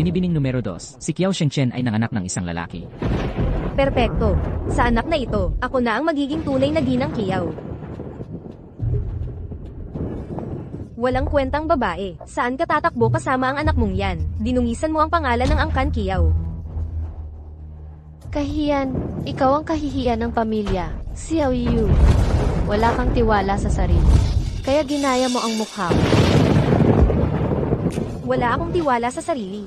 Binibining numero 2, si Kiao Shengchen ay nanganak ng isang lalaki. Perpekto. Sa anak na ito, ako na ang magiging tunay na ginang Kiyaw. Walang kwentang babae. Saan ka tatakbo kasama ang anak mong yan? Dinungisan mo ang pangalan ng angkan Kiyaw. Kahiyan, ikaw ang kahihiyan ng pamilya, Xiao Yu. Wala kang tiwala sa sarili, kaya ginaya mo ang mukha mo. Wala akong tiwala sa sarili.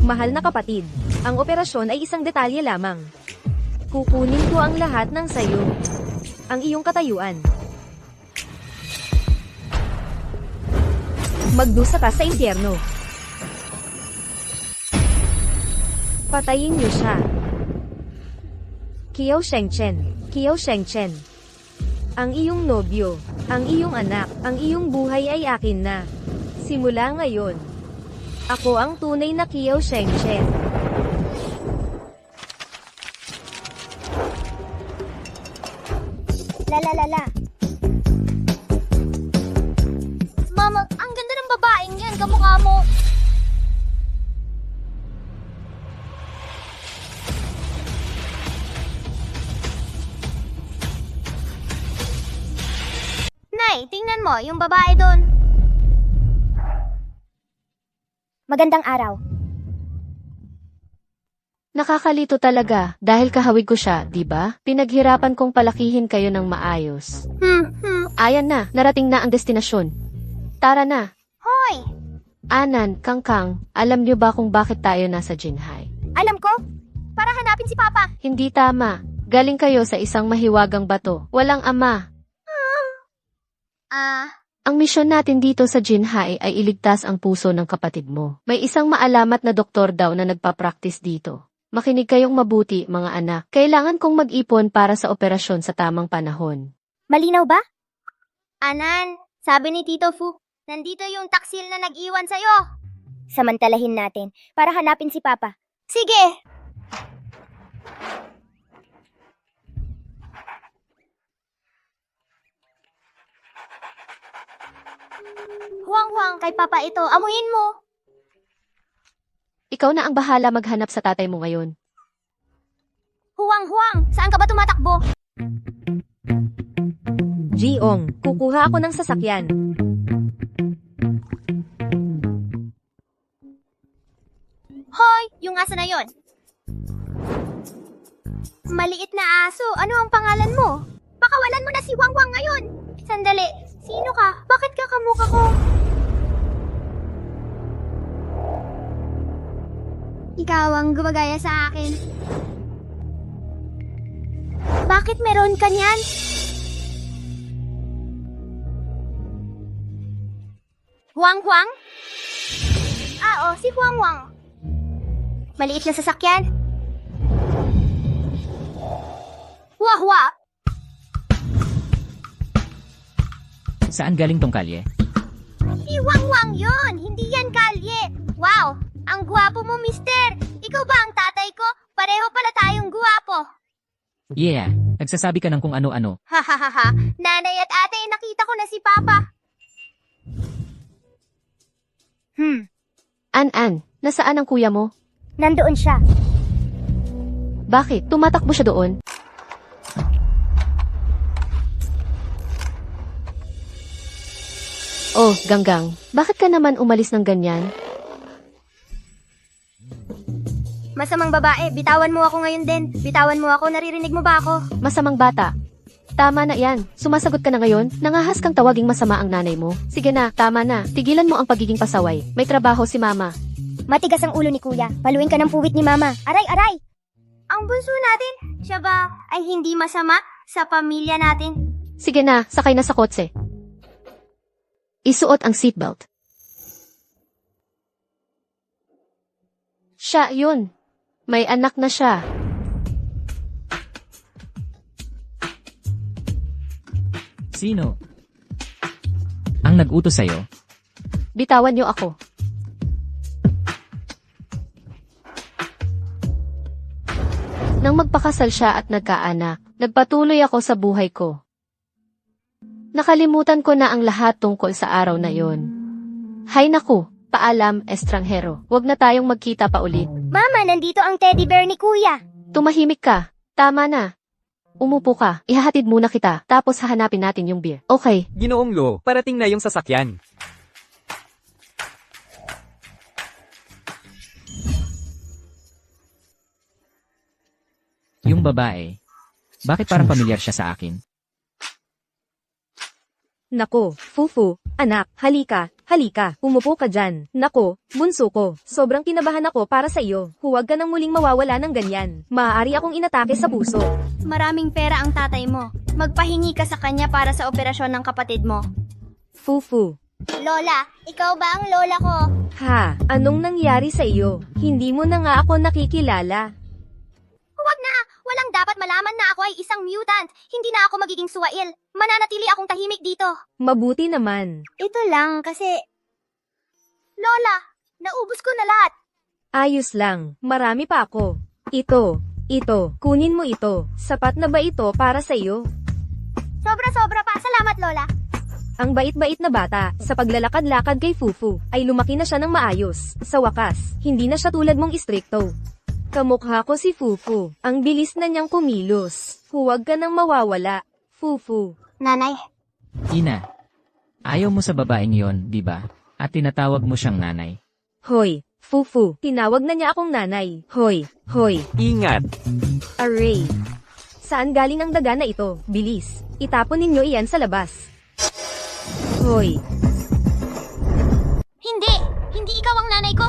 Mahal na kapatid, ang operasyon ay isang detalye lamang. Kukunin ko ang lahat ng sayo. Ang iyong katayuan. Magdusa ka sa impyerno. Patayin niyo siya. Kiao Shengchen, Kiao Shengchen. Ang iyong nobyo, ang iyong anak, ang iyong buhay ay akin na. Simula ngayon, ako ang tunay na Kiao Shengchen. La. Mama, ang ganda ng babaeng yan, kamukha mo. Nay, tingnan mo, yung babae doon. Magandang araw. Nakakalito talaga, dahil kahawig ko siya, di ba? Pinaghirapan kong palakihin kayo ng maayos. Ayan na, narating na ang destinasyon. Tara na. Hoy! Anan, Kangkang, alam niyo ba kung bakit tayo nasa Jinhai? Alam ko, para hanapin si Papa. Hindi tama. Galing kayo sa isang mahiwagang bato. Walang ama. Ang misyon natin dito sa Jinhai ay iligtas ang puso ng kapatid mo. May isang maalamat na doktor daw na nagpa-practice dito. Makinig kayong mabuti, mga anak. Kailangan kong mag-ipon para sa operasyon sa tamang panahon. Malinaw ba? Anan, sabi ni Tito Fu, nandito yung taksil na nag-iwan sa'yo. Samantalahin natin para hanapin si Papa. Sige! Huwang, kay Papa ito, amuhin mo. Ikaw na ang bahala maghanap sa tatay mo ngayon. Huwang, saan ka ba tumatakbo? Jiong, kukuha ako ng sasakyan. Hoy, yung aso na yon. Maliit na aso, ano ang pangalan mo? Pakawalan mo na si Wangwang ngayon. Sandali, sino ka? Bakit ka kamukha ko? Ikaw ang gumagaya sa akin. Bakit meron ka niyan? Huang? Oo, si Huang. Maliit na sasakyan. Hua. Saan galing tong kalye? Si Wangwang yun! Hindi yan kalye! Wow! Ang gwapo mo, mister! Ikaw ba ang tatay ko? Pareho pala tayong gwapo! Yeah, nagsasabi ka ng kung ano-ano. Hahaha! Nanay at ate, nakita ko na si Papa! An, nasaan ang kuya mo? Nandoon siya. Bakit? Tumatakbo siya doon? Oh, Ganggang, bakit ka naman umalis ng ganyan? Masamang babae, bitawan mo ako ngayon din. Bitawan mo ako, naririnig mo ba ako? Masamang bata. Tama na yan. Sumasagot ka na ngayon. Nangahas kang tawaging masama ang nanay mo. Sige na, tama na. Tigilan mo ang pagiging pasaway. May trabaho si mama. Matigas ang ulo ni kuya. Paluin ka ng puwit ni mama. Aray! Ang bunso natin, siya ba ay hindi masama sa pamilya natin? Sige na, sakay na sa kotse. Isuot ang seatbelt. Siya, yun. May anak na siya. Sino? Ang nag-utos sa'yo? Bitawan niyo ako. Nang magpakasal siya at nagkaanak, nagpatuloy ako sa buhay ko. Nakalimutan ko na ang lahat tungkol sa araw na yon. Hay naku, Paalam, estranghero. Huwag na tayong magkita pa ulit. Mama, nandito ang teddy bear ni Kuya. Tumahimik ka. Tama na. Umupo ka. Ihahatid muna kita. Tapos hahanapin natin yung beer. Okay. Ginoong Lo, parating na yung sasakyan. Yung babae. Bakit parang pamilyar siya sa akin? Nako, Fufu, anak, halika, halika, umupo ka dyan. Nako, bunso ko, sobrang kinabahan ako para sa iyo. Huwag ka nang muling mawawala ng ganyan. Maaari akong inatake sa puso. Maraming pera ang tatay mo. Magpahingi ka sa kanya para sa operasyon ng kapatid mo. Fufu, Lola, ikaw ba ang lola ko? ha, anong nangyari sa iyo? Hindi mo na nga ako nakikilala. Huwag na! Walang dapat malaman na ako ay isang mutant. Hindi na ako magiging suwail. Mananatili akong tahimik dito. Mabuti naman. Ito lang kasi... Lola, naubos ko na lahat. Ayos lang, marami pa ako. Ito, kunin mo ito. Sapat na ba ito para sa iyo? Sobra-sobra pa. Salamat, Lola. Ang bait-bait na bata, sa paglalakad-lakad kay Fufu, ay lumaki na siya ng maayos. Sa wakas, hindi na siya tulad mong istrikto. Kamukha ko si Fufu. Ang bilis na niyang kumilos. Huwag ka nang mawawala, Fufu. Nanay, Ina. Ayaw mo sa babaeng yon, di ba? At tinatawag mo siyang nanay. Hoy, Fufu. Tinawag na niya akong nanay. Hoy. Ingat! Array. Saan galing ang daga na ito? Bilis. Itapon ninyo iyan sa labas. Hoy. hindi! Hindi ikaw ang nanay ko?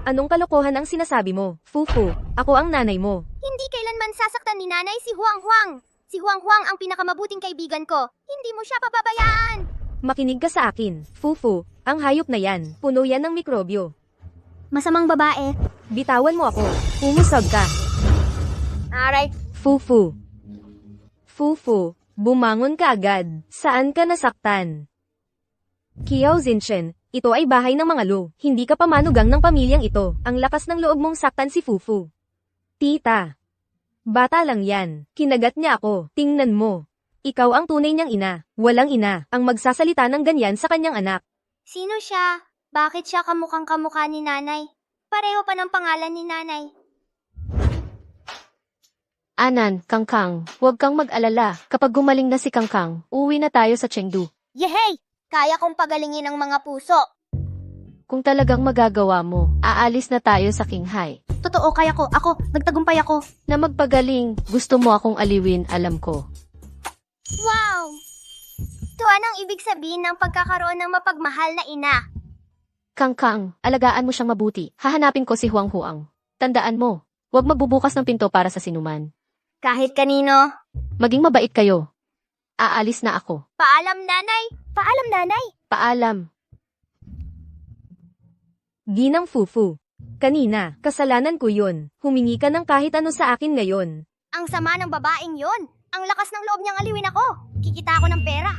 Anong kalokohan ang sinasabi mo? Fufu, ako ang nanay mo. Hindi kailanman sasaktan ni nanay si Huang Huang. Si Huang Huang ang pinakamabuting kaibigan ko. Hindi mo siya pababayaan. Makinig ka sa akin. Fufu, ang hayop na yan. Puno yan ng mikrobyo. Masamang babae. Bitawan mo ako. Umusog ka. Aray. Fufu. Fufu, bumangon ka agad. Saan ka nasaktan? Kiao Zinshen, ito ay bahay ng mga Lu. Hindi ka pamanugang ng pamilyang ito. Ang lakas ng loob mong saktan si Fufu. Tita. Bata lang yan. Kinagat niya ako. Tingnan mo. Ikaw ang tunay niyang ina. Walang ina ang magsasalita ng ganyan sa kanyang anak. Sino siya? Bakit siya kamukhang kamukha ni nanay? Pareho pa ng pangalan ni nanay. Anan, Kangkang, huwag kang mag-alala. Kapag gumaling na si Kangkang, uwi na tayo sa Chengdu. Yehey! Kaya kong pagalingin ang mga puso. Kung talagang magagawa mo, aalis na tayo sa Qinghai. Totoo, kaya ko. Ako, nagtagumpay ako. Na magpagaling, gusto mo akong aliwin, alam ko. Wow! Tuwan ang ibig sabihin ng pagkakaroon ng mapagmahal na ina. Kangkang, alagaan mo siyang mabuti. Hahanapin ko si Huang Huang. Tandaan mo, huwag magbubukas ng pinto para sa sinuman. Kahit kanino. Maging mabait kayo. Aalis na ako. Paalam, nanay! Paalam, nanay! Paalam. Ginang Fufu. Kanina, kasalanan ko yun. Humingi ka ng kahit ano sa akin ngayon. Ang sama ng babaeng yon. Ang lakas ng loob niyang aliwin ako. Kikita ako ng pera.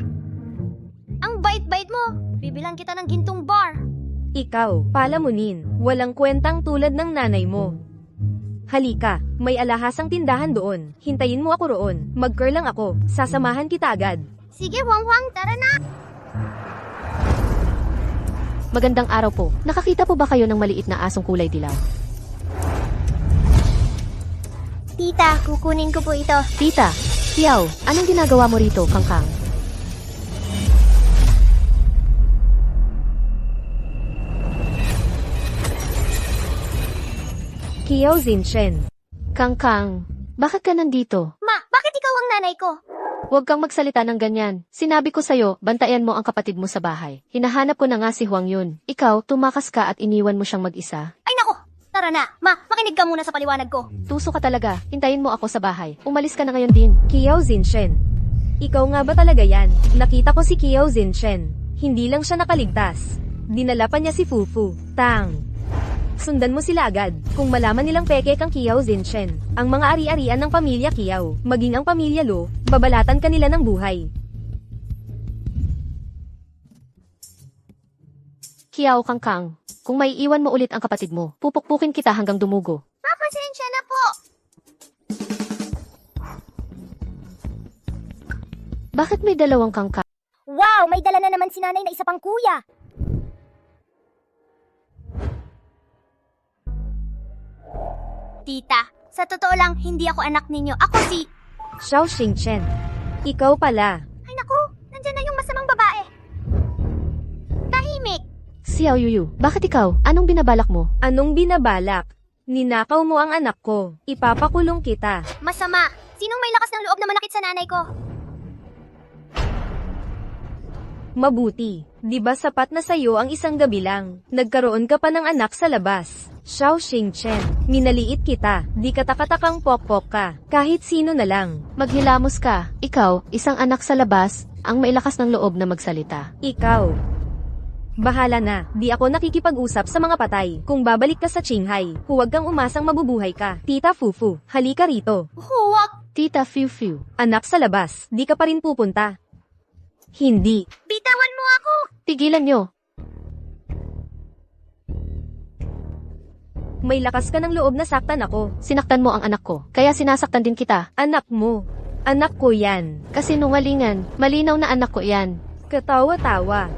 Ang bait-bait mo. Bibilang kita ng gintong bar. Ikaw, palamunin. Walang kwentang tulad ng nanay mo. Halika, may alahasang tindahan doon. Hintayin mo ako roon. Mag-curl lang ako. Sasamahan kita agad. Sige, Huang Huang, tara na! Magandang araw po. Nakakita po ba kayo ng maliit na asong kulay dilaw? Tita, kukunin ko po ito. Tita, Xiao, anong ginagawa mo rito, Kangkang? Kiao Zinshen. Kangkang, bakit ka nandito? Ma, bakit ikaw ang nanay ko? Huwag kang magsalita ng ganyan. Sinabi ko sa'yo, bantayan mo ang kapatid mo sa bahay. Hinahanap ko na nga si Huang Yun. Ikaw, tumakas ka at iniwan mo siyang mag-isa. Ay nako, tara na. Ma, makinig ka muna sa paliwanag ko. Tuso ka talaga. Hintayin mo ako sa bahay. Umalis ka na ngayon din. Kiao Zinshen. Ikaw nga ba talaga yan? Nakita ko si Kiao Zinshen. Hindi lang siya nakaligtas. Dinala pa niya si Fufu. Tang. Sundan mo sila agad. Kung malaman nilang peke kang Kiao Zinshen, ang mga ari-arian ng pamilya Kiao, maging ang pamilya Lo, babalatan kanila ng buhay. Kiao Kangkang, kung may iwan mo ulit ang kapatid mo, pupukpukin kita hanggang dumugo. Pasensya na po. Bakit may dalawang Kangkang? Wow, may dala na naman si nanay na isa pang kuya. Tita, sa totoo lang, hindi ako anak ninyo. Ako si... Xiao Xingchen. Ikaw pala. Ay naku, nandyan na yung masamang babae. Tahimik. Xiao Yuyu, bakit ikaw? Anong binabalak mo? Anong binabalak? Ninakaw mo ang anak ko. Ipapakulong kita. Masama. Sinong may lakas ng loob na manakit sa nanay ko? Mabuti. Di ba sapat na sa'yo ang isang gabi lang? Nagkaroon ka pa ng anak sa labas. Xiao Xingchen, minaliit kita. Di katakatakang pokpok ka. Kahit sino na lang. Maghilamos ka. Ikaw, isang anak sa labas, ang may lakas ng loob na magsalita. Ikaw. Bahala na, di ako nakikipag-usap sa mga patay. Kung babalik ka sa Qinghai, huwag kang umasang mabubuhay ka. Tita Fufu, halika rito. Huwag. Tita Fiu Fiu, Anak sa labas, di ka pa rin pupunta. Hindi. Bitawan mo ako. tigilan nyo. May lakas ka ng loob na saktan ako. Sinaktan mo ang anak ko, kaya sinasaktan din kita. Anak mo. Anak ko yan. Kasinungalingan, malinaw na anak ko yan. Katawa-tawa.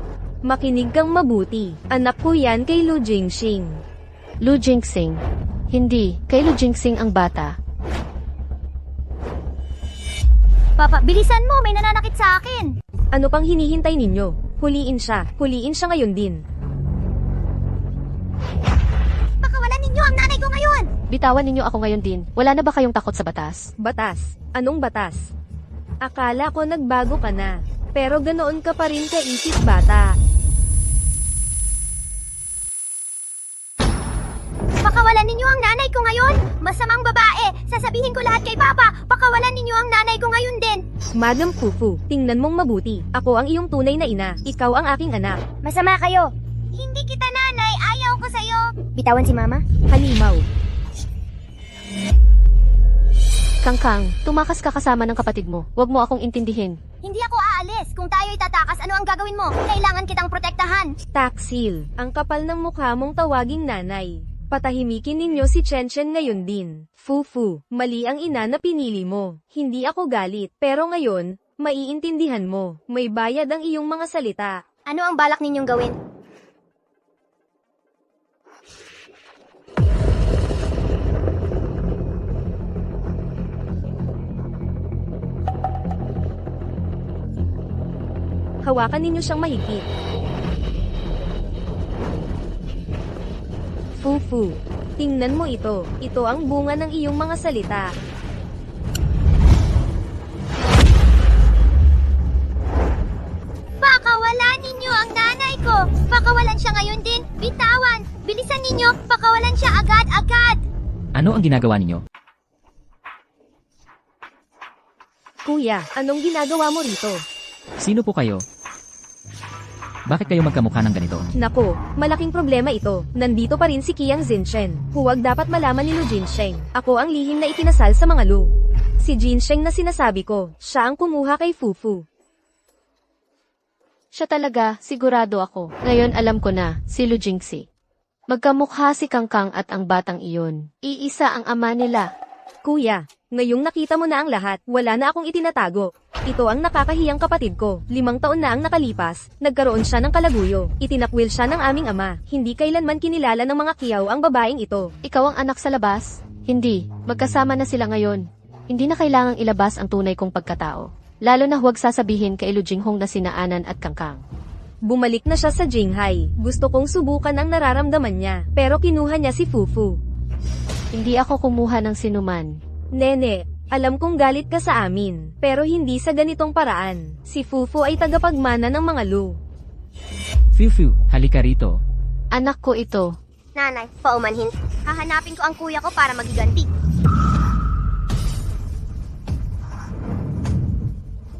Makinig kang mabuti. Anak ko yan kay Lu Jingxing. Lu Jingxing. Hindi, kay Lu Jingxing ang bata. Papa, bilisan mo. May nananakit sa akin. Ano pang hinihintay ninyo? Huliin siya. Huliin siya ngayon din. Pakawalan ninyo ang nanay ko ngayon. Bitawan ninyo ako ngayon din. Wala na ba kayong takot sa batas? Batas. Anong batas? Akala ko nagbago ka na. Pero ganoon ka pa rin kaisip bata. Pakawalan ninyo ang nanay ko ngayon. Masamang babae. Sasabihin ko lahat kay Papa. Pakawalan ninyo ang nanay ko ngayon din. Madam Fufu, tingnan mong mabuti. Ako ang iyong tunay na ina. Ikaw ang aking anak. Masama kayo. Hindi kita nanay. Ayaw ko sa'yo. Bitawan si Mama. Halimaw. Kangkang, tumakas ka kasama ng kapatid mo. Huwag mo akong intindihin. Hindi ako aalis. Kung tayo'y tatakas, ano ang gagawin mo? Kailangan kitang protektahan. Taksil, ang kapal ng mukha mong tawaging nanay. Patahimikin ninyo si Chen ngayon din. Fufu, mali ang ina na pinili mo. Hindi ako galit, pero ngayon, maiintindihan mo. May bayad ang iyong mga salita. Ano ang balak ninyong gawin? Hawakan ninyo siyang mahigpit. Fufu, tingnan mo ito. Ito ang bunga ng iyong mga salita. Pakawalan ninyo ang nanay ko! Pakawalan siya ngayon din! Bitawan! Bilisan ninyo! Pakawalan siya agad-agad! Ano ang ginagawa ninyo? Kuya, anong ginagawa mo rito? Sino po kayo? Bakit kayo magkamukha ng ganito? Nako, malaking problema ito. Nandito pa rin si Qiang Zinchen. Huwag dapat malaman ni Lu Jinsheng. Ako ang lihim na ikinasal sa mga Lu. Si Jinsheng na sinasabi ko, siya ang kumuha kay Fufu. Siya talaga, sigurado ako. Ngayon alam ko na, si Lu Jingxi. Magkamukha si Kangkang at ang batang iyon. Iisa ang ama nila. Kuya, ngayong nakita mo na ang lahat, wala na akong itinatago. Ito ang nakakahiyang kapatid ko. 5 taon na ang nakalipas, nagkaroon siya ng kalaguyo. Itinakwil siya ng aming ama. Hindi kailanman kinilala ng mga kiyaw ang babaeng ito. Ikaw ang anak sa labas? Hindi, magkasama na sila ngayon. Hindi na kailangang ilabas ang tunay kong pagkatao. Lalo na huwag sasabihin kay Lu Jinghong na sinaanan at Kangkang. Bumalik na siya sa Jinghai. Gusto kong subukan ang nararamdaman niya, pero kinuha niya si Fufu. Hindi ako kumuha ng sinuman. Nene, alam kong galit ka sa amin, pero hindi sa ganitong paraan. Si Fufu ay tagapagmana ng mga Lu. Fiu Fiu, halika rito. Anak ko ito. Nanay, paumanhin. Hahanapin ko ang kuya ko para magiganti.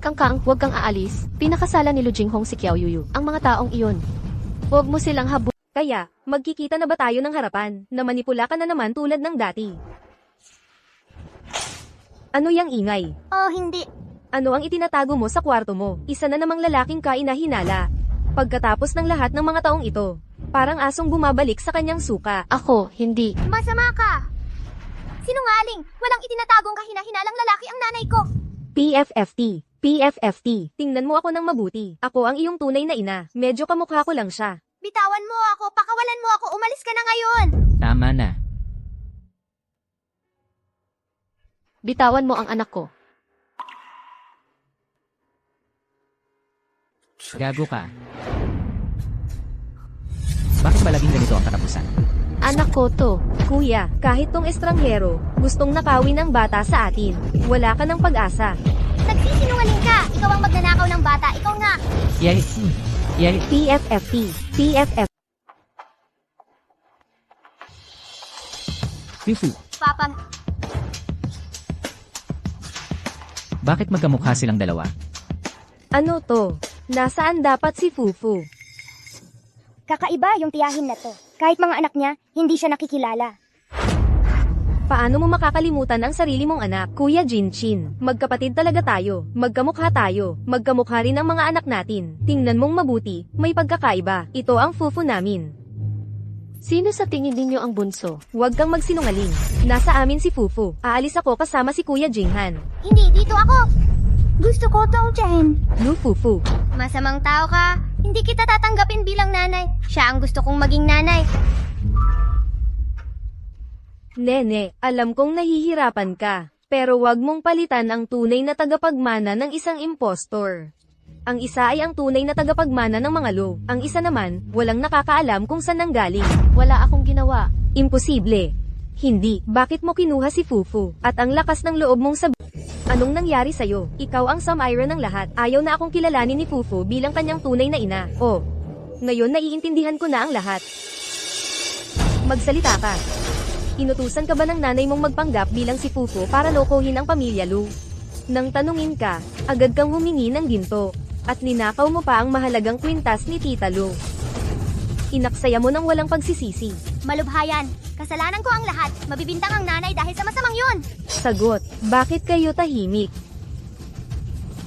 Kangkang, huwag kang aalis. Pinakasalan ni Lu Jinghong si Qiao Yuyu. Ang mga taong iyon. Huwag mo silang habu. Kaya, magkikita na ba tayo ng harapan, na manipula ka na naman tulad ng dati? Ano yang ingay? Oh, hindi. Ano ang itinatago mo sa kwarto mo? Isa na namang lalaking kainahinala. Pagkatapos ng lahat ng mga taong ito, parang asong bumabalik sa kanyang suka. Ako, hindi. Masama ka! Sinungaling! Walang itinatagong kahina-hinalang lalaki ang nanay ko! PFFT. PFFT. Tingnan mo ako ng mabuti. Ako ang iyong tunay na ina. Medyo kamukha ko lang siya. Bitawan mo ako! Pakawalan mo ako! Umalis ka na ngayon! Tama na. Bitawan mo ang anak ko. Gago ka. Bakit ba laging ganito ang katapusan? Anak ko to. Kuya, kahit tong estranghero, gustong nakawin ng bata sa atin. Wala ka ng pag-asa. Nagsisinungaling ka! Ikaw ang magnanakaw ng bata, ikaw nga! Yay. PFFP. PFF. Fufu, Papa, bakit magkamukha silang dalawa? Ano to? Nasaan dapat si Fufu? kakaiba yung tiyahin na to. Kahit mga anak niya, hindi siya nakikilala. Paano mo makakalimutan ang sarili mong anak, Kuya Jinchin? Magkapatid talaga tayo. Magkamukha tayo. Magkamukha rin ang mga anak natin. Tingnan mong mabuti, may pagkakaiba. Ito ang Fufu namin. Sino sa tingin ninyo ang bunso? Huwag kang magsinungaling. Nasa amin si Fufu. Aalis ako kasama si Kuya Jinghan. Hindi, dito ako! Gusto ko tong Chen. No Fufu. Masamang tao ka. Hindi kita tatanggapin bilang nanay. Siya ang gusto kong maging nanay. Nene, alam kong nahihirapan ka. Pero wag mong palitan ang tunay na tagapagmana ng isang impostor. Ang isa ay ang tunay na tagapagmana ng mga lo. Ang isa naman, walang nakakaalam kung saan nanggaling. Wala akong ginawa. Imposible. Hindi. Bakit mo kinuha si Fufu? At ang lakas ng loob mong sabi. Anong nangyari sa'yo? Ikaw ang Samira ng lahat. Ayaw na akong kilalanin ni Fufu bilang kanyang tunay na ina. Oh. Ngayon naiintindihan ko na ang lahat. Magsalita ka. Inutusan ka ba ng nanay mong magpanggap bilang si Fufu para lokohin ang pamilya Lu? Nang tanungin ka, agad kang humingi ng ginto. At ninakaw mo pa ang mahalagang kwintas ni Tita Lu. Inaksaya mo ng walang pagsisisi. Malubhayan. Kasalanan ko ang lahat. Mabibintang ang nanay dahil sa masamang yun. Sagot, bakit kayo tahimik?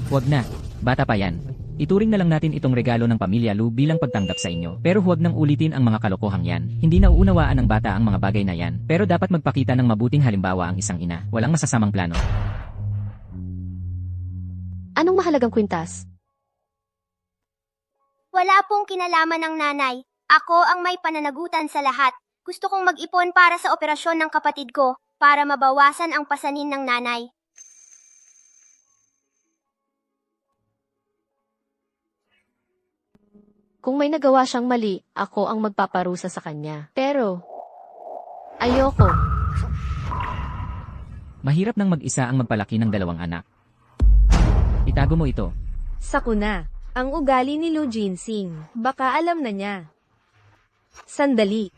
Huwag na. Bata pa yan. Ituring na lang natin itong regalo ng pamilya Lu bilang pagtanggap sa inyo. Pero huwag nang ulitin ang mga kalokohang yan. Hindi nauunawaan ng bata ang mga bagay na yan. Pero dapat magpakita ng mabuting halimbawa ang isang ina. Walang masasamang plano. Anong mahalagang kwintas? Wala pong kinalaman ng nanay. Ako ang may pananagutan sa lahat. Gusto kong mag-ipon para sa operasyon ng kapatid ko para mabawasan ang pasanin ng nanay. Kung may nagawa siyang mali, ako ang magpaparusa sa kanya. Pero, ayoko. Mahirap nang mag-isa ang magpalaki ng dalawang anak. Itago mo ito. Sako na. Ang ugali ni Lu Jinsing. Baka alam na niya. Sandali.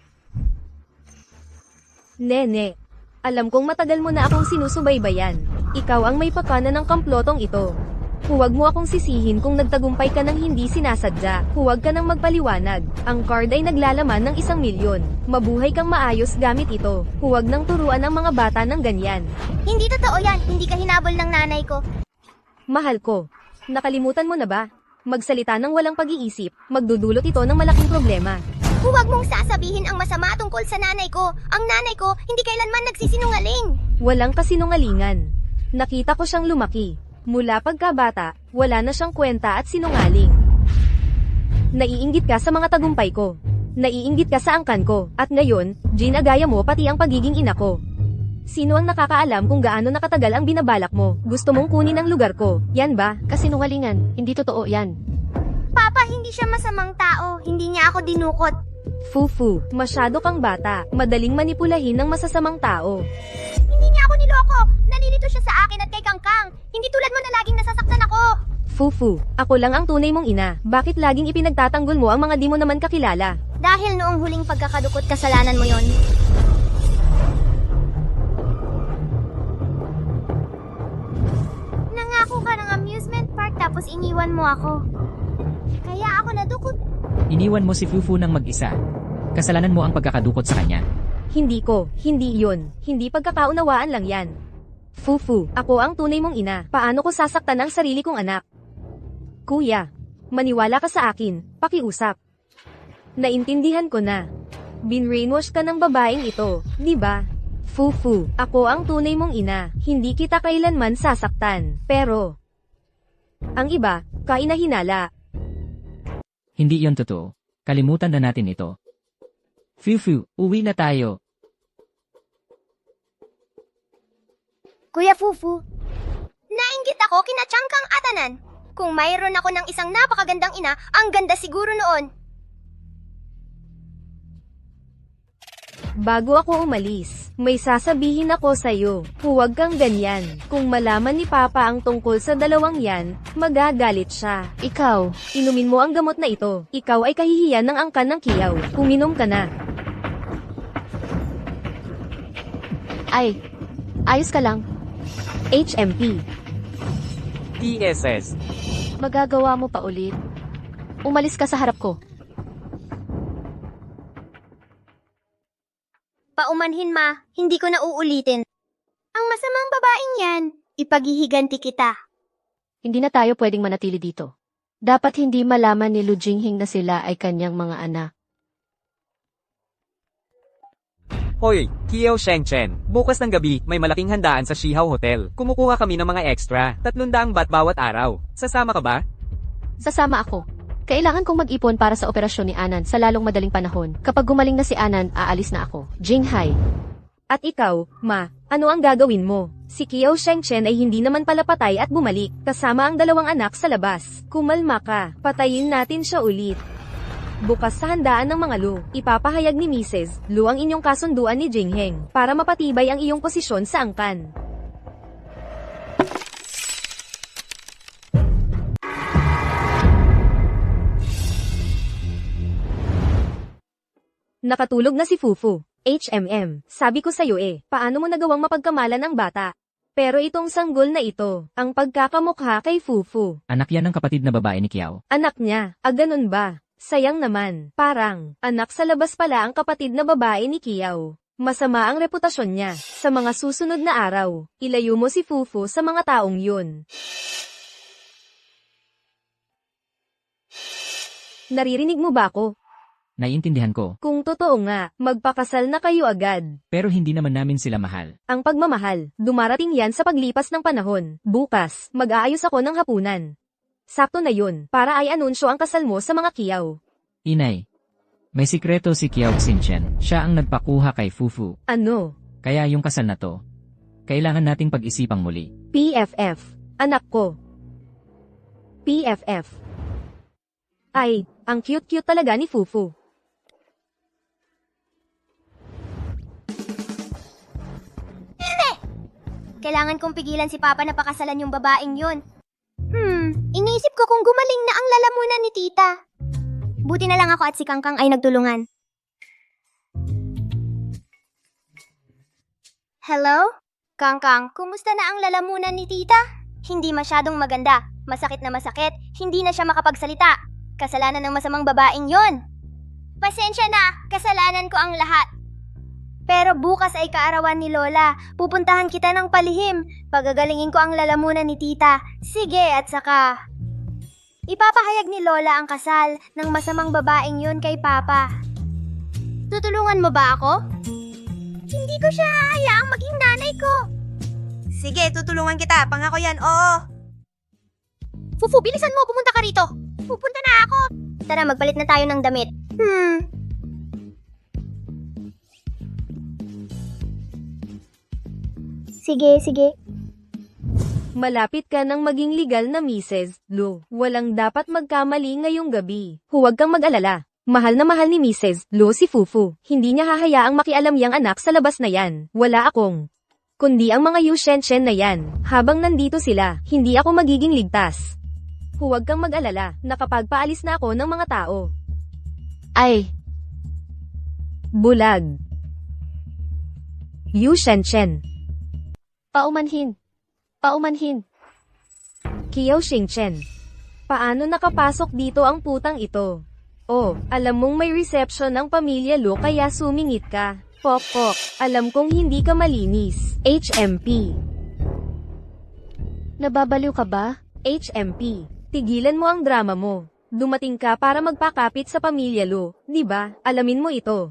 Nene. Alam kong matagal mo na akong sinusubaybayan. Ikaw ang may pakana ng kamplotong ito. Huwag mo akong sisihin kung nagtagumpay ka ng hindi sinasadya. Huwag ka nang magpaliwanag. Ang card ay naglalaman ng 1,000,000. Mabuhay kang maayos gamit ito. Huwag nang turuan ang mga bata ng ganyan. Hindi totoo yan. Hindi ka hinabol ng nanay ko. Mahal ko. Nakalimutan mo na ba? Magsalita ng walang pag-iisip, magdudulot ito ng malaking problema. Huwag mong sasabihin ang masama tungkol sa nanay ko. Ang nanay ko, hindi kailanman nagsisinungaling. Walang kasinungalingan. Nakita ko siyang lumaki. Mula pagkabata, wala na siyang kwenta at sinungaling. Naiinggit ka sa mga tagumpay ko. Naiinggit ka sa angkan ko. At ngayon, ginagaya mo pati ang pagiging ina ko. Sino ang nakakaalam kung gaano nakatagal ang binabalak mo? Gusto mong kunin ang lugar ko. Yan ba? Kasinungalingan, hindi totoo yan. Papa, hindi siya masamang tao. Hindi niya ako dinukot. Fufu, masyado kang bata. Madaling manipulahin ng masasamang tao. Hindi niya ako niloko. Nalilito siya sa akin at kay Kangkang. Hindi tulad mo na laging nasasaktan ako. Fufu, ako lang ang tunay mong ina. Bakit laging ipinagtatanggol mo ang mga di mo naman kakilala? Dahil noong huling pagkakadukot, kasalanan mo yon. Nangako ka ng amusement park tapos iniwan mo ako. Kaya ako nadukot. Iniwan mo si Fufu ng mag-isa. Kasalanan mo ang pagkakadukot sa kanya. Hindi ko, hindi yun. Hindi pagkakaunawaan lang yan. Fufu, ako ang tunay mong ina. Paano ko sasaktan ang sarili kong anak? Kuya, maniwala ka sa akin, pakiusap. Naintindihan ko na. Binrainwash ka ng babaeng ito, di ba? Fufu, ako ang tunay mong ina. Hindi kita kailanman sasaktan. Pero, ang iba, kainahinala. Hindi yon totoo. Kalimutan na natin ito. Fufu, uwi na tayo. Kuya Fufu, nainggit ako kina Changkang at Anan. Kung mayroon ako ng isang napakagandang ina, ang ganda siguro noon. Bago ako umalis, may sasabihin ako sa'yo. Huwag kang ganyan. Kung malaman ni Papa ang tungkol sa dalawang yan, magagalit siya. Ikaw, Inumin mo ang gamot na ito. Ikaw ay kahihiyan ng angkan ng kiyaw. Uminom ka na. ay, ayos ka lang. HMP. TSS. Magagawa mo pa ulit. Umalis ka sa harap ko. Paumanhin ma, hindi ko na uulitin. Ang masamang babaeng yan, ipaghihiganti kita. Hindi na tayo pwedeng manatili dito. Dapat hindi malaman ni Lu Jinghing na sila ay kanyang mga anak. Hoy, Kiao Shengchen. Bukas ng gabi, may malaking handaan sa Shihao Hotel. Kumukuha kami ng mga extra. 300 baht bawat araw. Sasama ka ba? Sasama ako. Kailangan kong mag-ipon para sa operasyon ni Anan sa lalong madaling panahon. Kapag gumaling na si Anan, aalis na ako. Jinghai. At ikaw, Ma, ano ang gagawin mo? Si Kiao Shengchen ay hindi naman pala patay at bumalik, kasama ang dalawang anak sa labas. Kumalma ka, patayin natin siya ulit. Bukas sa handaan ng mga Lu, ipapahayag ni Mrs. Lu ang inyong kasunduan ni Jingheng para mapatibay ang iyong posisyon sa angkan. Nakatulog na si Fufu. HMM, sabi ko sa'yo paano mo nagawang mapagkamalan ang bata? Pero itong sanggol na ito, ang pagkakamukha kay Fufu. Anak yan ng kapatid na babae ni Kiao. Anak niya, ganun ba? Sayang naman, parang, anak sa labas pala ang kapatid na babae ni Kiao. Masama ang reputasyon niya. Sa mga susunod na araw, ilayo mo si Fufu sa mga taong yun. Naririnig mo ba ako? Naiintindihan ko. Kung totoo nga, magpakasal na kayo agad. Pero hindi naman namin sila mahal. Ang pagmamahal, dumarating yan sa paglipas ng panahon. Bukas, mag-aayos ako ng hapunan. Sakto na yun, para ay anunsyo ang kasal mo sa mga Kiao. Inay. May sikreto si Kiao Xinchen. Siya ang nagpakuha kay Fufu. Ano? Kaya yung kasal na to, kailangan nating pag-isipang muli. PFF. Anak ko. PFF. Ay, ang cute-cute talaga ni Fufu. Kailangan kong pigilan si Papa na pakasalan yung babaeng yun. Iniisip ko kung gumaling na ang lalamunan ni Tita. Buti na lang ako at si Kangkang ay nagtulungan. Hello? Kangkang, kumusta na ang lalamunan ni Tita? Hindi masyadong maganda. Masakit na masakit. Hindi na siya makapagsalita. Kasalanan ng masamang babaeng yon. Pasensya na, kasalanan ko ang lahat. Pero bukas ay kaarawan ni Lola. Pupuntahan kita ng palihim. Pagagalingin ko ang lalamunan ni Tita. Sige, at saka... Ipapahayag ni Lola ang kasal ng masamang babaeng yun kay Papa. Tutulungan mo ba ako? Hindi ko siya hahayaang maging nanay ko. Sige, tutulungan kita. Pangako yan, oo. Fufu, bilisan mo. Pumunta ka rito. Pupunta na ako. Tara, magpalit na tayo ng damit. Sige. Malapit ka nang maging legal na Mrs. Lu. Walang dapat magkamali ngayong gabi. Huwag kang mag-alala. Mahal na mahal ni Mrs. Lu si Fufu. Hindi niya hahayaang makialam yang anak sa labas na yan. Wala akong. Kundi ang mga Yu Shenshen na yan. Habang nandito sila, hindi ako magiging ligtas. Huwag kang mag-alala. Nakapagpaalis na ako ng mga tao. Ay, Bulag. Yu Shenshen. paumanhin. Paumanhin. Kiao Shingchen. Paano nakapasok dito ang putang ito? Oh, alam mong may reception ng pamilya Lu kaya sumingit ka. Pok, alam kong hindi ka malinis. HMP. Nababaliw ka ba? HMP. Tigilan mo ang drama mo. Dumating ka para magpakapit sa pamilya Lu, di ba? Alamin mo ito.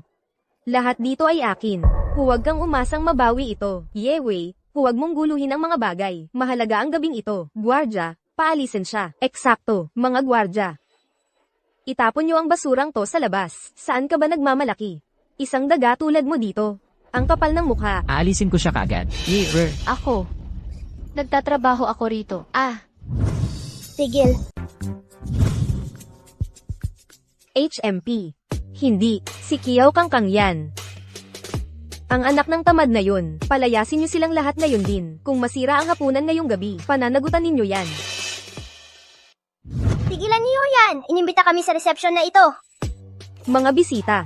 Lahat dito ay akin. Huwag kang umasang mabawi ito. Yewei, huwag mong guluhin ang mga bagay. Mahalaga ang gabing ito. Gwardya, paalisin siya. Eksakto, mga gwardya. Itapon niyo ang basurang to sa labas. Saan ka ba nagmamalaki? Isang daga tulad mo dito. Ang kapal ng mukha. Aalisin ko siya kaagad. Ako. Nagtatrabaho ako rito. Tigil. HMP. Hindi, si Kiyaw Kangkang yan. Ang anak ng tamad na yun, palayasin niyo silang lahat ngayon din. Kung masira ang hapunan ngayong gabi, pananagutan ninyo yan. Tigilan niyo yan. Inimbita kami sa reception na ito. Mga bisita.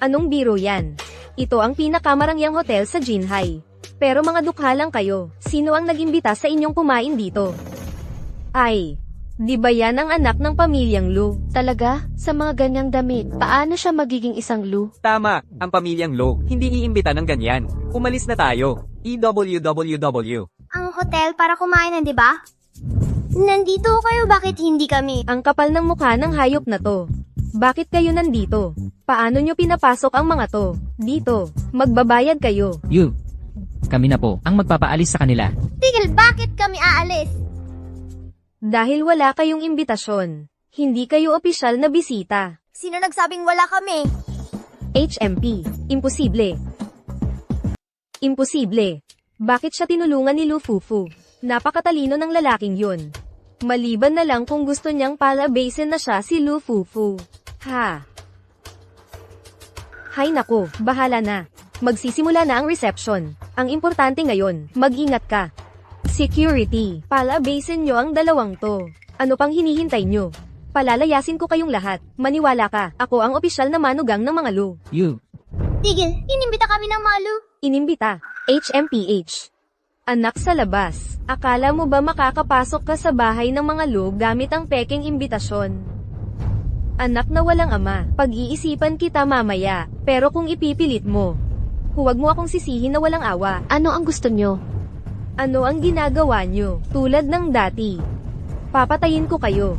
Anong biro yan? Ito ang pinakamarangyang hotel sa Jinhai. Pero mga dukha lang kayo, sino ang nag-imbita sa inyong kumain dito? Ay, di ba yan ang anak ng pamilyang Lu? Talaga? Sa mga ganyang damit, paano siya magiging isang Lu? Tama, ang pamilyang Lo, hindi iimbita ng ganyan. Umalis na tayo. EWWW. Ang hotel para kumain, di ba? Nandito kayo, bakit hindi kami? Ang kapal ng mukha ng hayop na to. Bakit kayo nandito? Paano nyo pinapasok ang mga to? Dito, magbabayad kayo. You. Kami na po ang magpapaalis sa kanila. Tigil, bakit kami aalis? Dahil wala kayong imbitasyon. Hindi kayo opisyal na bisita. Sino nagsabing wala kami? HMP. Imposible. Imposible. Bakit siya tinulungan ni Lu Fufu? Napakatalino ng lalaking yun. Maliban na lang kung gusto niyang palabasin na siya si Lu Fufu. Ha? Hay nako, bahala na. Magsisimula na ang reception. Ang importante ngayon, mag-ingat ka. Security, palabasin nyo ang dalawang to. Ano pang hinihintay nyo? Palalayasin ko kayong lahat. Maniwala ka, ako ang opisyal na manugang ng mga Lu. You. Tigil, inimbita kami ng malu. Inimbita, HMPH. Anak sa labas, akala mo ba makakapasok ka sa bahay ng mga Lu gamit ang peking imbitasyon? Anak na walang ama, pag-iisipan kita mamaya, pero kung ipipilit mo, huwag mo akong sisihin na walang awa. Ano ang gusto nyo? Ano ang ginagawa nyo? Tulad ng dati. Papatayin ko kayo.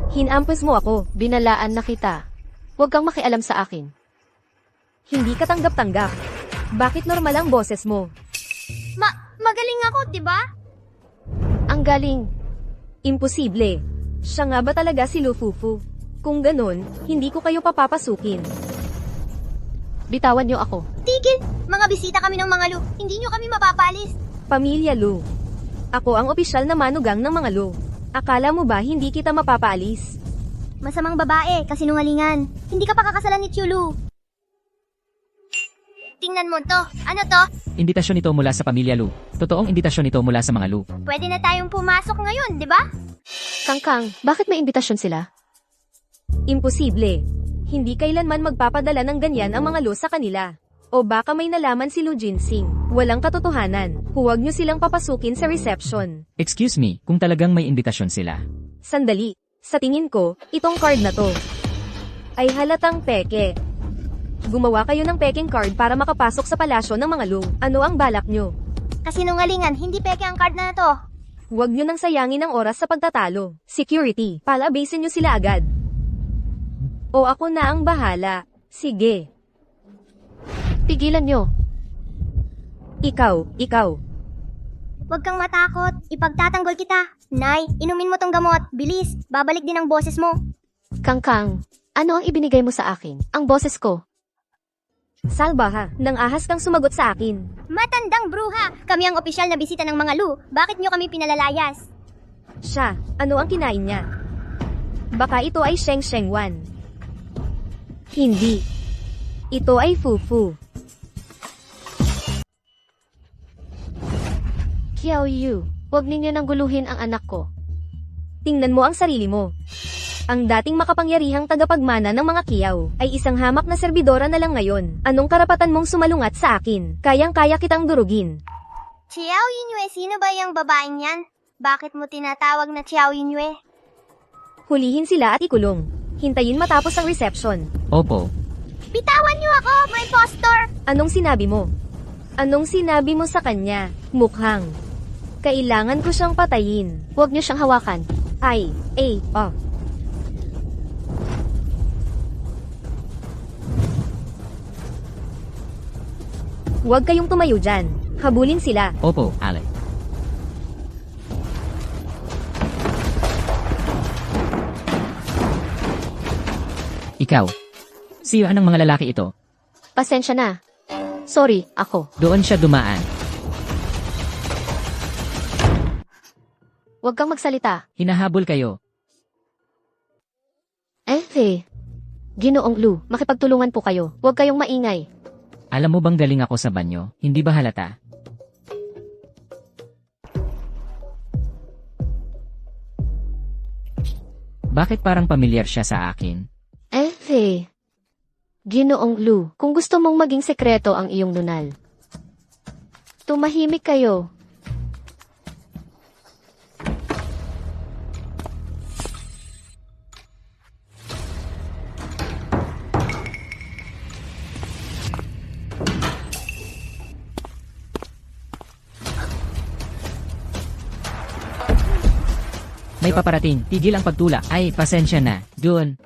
Hinampas mo ako. Binalaan na kita. Huwag kang makialam sa akin. Hindi ka tanggap-tanggap. Bakit normal ang boses mo? Magaling ako, di ba? Ang galing. Imposible. Siya nga ba talaga si Lu Fufu? Kung ganun, hindi ko kayo papapasukin. Bitawan nyo ako. Tigil, mga bisita kami ng mga Lu. Hindi nyo kami mapapalis. Pamilya Lu. Ako ang opisyal na manugang ng mga Lu. Akala mo ba hindi kita mapapaalis? Masamang babae, kasinungalingan. Hindi ka pa kakasalan ni Chulu. Tingnan mo to. Ano to? Imbitasyon ito mula sa pamilya Lu. Totoong imbitasyon ito mula sa mga Lu. Pwede na tayong pumasok ngayon, di ba? Kangkang, bakit may imbitasyon sila? Imposible. Hindi kailanman magpapadala ng ganyan ang mga Lu sa kanila. O baka may nalaman si Lu Jinsing. Walang katotohanan. Huwag nyo silang papasukin sa reception. Excuse me, kung talagang may imbitasyon sila. Sandali. Sa tingin ko, itong card na to ay halatang peke. Gumawa kayo ng peking card para makapasok sa palasyo ng mga Lu. Ano ang balak nyo? Kasinungalingan, hindi peke ang card na to. Huwag nyo nang sayangin ang oras sa pagtatalo. Security, palabasin nyo sila agad. O ako na ang bahala. Sige. Pigilan nyo. Ikaw. Huwag kang matakot, ipagtatanggol kita. Nay, inumin mo tong gamot. Bilis, babalik din ang boses mo. Kangkang, ano ang ibinigay mo sa akin? Ang boses ko. Salbaha, nang ahas kang sumagot sa akin. Matandang bruha! Kami ang opisyal na bisita ng mga Lu. Bakit nyo kami pinalalayas? Siya, ano ang kinain niya? Baka ito ay Sheng Sheng Wan. Hindi. Ito ay Fufu. Kiao Yu, huwag ninyo nang guluhin ang anak ko. Tingnan mo ang sarili mo. Ang dating makapangyarihang tagapagmana ng mga Kiyaw ay isang hamak na serbidora na lang ngayon. Anong karapatan mong sumalungat sa akin? Kayang-kaya kitang durugin. Chiao Yinue, sino ba yung babaeng yan? Bakit mo tinatawag na Chiao Yinue? Hulihin sila at ikulong. Hintayin matapos ang reception. Opo. Bitawan niyo ako, my impostor! Anong sinabi mo? Anong sinabi mo sa kanya? Mukhang kailangan ko siyang patayin. Huwag nyo siyang hawakan. Oh. Huwag kayong tumayo dyan. Habulin sila. Opo, Alec. Ikaw. Siyo anong mga lalaki ito? Pasensya na. Sorry, ako. Doon siya dumaan. Huwag kang magsalita. Hinahabol kayo. Ginoong Lu, makipagtulungan po kayo. Huwag kayong maingay. Alam mo bang galing ako sa banyo? Hindi ba halata? Bakit parang pamilyar siya sa akin? Ginoong Lu, kung gusto mong maging sekreto ang iyong nunal. Tumahimik kayo. May paparating, tigil ang pagtulak. Ay, pasensya na. Doon.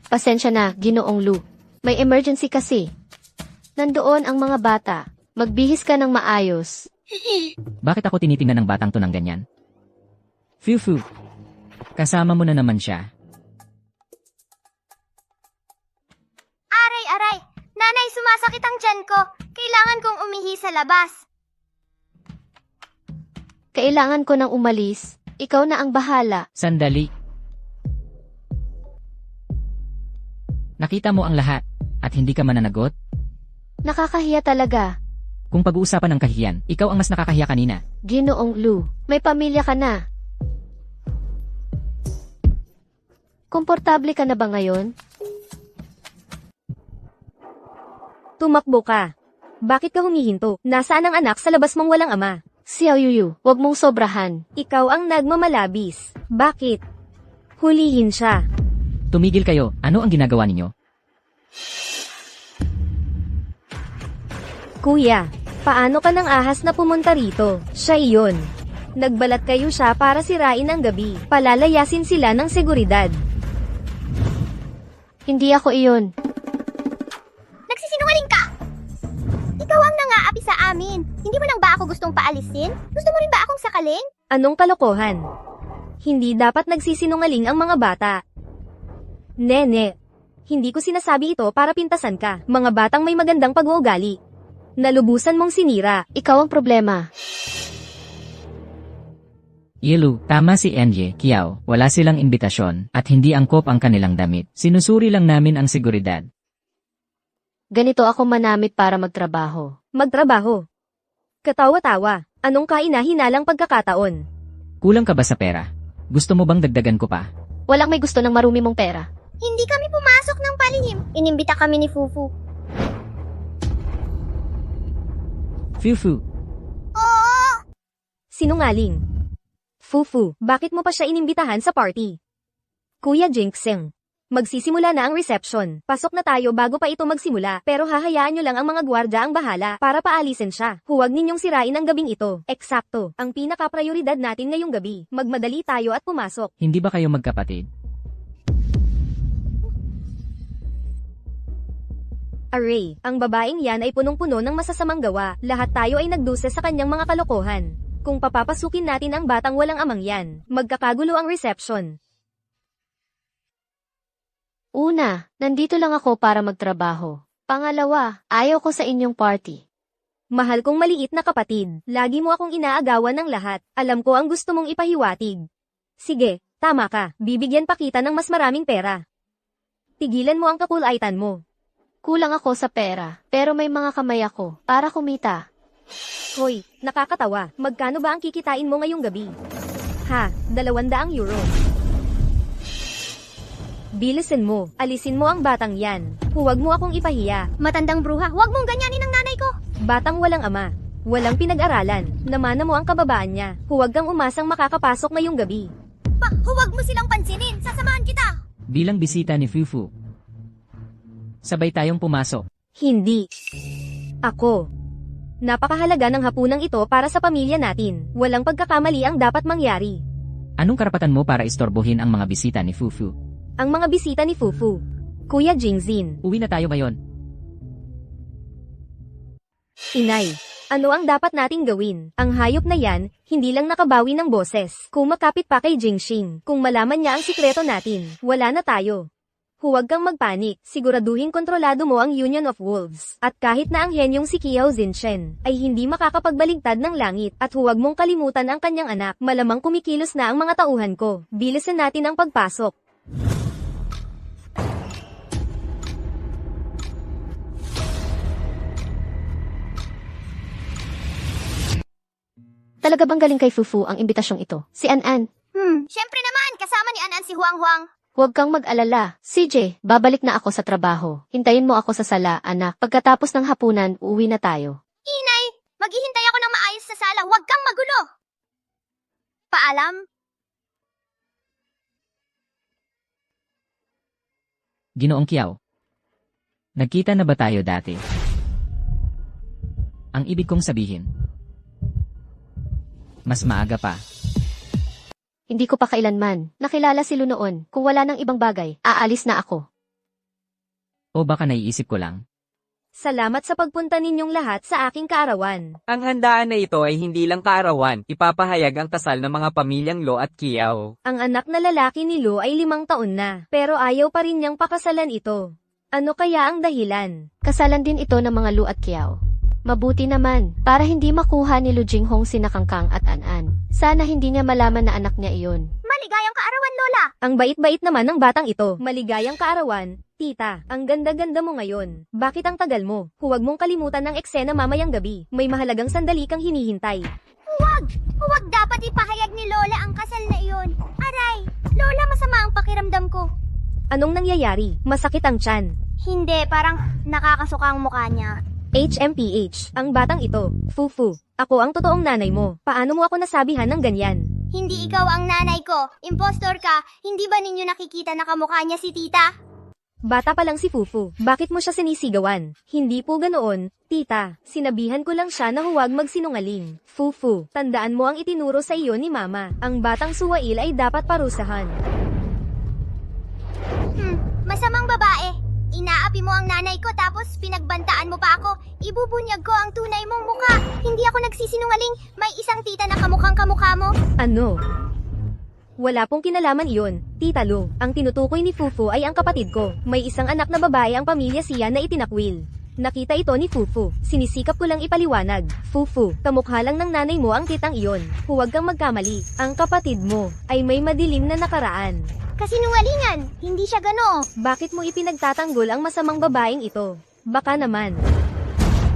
Pasensya na, Ginoong Lu. May emergency kasi. Nandoon ang mga bata. Magbihis ka ng maayos. Bakit ako tinitingnan ng batang to ng ganyan? Fufu. Kasama mo na naman siya. Aray! Nanay, sumasakit ang tiyan ko. Kailangan kong umihi sa labas. Kailangan ko nang umalis. Ikaw na ang bahala. Sandali. Nakita mo ang lahat, at hindi ka mananagot? Nakakahiya talaga. Kung pag-uusapan ng kahiyan, ikaw ang mas nakakahiya kanina. Ginoong Lu, may pamilya ka na. Komportable ka na ba ngayon? Tumakbo ka. Bakit ka humihinto? Nasaan ang anak sa labas mong walang ama? Xiao Yuyu, huwag mong sobrahan. Ikaw ang nagmamalabis. Bakit? Hulihin siya. Tumigil kayo, ano ang ginagawa ninyo? Kuya, paano ka nang ahas na pumunta rito? Siya iyon. Nagbalat kayo siya para sirain ang gabi. Palalayasin sila ng seguridad. Hindi ako iyon. Nagsisinungaling ka! Ikaw ang nangaapi sa amin. Hindi mo lang ba ako gustong paalisin? Gusto mo rin ba akong sakaling? Anong kalokohan? Hindi dapat nagsisinungaling ang mga bata. Nene, hindi ko sinasabi ito para pintasan ka. Mga batang may magandang pag-uugali. Nalubusan mong sinira. Ikaw ang problema. Yilu, tama si Enye, Kiao, wala silang imbitasyon, at hindi angkop ang kanilang damit. Sinusuri lang namin ang seguridad. Ganito ako manamit para magtrabaho. Magtrabaho. Katawa-tawa. Anong kaina-hinalang pagkakataon? Kulang ka ba sa pera? Gusto mo bang dagdagan ko pa? Walang may gusto ng marumi mong pera. Hindi kami pumasok ng palihim. Inimbita kami ni Fufu. Fufu, Oo! Sinungaling. Fufu, bakit mo pa siya inimbitahan sa party? Kuya Jinxing. Magsisimula na ang reception. Pasok na tayo bago pa ito magsimula. Pero hahayaan nyo lang ang mga gwardya ang bahala para paalisin siya. Huwag ninyong sirain ang gabing ito. Eksakto. Ang pinaka-prioridad natin ngayong gabi. Magmadali tayo at pumasok. hindi ba kayo magkapatid? Array, ang babaeng yan ay punong-puno ng masasamang gawa. Lahat tayo ay nagduse sa kanyang mga kalokohan. Kung papapasukin natin ang batang walang amang yan, magkakagulo ang reception. Una, nandito lang ako para magtrabaho. Pangalawa, ayaw ko sa inyong party. Mahal kong maliit na kapatid, lagi mo akong inaagawan ng lahat. Alam ko ang gusto mong ipahiwatig. Sige, tama ka, bibigyan pa kita ng mas maraming pera. Tigilan mo ang kakulaitan mo. Kulang ako sa pera, pero may mga kamay ako para kumita. Hoy, nakakatawa, magkano ba ang kikitain mo ngayong gabi? Ha, 200 euro. Bilisin mo, alisin mo ang batang yan. Huwag mo akong ipahiya. Matandang bruha, huwag mong ganyanin ang nanay ko. Batang walang ama. Walang pinag-aralan. Namana mo ang kababaan niya. Huwag kang umasang makakapasok ngayong gabi. Huwag mo silang pansinin. Sasamahan kita. Bilang bisita ni Fufu. Sabay tayong pumasok. Hindi. Ako. Napakahalaga ng hapunang ito para sa pamilya natin. Walang pagkakamali ang dapat mangyari. Anong karapatan mo para istorbohin ang mga bisita ni Fufu? Ang mga bisita ni Fufu. Kuya Jingzin. Uwi na tayo ngayon. Inay. Ano ang dapat nating gawin? Ang hayop na yan, hindi lang nakabawi ng boses. Kung makapit pa kay Jingxing, kung malaman niya ang sikreto natin, wala na tayo. Huwag kang magpanik, siguraduhin kontrolado mo ang Union of Wolves. At kahit na ang henyong si Kiao Zinshen ay hindi makakapagbaligtad ng langit, at huwag mong kalimutan ang kanyang anak, malamang kumikilos na ang mga tauhan ko. Bilisan natin ang pagpasok. Talaga bang galing kay Fufu ang imbitasyong ito? Si An-An. Syempre naman, kasama ni Anan si Huang Huang. Huwag kang mag-alala. CJ, babalik na ako sa trabaho. Hintayin mo ako sa sala, anak. Pagkatapos ng hapunan, uuwi na tayo. Inay, maghihintay ako ng maayos sa sala. Huwag kang magulo. Paalam. Ginoong Kiao. Nagkita na ba tayo dati? Ang ibig kong sabihin. Mas maaga pa. Hindi ko pa kailanman. Nakilala si Lu noon. Kung wala ng ibang bagay, aalis na ako. O baka naiisip ko lang. Salamat sa pagpunta ninyong lahat sa aking kaarawan. Ang handaan na ito ay hindi lang kaarawan, ipapahayag ang kasal ng mga pamilyang Lo at Kiao. Ang anak na lalaki ni Lu ay 5 taon na, pero ayaw pa rin niyang pakasalan ito. Ano kaya ang dahilan? Kasalan din ito ng mga Lu at Kiao. Mabuti naman, para hindi makuha ni Lu Jinghong sina Kangkang at An-An. Sana hindi niya malaman na anak niya iyon. Maligayang kaarawan, Lola. Ang bait-bait naman ng batang ito. Maligayang kaarawan. Tita, ang ganda-ganda mo ngayon. Bakit ang tagal mo? Huwag mong kalimutan ng eksena mamayang gabi. May mahalagang sandali kang hinihintay. Huwag dapat ipahayag ni Lola ang kasal na iyon. Aray, Lola, masama ang pakiramdam ko. Anong nangyayari? Masakit ang tiyan. Hindi, parang nakakasuka ang mukha niya. HMPH, ang batang ito. Fufu, ako ang totoong nanay mo. Paano mo ako nasabihan ng ganyan? Hindi ikaw ang nanay ko. Impostor ka. Hindi ba ninyo nakikita na kamukha niya si tita? Bata pa lang si Fufu. Bakit mo siya sinisigawan? Hindi po ganoon, tita. Sinabihan ko lang siya na huwag magsinungaling. Fufu, tandaan mo ang itinuro sa iyo ni mama. Ang batang suwail ay dapat parusahan. Masamang babae. Inaapi mo ang nanay ko tapos pinagbantaan mo pa ako. Ibubunyag ko ang tunay mong mukha. Hindi ako nagsisinungaling. May isang tita na kamukhang kamukha mo. Ano? Wala pong kinalaman iyon, Tita Lu. Ang tinutukoy ni Fufu ay ang kapatid ko. May isang anak na babae ang pamilya siya na itinakwil. Nakita ito ni Fufu. Sinisikap ko lang ipaliwanag. Fufu, kamukha lang ng nanay mo ang titang iyon. Huwag kang magkamali. Ang kapatid mo ay may madilim na nakaraan. Kasinungalingan. Hindi siya gano. Bakit mo ipinagtatanggol ang masamang babaeng ito? Baka naman.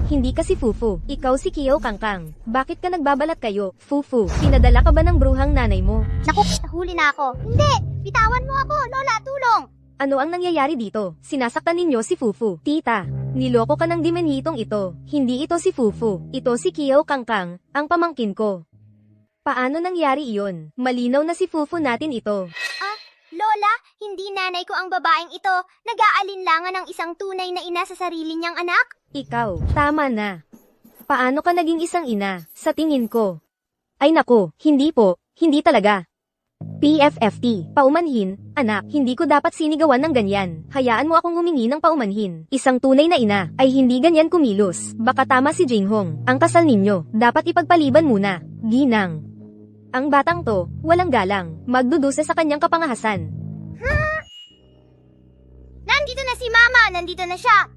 Hindi ka si Fufu. Ikaw si Kiao Kangkang. Bakit ka nagbabalat kayo? Fufu, pinadala ka ba ng bruhang nanay mo? Naku, huli na ako. Hindi! Bitawan mo ako, Lola, tulong! Ano ang nangyayari dito? Sinasaktan ninyo si Fufu. Tita, niloko ka ng dimenhitong ito. Hindi ito si Fufu. Ito si Kiao Kangkang, ang pamangkin ko. Paano nangyari iyon? Malinaw na si Fufu natin ito. Lola, hindi nanay ko ang babaeng ito. Nag-aalinlangan ng isang tunay na ina sa sarili niyang anak. Ikaw, tama na. Paano ka naging isang ina, sa tingin ko? Ay nako, hindi po, hindi talaga. PFFT, paumanhin, anak, hindi ko dapat sinigawan ng ganyan. Hayaan mo akong humingi ng paumanhin. Isang tunay na ina, ay hindi ganyan kumilos. Baka tama si Jinghong, ang kasal ninyo, dapat ipagpaliban muna. Ginang. Ang batang to, walang galang, magdudusa sa kanyang kapangahasan. Nandito na si Mama! Nandito na siya!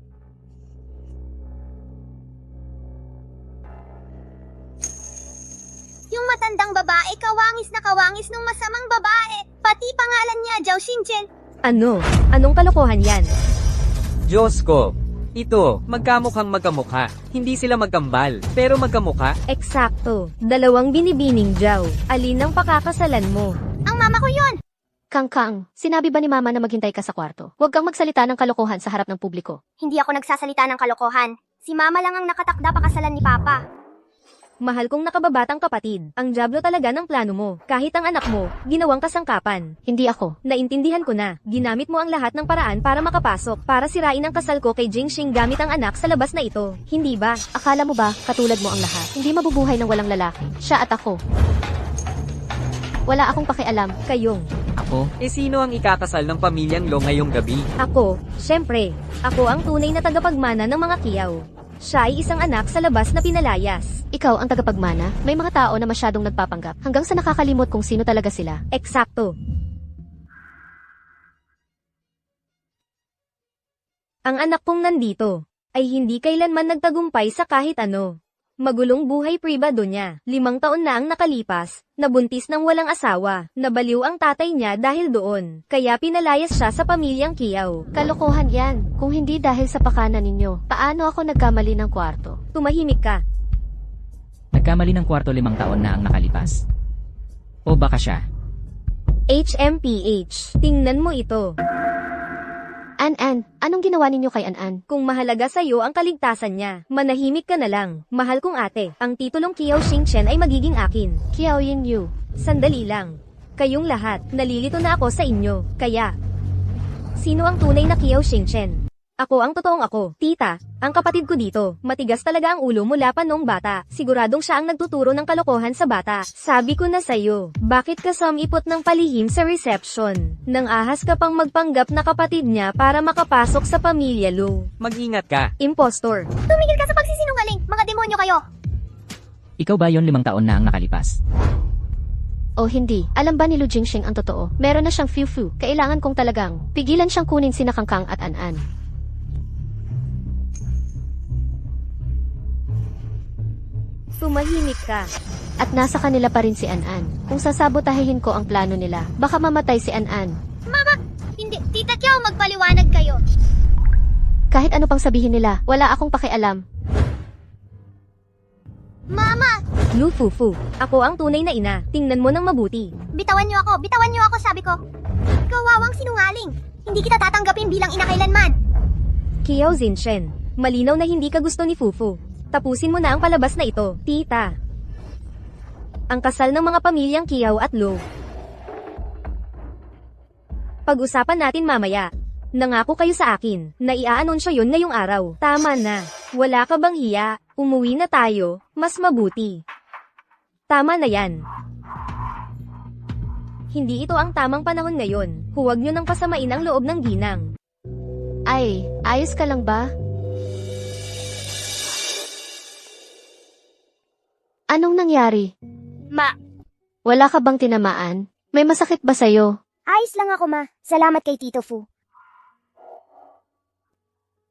Yung matandang babae, kawangis na kawangis nung masamang babae. Pati pangalan niya, Zhao Xinchen. Ano? Anong kalokohan yan? Diyos ko! Ito, magkamukhang magkamukha. Hindi sila magkambal, pero magkamukha. Eksakto, dalawang binibining Zhao. Alin ang pakakasalan mo? Ang mama ko yun! Kangkang, sinabi ba ni Mama na maghintay ka sa kwarto? Huwag kang magsalita ng kalokohan sa harap ng publiko. Hindi ako nagsasalita ng kalokohan. Si Mama lang ang nakatakda pakasalan ni Papa. Mahal kong nakababatang kapatid, ang jablo talaga ng plano mo. Kahit ang anak mo, ginawang kasangkapan. Hindi ako. Naintindihan ko na, ginamit mo ang lahat ng paraan para makapasok, para sirain ang kasal ko kay Jingxing gamit ang anak sa labas na ito. Hindi ba? Akala mo ba, katulad mo ang lahat? Hindi mabubuhay ng walang lalaki. Siya at ako. Wala akong pakialam. Kayong. Ako? Sino ang ikakasal ng pamilyang Lo ngayong gabi? Ako, syempre. Ako ang tunay na tagapagmana ng mga Kiao. Siya ay isang anak sa labas na pinalayas. Ikaw ang tagapagmana? May mga tao na masyadong nagpapanggap hanggang sa nakakalimot kung sino talaga sila. Eksakto. Ang anak kong nandito ay hindi kailanman nagtagumpay sa kahit ano. Magulong buhay pribado niya. 5 taon na ang nakalipas, nabuntis ng walang asawa, nabaliw ang tatay niya dahil doon, kaya pinalayas siya sa pamilyang Kiyaw. Kalokohan yan. Kung hindi dahil sa pakanan ninyo, paano ako nagkamali ng kwarto? Tumahimik ka. Nagkamali ng kwarto 5 taon na ang nakalipas. O baka siya. HMPH, tingnan mo ito. An, anong ginawa ninyo kay An? Kung mahalaga sa'yo ang kaligtasan niya, manahimik ka na lang. Mahal kong ate, ang titulong Kiyaw Xingchen ay magiging akin. Kiao Yin Yu. Sandali lang. Kayong lahat, nalilito na ako sa inyo, kaya... Sino ang tunay na Kiyaw Xingchen? Ako ang totoong ako, tita, ang kapatid ko dito. Matigas talaga ang ulo mula pa noong bata. Siguradong siya ang nagtuturo ng kalokohan sa bata. Sabi ko na sa'yo, bakit ka samipot ng palihim sa reception? Nang ahas ka pang magpanggap na kapatid niya para makapasok sa pamilya Lu. Mag-ingat ka. Impostor. Tumigil ka sa pagsisinungaling! Mga demonyo kayo! Ikaw ba yon 5 taon na ang nakalipas? O hindi, alam ba ni Lu Jingxing ang totoo? Meron na siyang Fiu-Fu. Kailangan kong talagang pigilan siyang kunin sina Kangkang at An. Tumahimik ka. At nasa kanila pa rin si An. Kung sasabotahin ko ang plano nila, baka mamatay si An. Hindi, Tita Kiao, magpaliwanag kayo. Kahit ano pang sabihin nila, wala akong pakialam. Mama! Lu Fufu, ako ang tunay na ina. Tingnan mo ng mabuti. Bitawan niyo ako, sabi ko. Kawawang sinungaling. Hindi kita tatanggapin bilang ina kailanman. Kiyaw Zinshen, malinaw na hindi ka gusto ni Fufu. Tapusin mo na ang palabas na ito, tita. Ang kasal ng mga pamilyang Kiyaw at Lu. Pag-usapan natin mamaya. Nangako kayo sa akin na i-aanunsyo yun ngayong araw. Tama na. Wala ka bang hiya? Umuwi na tayo. Mas mabuti. Tama na yan. Hindi ito ang tamang panahon ngayon. Huwag nyo nang pasamain ang loob ng ginang. Ay, ayos ka lang ba? Anong nangyari? Wala ka bang tinamaan? May masakit ba sa'yo? Ayos lang ako, ma. Salamat kay Tito Fu.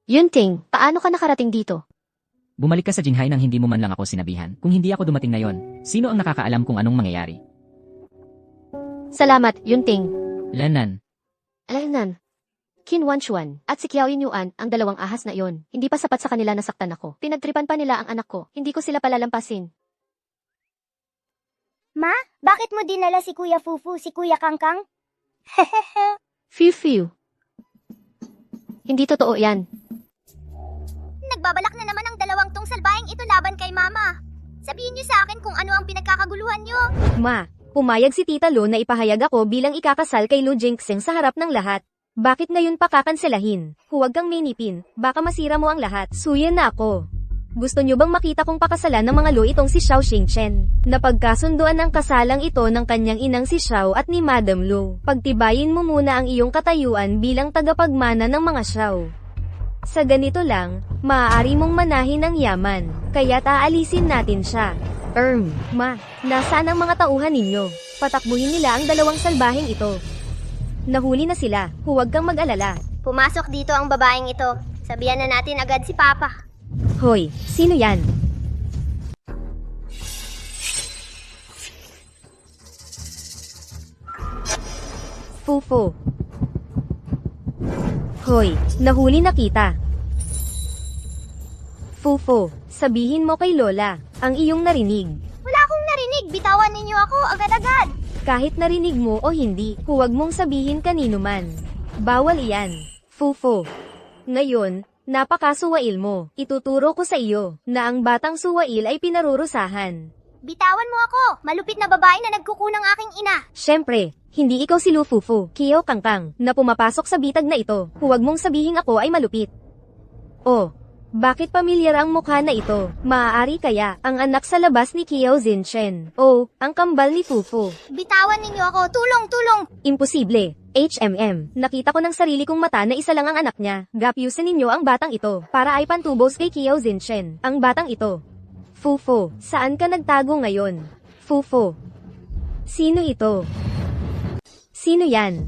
Yunting, paano ka nakarating dito? Bumalik ka sa Jinhai nang hindi mo man lang ako sinabihan. Kung hindi ako dumating na yon, sino ang nakakaalam kung anong mangyayari? Salamat, Yunting. Lanan. Alanan. Qin Wanchuan at si Kiao Yinyuan ang 2 ahas na iyon. Hindi pa sapat sa kanila nasaktan ako. Pinagtripan pa nila ang anak ko. Hindi ko sila palalampasin. Ma, bakit mo dinala si Kuya Fufu, si Kuya Kangkang? Fiu-fiu. Hindi totoo yan. Nagbabalak na naman ang 2 tong salbahing ito laban kay Mama. Sabihin niyo sa akin kung ano ang pinagkakaguluhan niyo. Ma, pumayag si Tita Lu na ipahayag ako bilang ikakasal kay Lu Jingxing sa harap ng lahat. Bakit ngayon pa kakanselahin? Huwag kang minipin, baka masira mo ang lahat. Suya na ako. Gusto nyo bang makita kong pakasalan ng mga Lu itong si Xiao Xingchen? Napagkasunduan ng kasalang ito ng kanyang inang si Xiao at ni Madam Lu. Pagtibayin mo muna ang iyong katayuan bilang tagapagmana ng mga Xiao. Sa ganito lang, maaari mong manahin ang yaman, kaya't aalisin natin siya. Ma, nasaan ang mga tauhan ninyo? Patakbuhin nila ang 2 salbaheng ito. Nahuli na sila, huwag kang mag-alala. Pumasok dito ang babaeng ito. Sabihan na natin agad si Papa. Hoy, sino yan? Fufu. Hoy, nahuli na kita. Fufu, sabihin mo kay Lola, ang iyong narinig. Wala akong narinig. Bitawan ninyo ako agad-agad. Kahit narinig mo o hindi, huwag mong sabihin kanino man. Bawal iyan, Fufu. Ngayon, napakasuwail mo. Ituturo ko sa iyo na ang batang suwail ay pinarurusahan. Bitawan mo ako. Malupit na babae na nagkukunang aking ina. Siyempre, hindi ikaw si Lu Fufu, Kiyaw Kangkang, na pumapasok sa bitag na ito. Huwag mong sabihin ako ay malupit. Oh, bakit pamilyar ang mukha na ito? Maaari kaya ang anak sa labas ni Kiyaw Zinshen? Oh, ang kambal ni Fufu. Bitawan ninyo ako. Tulong, tulong. Imposible. HMM. Nakita ko ng sarili kong mata na isa lang ang anak niya. Gapyusin ninyo ang batang ito para ay pantubos kay Kiyaw Zinshen. Ang batang ito. Fufu, saan ka nagtago ngayon? Fufu. Sino ito? Sino yan?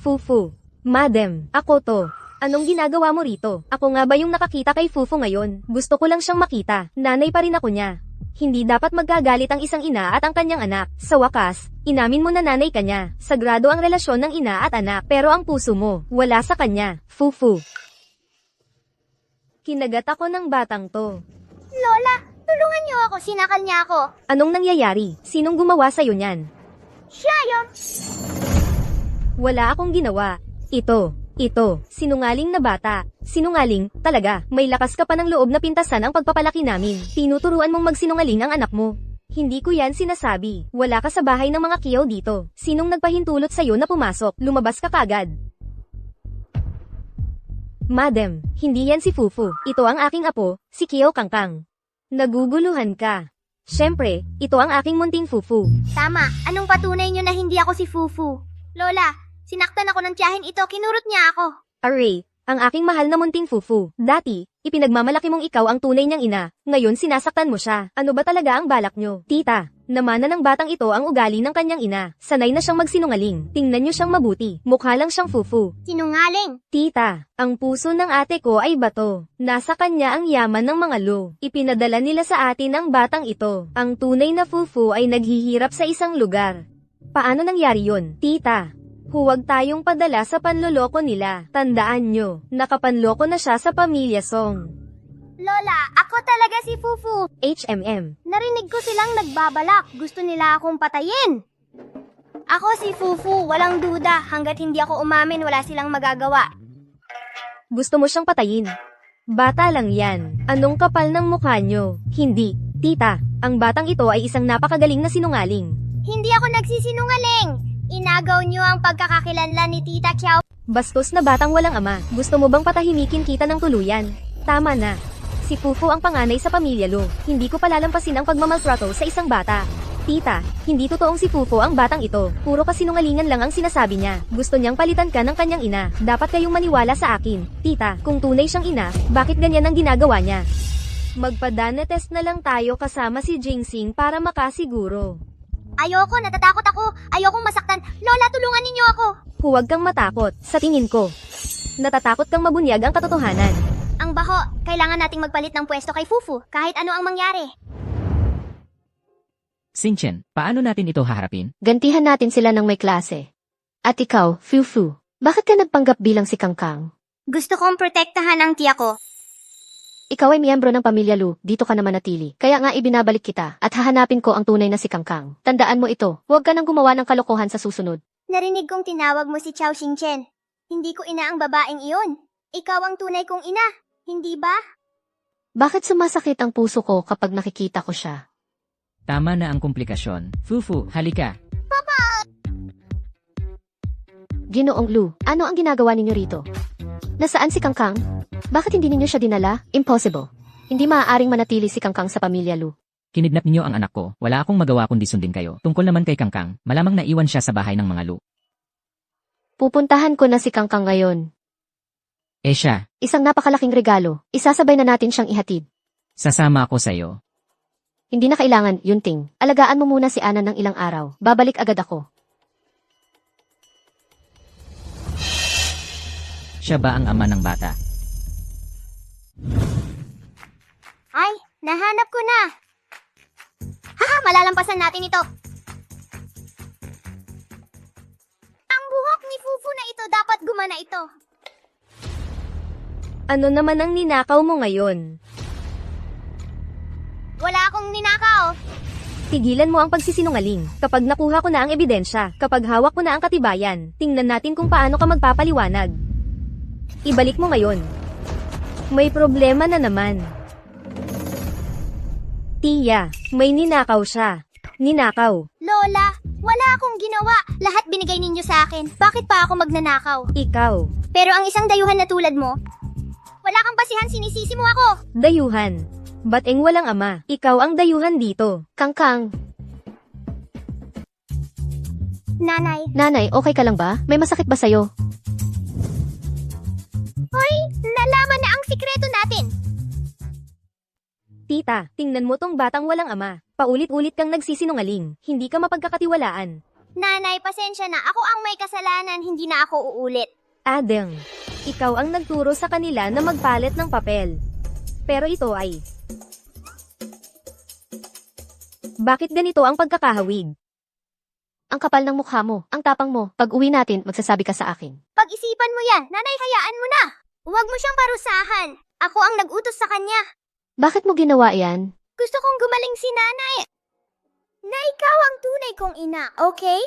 Fufu. Madam, ako to. Anong ginagawa mo rito? Ako nga ba yung nakakita kay Fufu ngayon? Gusto ko lang siyang makita. Nanay pa rin ako niya. Hindi dapat magagalit ang isang ina at ang kanyang anak. Sa wakas, inamin mo na nanay ka niya. Sagrado ang relasyon ng ina at anak, pero ang puso mo, wala sa kanya. Fufu. Kinagat ako ng batang to. Lola, tulungan niyo ako. Sinakal niya ako. Anong nangyayari? Sinong gumawa sa'yo niyan? Siya yun. Wala akong ginawa. Ito, sinungaling na bata. Sinungaling, talaga, may lakas ka pa ng loob na pintasan ang pagpapalaki namin. Tinuturuan mong magsinungaling ang anak mo. Hindi ko yan sinasabi. Wala ka sa bahay ng mga kiyaw dito. Sinong nagpahintulot sa'yo na pumasok? Lumabas ka kagad. Madam, hindi yan si Fufu. Ito ang aking apo, si Kiyaw Kangkang. Naguguluhan ka. Siyempre, ito ang aking munting Fufu. Tama, anong patunay niyo na hindi ako si Fufu? Lola, sinaktan ako ng tiyahin ito, kinurot niya ako. Array, ang aking mahal na munting Fufu. Dati, ipinagmamalaki mong ikaw ang tunay niyang ina. Ngayon sinasaktan mo siya. Ano ba talaga ang balak nyo? Tita, namana ng batang ito ang ugali ng kanyang ina. Sanay na siyang magsinungaling. Tingnan niyo siyang mabuti. Mukha lang siyang Fufu. Sinungaling. Tita, ang puso ng ate ko ay bato. Nasa kanya ang yaman ng mga lo. Ipinadala nila sa atin ang batang ito. Ang tunay na Fufu ay naghihirap sa isang lugar. Paano nangyari yun, tita? Huwag tayong padala sa panloloko nila. Tandaan nyo, nakapanloko na siya sa Pamilya Song. Lola, ako talaga si Fufu. HMM. Narinig ko silang nagbabalak. Gusto nila akong patayin. Ako si Fufu, walang duda. Hanggat hindi ako umamin, wala silang magagawa. Gusto mo siyang patayin? Bata lang yan. Anong kapal ng mukha nyo? Hindi. Tita, ang batang ito ay isang napakagaling na sinungaling. Hindi ako nagsisinungaling. Inagaw niyo ang pagkakakilanlan ni Tita Kiao. Bastos na batang walang ama. Gusto mo bang patahimikin kita ng tuluyan? Tama na. Si Fufu ang panganay sa pamilya Lo. Hindi ko palalampasin ang pagmamaltrato sa isang bata. Tita, hindi totoong si Fufu ang batang ito. Puro kasinungalingan lang ang sinasabi niya. Gusto niyang palitan ka ng kanyang ina. Dapat kayong maniwala sa akin. Tita, kung tunay siyang ina, bakit ganyan ang ginagawa niya? Magpa-DNA test na lang tayo kasama si Jingsing para makasiguro. Ayoko, natatakot ako. Ayokong masaktan. Lola, tulungan ninyo ako. Huwag kang matakot, sa tingin ko. Natatakot kang mabunyag ang katotohanan. Ang baho, kailangan nating magpalit ng pwesto kay Fufu, kahit ano ang mangyari. Xingchen, paano natin ito haharapin? Gantihan natin sila ng may klase. At ikaw, Fufu, bakit ka nagpanggap bilang si Kangkang? Gusto kong protektahan ang tiya ko. Ikaw ay miyembro ng pamilya Lu, dito ka na manatili. Kaya nga ibinabalik kita at hahanapin ko ang tunay na si Kangkang. Tandaan mo ito, huwag ka nang gumawa ng kalokohan sa susunod. Narinig kong tinawag mo si Chao Xingchen. Hindi ko ina ang babaeng iyon. Ikaw ang tunay kong ina, hindi ba? Bakit sumasakit ang puso ko kapag nakikita ko siya? Tama na ang komplikasyon. Fufu, halika. Ginoong Lu, ano ang ginagawa ninyo rito? Nasaan si Kangkang? Bakit hindi ninyo siya dinala? Impossible. Hindi maaaring manatili si Kangkang sa pamilya Lu. Kinidnap niyo ang anak ko. Wala akong magawa kundi sundin kayo. Tungkol naman kay Kangkang, malamang naiwan siya sa bahay ng mga Lu. Pupuntahan ko na si Kangkang ngayon. Siya, Isang napakalaking regalo. Isasabay na natin siyang ihatid. sasama ako sa'yo. Hindi na kailangan, Yunting. Alagaan mo muna si Ana ng ilang araw. Babalik agad ako. Siya ba ang ama ng bata? Ay, nahanap ko na. Haha, malalampasan natin ito. Ang buhok ni Fufu na ito, dapat gumana ito. Ano naman ang ninakaw mo ngayon? Wala akong ninakaw. Tigilan mo ang pagsisinungaling. Kapag nakuha ko na ang ebidensya, kapag hawak ko na ang katibayan, tingnan natin kung paano ka magpapaliwanag. Ibalik mo ngayon. May problema na naman. Tiya, may ninakaw siya. Ninakaw. Lola, wala akong ginawa. Lahat binigay ninyo sa akin. Bakit pa ako magnanakaw? Ikaw. Pero ang isang dayuhan na tulad mo, wala kang basihan, sinisisi mo ako. Dayuhan. Bateng walang ama. Ikaw ang dayuhan dito. Kangkang, Nanay. nanay, okay ka lang ba? May masakit ba sa'yo? Hoy, nalaman na ang sikreto natin. Tita, tingnan mo tong batang walang ama. Paulit-ulit kang nagsisinungaling. Hindi ka mapagkakatiwalaan. Nanay, pasensya na. Ako ang may kasalanan, hindi na ako uulit. Adeng, ikaw ang nagturo sa kanila na magpalit ng papel. Pero ito ay... Bakit ganito ang pagkakahawig? Ang kapal ng mukha mo, ang tapang mo. Pag uwi natin, magsasabi ka sa akin. Pag-isipan mo yan. Nanay, hayaan mo na. Huwag mo siyang parusahan. Ako ang nag-utos sa kanya. Bakit mo ginawa yan? Gusto kong gumaling si nanay. Na ikaw ang tunay kong ina, okay?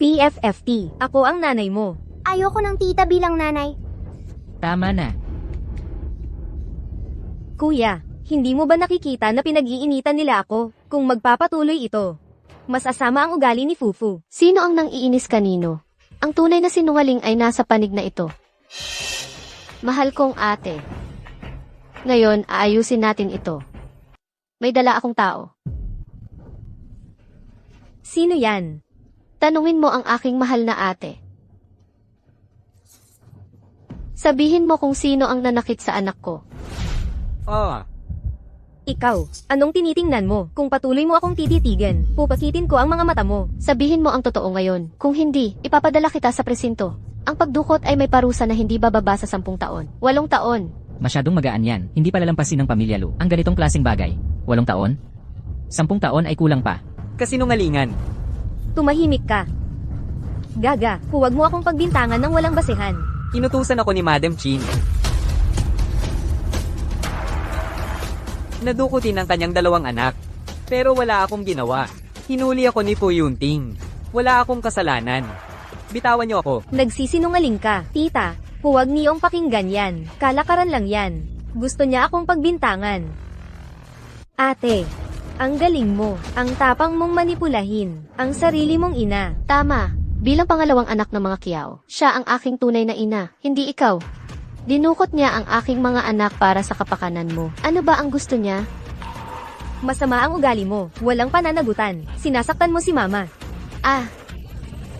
PFFT, ako ang nanay mo. Ayoko ng tita bilang nanay. Tama na. Kuya, hindi mo ba nakikita na pinag-iinitan nila ako kung magpapatuloy ito? Mas asama ang ugali ni Fufu. Sino ang nang-iinis kanino? Ang tunay na sinungaling ay nasa panig na ito. Mahal kong ate. Ngayon, aayusin natin ito. May dala akong tao. Sino yan? Tanungin mo ang aking mahal na ate. Sabihin mo kung sino ang nanakit sa anak ko. Ikaw, anong tinitingnan mo? Kung patuloy mo akong tititigan, pupakitin ko ang mga mata mo. Sabihin mo ang totoo ngayon. Kung hindi, ipapadala kita sa presinto. Ang pagdukot ay may parusa na hindi bababa sa 10 taon. 8 taon. Masyadong magaan yan. Hindi palalampasin ng pamilya Lu. Ang ganitong klaseng bagay. 8 taon? 10 taon ay kulang pa. Kasinungalingan. Tumahimik ka. Gaga, huwag mo akong pagbintangan ng walang basehan. Inutusan ako ni Madam Chin. Nadukutin ang kanyang 2 anak. Pero wala akong ginawa. Hinuli ako ni Fu Yunting. Wala akong kasalanan. Bitawan niyo ako. Nagsisinungaling ka, tita. Huwag niyong pakinggan yan. Kalakaran lang yan. Gusto niya akong pagbintangan. Ate, ang galing mo. Ang tapang mong manipulahin. Ang sarili mong ina. Tama. Bilang pangalawang anak ng mga Kiao, siya ang aking tunay na ina, hindi ikaw. Dinukot niya ang aking mga anak para sa kapakanan mo. Ano ba ang gusto niya? Masama ang ugali mo. Walang pananagutan. Sinasaktan mo si mama. Ah,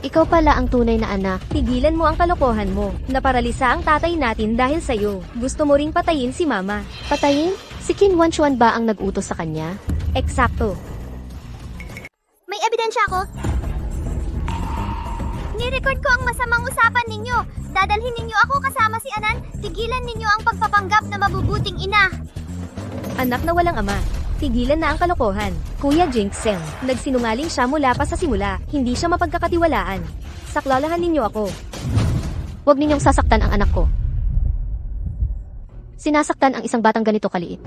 ikaw pala ang tunay na anak. Tigilan mo ang kalokohan mo. Naparalisa ang tatay natin dahil sa'yo. Gusto mo ring patayin si mama. Patayin? Si Qin Wanchuan ba ang nag-utos sa kanya? Eksakto. May ebidensya ako. Nirecord ko ang masamang usapan ninyo. Dadalhin ninyo ako kasama si Anan. Tigilan ninyo ang pagpapanggap na mabubuting ina. Anak na walang ama. Tigilan na ang kalokohan. Kuya Jinxeng, nagsinungaling siya mula pa sa simula. Hindi siya mapagkakatiwalaan. Saklalahan ninyo ako. Huwag ninyong sasaktan ang anak ko. Sinasaktan ang isang batang ganito kaliit.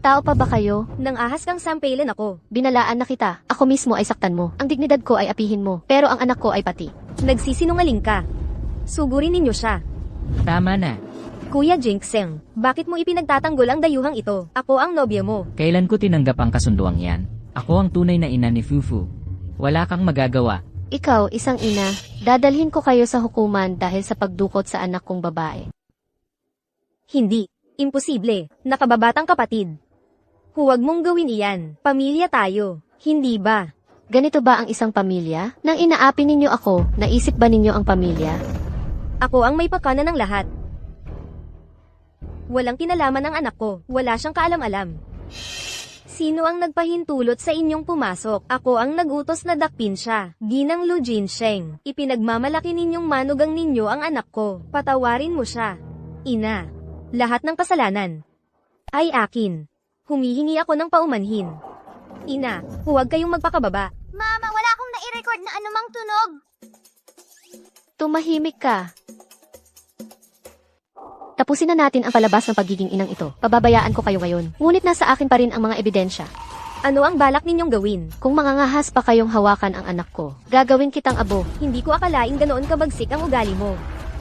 Tao pa ba kayo? Nang ahas kang sampelan ako. Binalaan na kita. Ako mismo ay saktan mo. Ang dignidad ko ay apihin mo. Pero ang anak ko ay pati. Nagsisinungaling ka. Sugurin ninyo siya. Tama na. Kuya Jinxeng, bakit mo ipinagtatanggol ang dayuhang ito? Ako ang nobya mo. Kailan ko tinanggap ang kasunduang yan? Ako ang tunay na ina ni Fufu. Wala kang magagawa. Ikaw, isang ina, dadalhin ko kayo sa hukuman dahil sa pagdukot sa anak kong babae. Hindi. Imposible. Nakababatang kapatid. Huwag mong gawin iyan. Pamilya tayo. Hindi ba? Ganito ba ang isang pamilya? Nang inaapi ninyo ako, naisip ba ninyo ang pamilya? Ako ang may pakana ng lahat. Walang kinalaman ang anak ko. Wala siyang kaalam-alam. Sino ang nagpahintulot sa inyong pumasok? Ako ang nagutos na dakpin siya. Ginang Lu Jinsheng. Ipinagmamalaki ninyong manugang ninyo ang anak ko. Patawarin mo siya. Ina. Lahat ng kasalanan ay akin. Humihingi ako ng paumanhin. Ina, huwag kayong magpakababa. Mama, wala akong nai-record na anumang tunog. Tumahimik ka. Tapusin na natin ang palabas ng pagiging inang ito. Pababayaan ko kayo ngayon. Ngunit nasa akin pa rin ang mga ebidensya. Ano ang balak ninyong gawin? Kung mangangahas pa kayong hawakan ang anak ko, gagawin kitang abo. Hindi ko akalaing ganoon kabagsik ang ugali mo.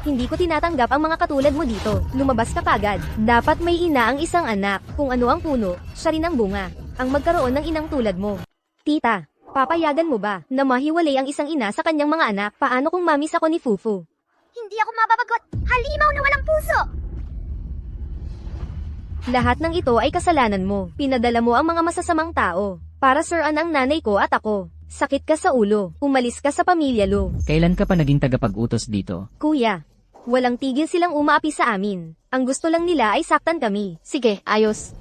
Hindi ko tinatanggap ang mga katulad mo dito. Lumabas ka kagad. Dapat may ina ang isang anak. Kung ano ang puno, siya rin ang bunga. Ang magkaroon ng inang tulad mo. Tita, papayagan mo ba na mahiwalay ang isang ina sa kanyang mga anak? Paano kung mamis ako ni Fufu? Hindi ako mababagot. Halimaw na walang puso. Lahat ng ito ay kasalanan mo. Pinadala mo ang mga masasamang tao. Para siraan ang nanay ko at ako. Sakit ka sa ulo. Umalis ka sa pamilya Lu. Kailan ka pa naging tagapag-utos dito? Kuya, walang tigil silang umaapi sa amin. Ang gusto lang nila ay saktan kami. Sige, ayos.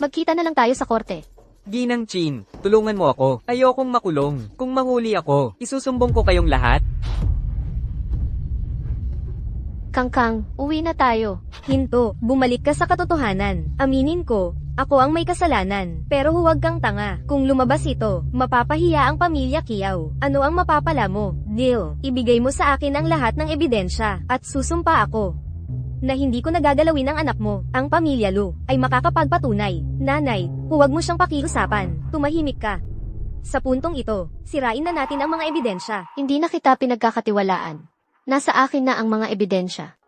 Magkita na lang tayo sa korte. Ginang Chin, tulungan mo ako. Ayokong makulong. Kung mahuli ako, isusumbong ko kayong lahat. Kangkang, uwi na tayo. Hinto, bumalik ka sa katotohanan. Aminin ko, ako ang may kasalanan. Pero huwag kang tanga. Kung lumabas ito, mapapahiya ang pamilya Kiyaw. Ano ang mapapala mo? Deal, ibigay mo sa akin ang lahat ng ebidensya. At susumpa ako na hindi ko nagagalawin ang anak mo. Ang pamilya Lu ay makakapagpatunay. Nanay, huwag mo siyang pakiusapan. Tumahimik ka. Sa puntong ito, sirain na natin ang mga ebidensya. Hindi na kita pinagkakatiwalaan. Nasa akin na ang mga ebidensya.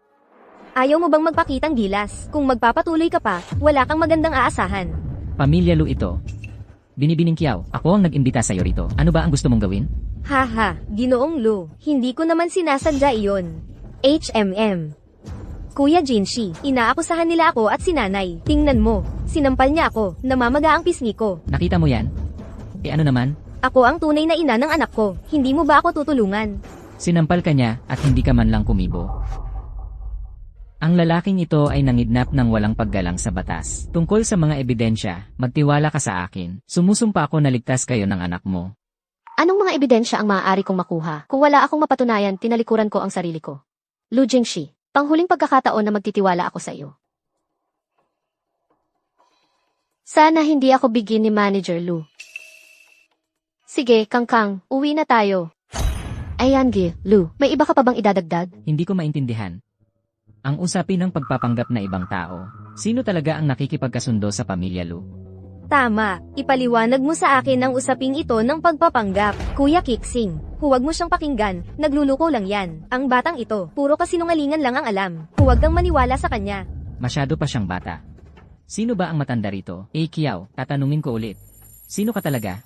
Ayaw mo bang magpakitang gilas? Kung magpapatuloy ka pa, wala kang magandang aasahan. Pamilya Lu ito. Binibining Kiyaw, ako ang nag-imbita sa'yo rito. Ano ba ang gusto mong gawin? Haha, Ginoong Lu, hindi ko naman sinasadya iyon. HMM. Kuya Jinshi, inaakusahan nila ako at si nanay. Tingnan mo, sinampal niya ako, namamaga ang pisngi ko. Nakita mo yan? Ano naman? Ako ang tunay na ina ng anak ko, hindi mo ba ako tutulungan? Sinampal ka niya at hindi ka man lang kumibo. Ang lalaking ito ay nangidnap ng walang paggalang sa batas. Tungkol sa mga ebidensya, magtiwala ka sa akin. Sumusumpa ako na ligtas kayo ng anak mo. Anong mga ebidensya ang maaari kong makuha? Kung wala akong mapatunayan, tinalikuran ko ang sarili ko. Lu Jingshi, panghuling pagkakataon na magtitiwala ako sa iyo. Sana hindi ako bigyan ni Manager Lu. Sige, Kangkang, uwi na tayo. Ayan, Lu, may iba ka pa bang idadagdag? Hindi ko maintindihan. Ang usapin ng pagpapanggap na ibang tao. Sino talaga ang nakikipagkasundo sa pamilya Lu? Tama, ipaliwanag mo sa akin ang usaping ito ng pagpapanggap. Kuya Kiksing, huwag mo siyang pakinggan, nagluluko lang yan. Ang batang ito, puro kasinungalingan lang ang alam. Huwag kang maniwala sa kanya. Masyado pa siyang bata. Sino ba ang matanda rito? Kiyaw, tatanungin ko ulit. Sino ka talaga?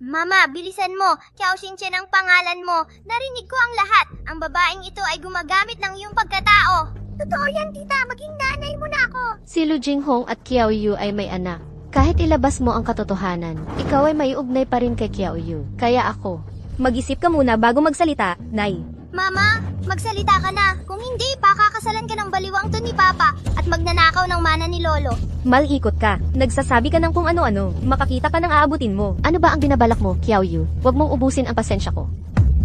Mama, bilisan mo. Kiao Shinchen ang pangalan mo. Narinig ko ang lahat. Ang babaeng ito ay gumagamit ng iyong pagkatao. Totoo yan, tita. Maging nanay mo na ako. Si Lu Jinghong at Kiao Yu ay may anak. Kahit ilabas mo ang katotohanan, ikaw ay may ugnay pa rin kay Kiao Yu. Kaya ako. Mag-isip ka muna bago magsalita, Nay. Mama, magsalita ka na. Kung hindi, pakakasalan ka ng baliwang to ni Papa at magnanakaw ng mana ni Lolo. Malikot ka, nagsasabi ka ng kung ano-ano, makakita ka ng aabutin mo. Ano ba ang binabalak mo, Kiao Yu? Huwag mong ubusin ang pasensya ko.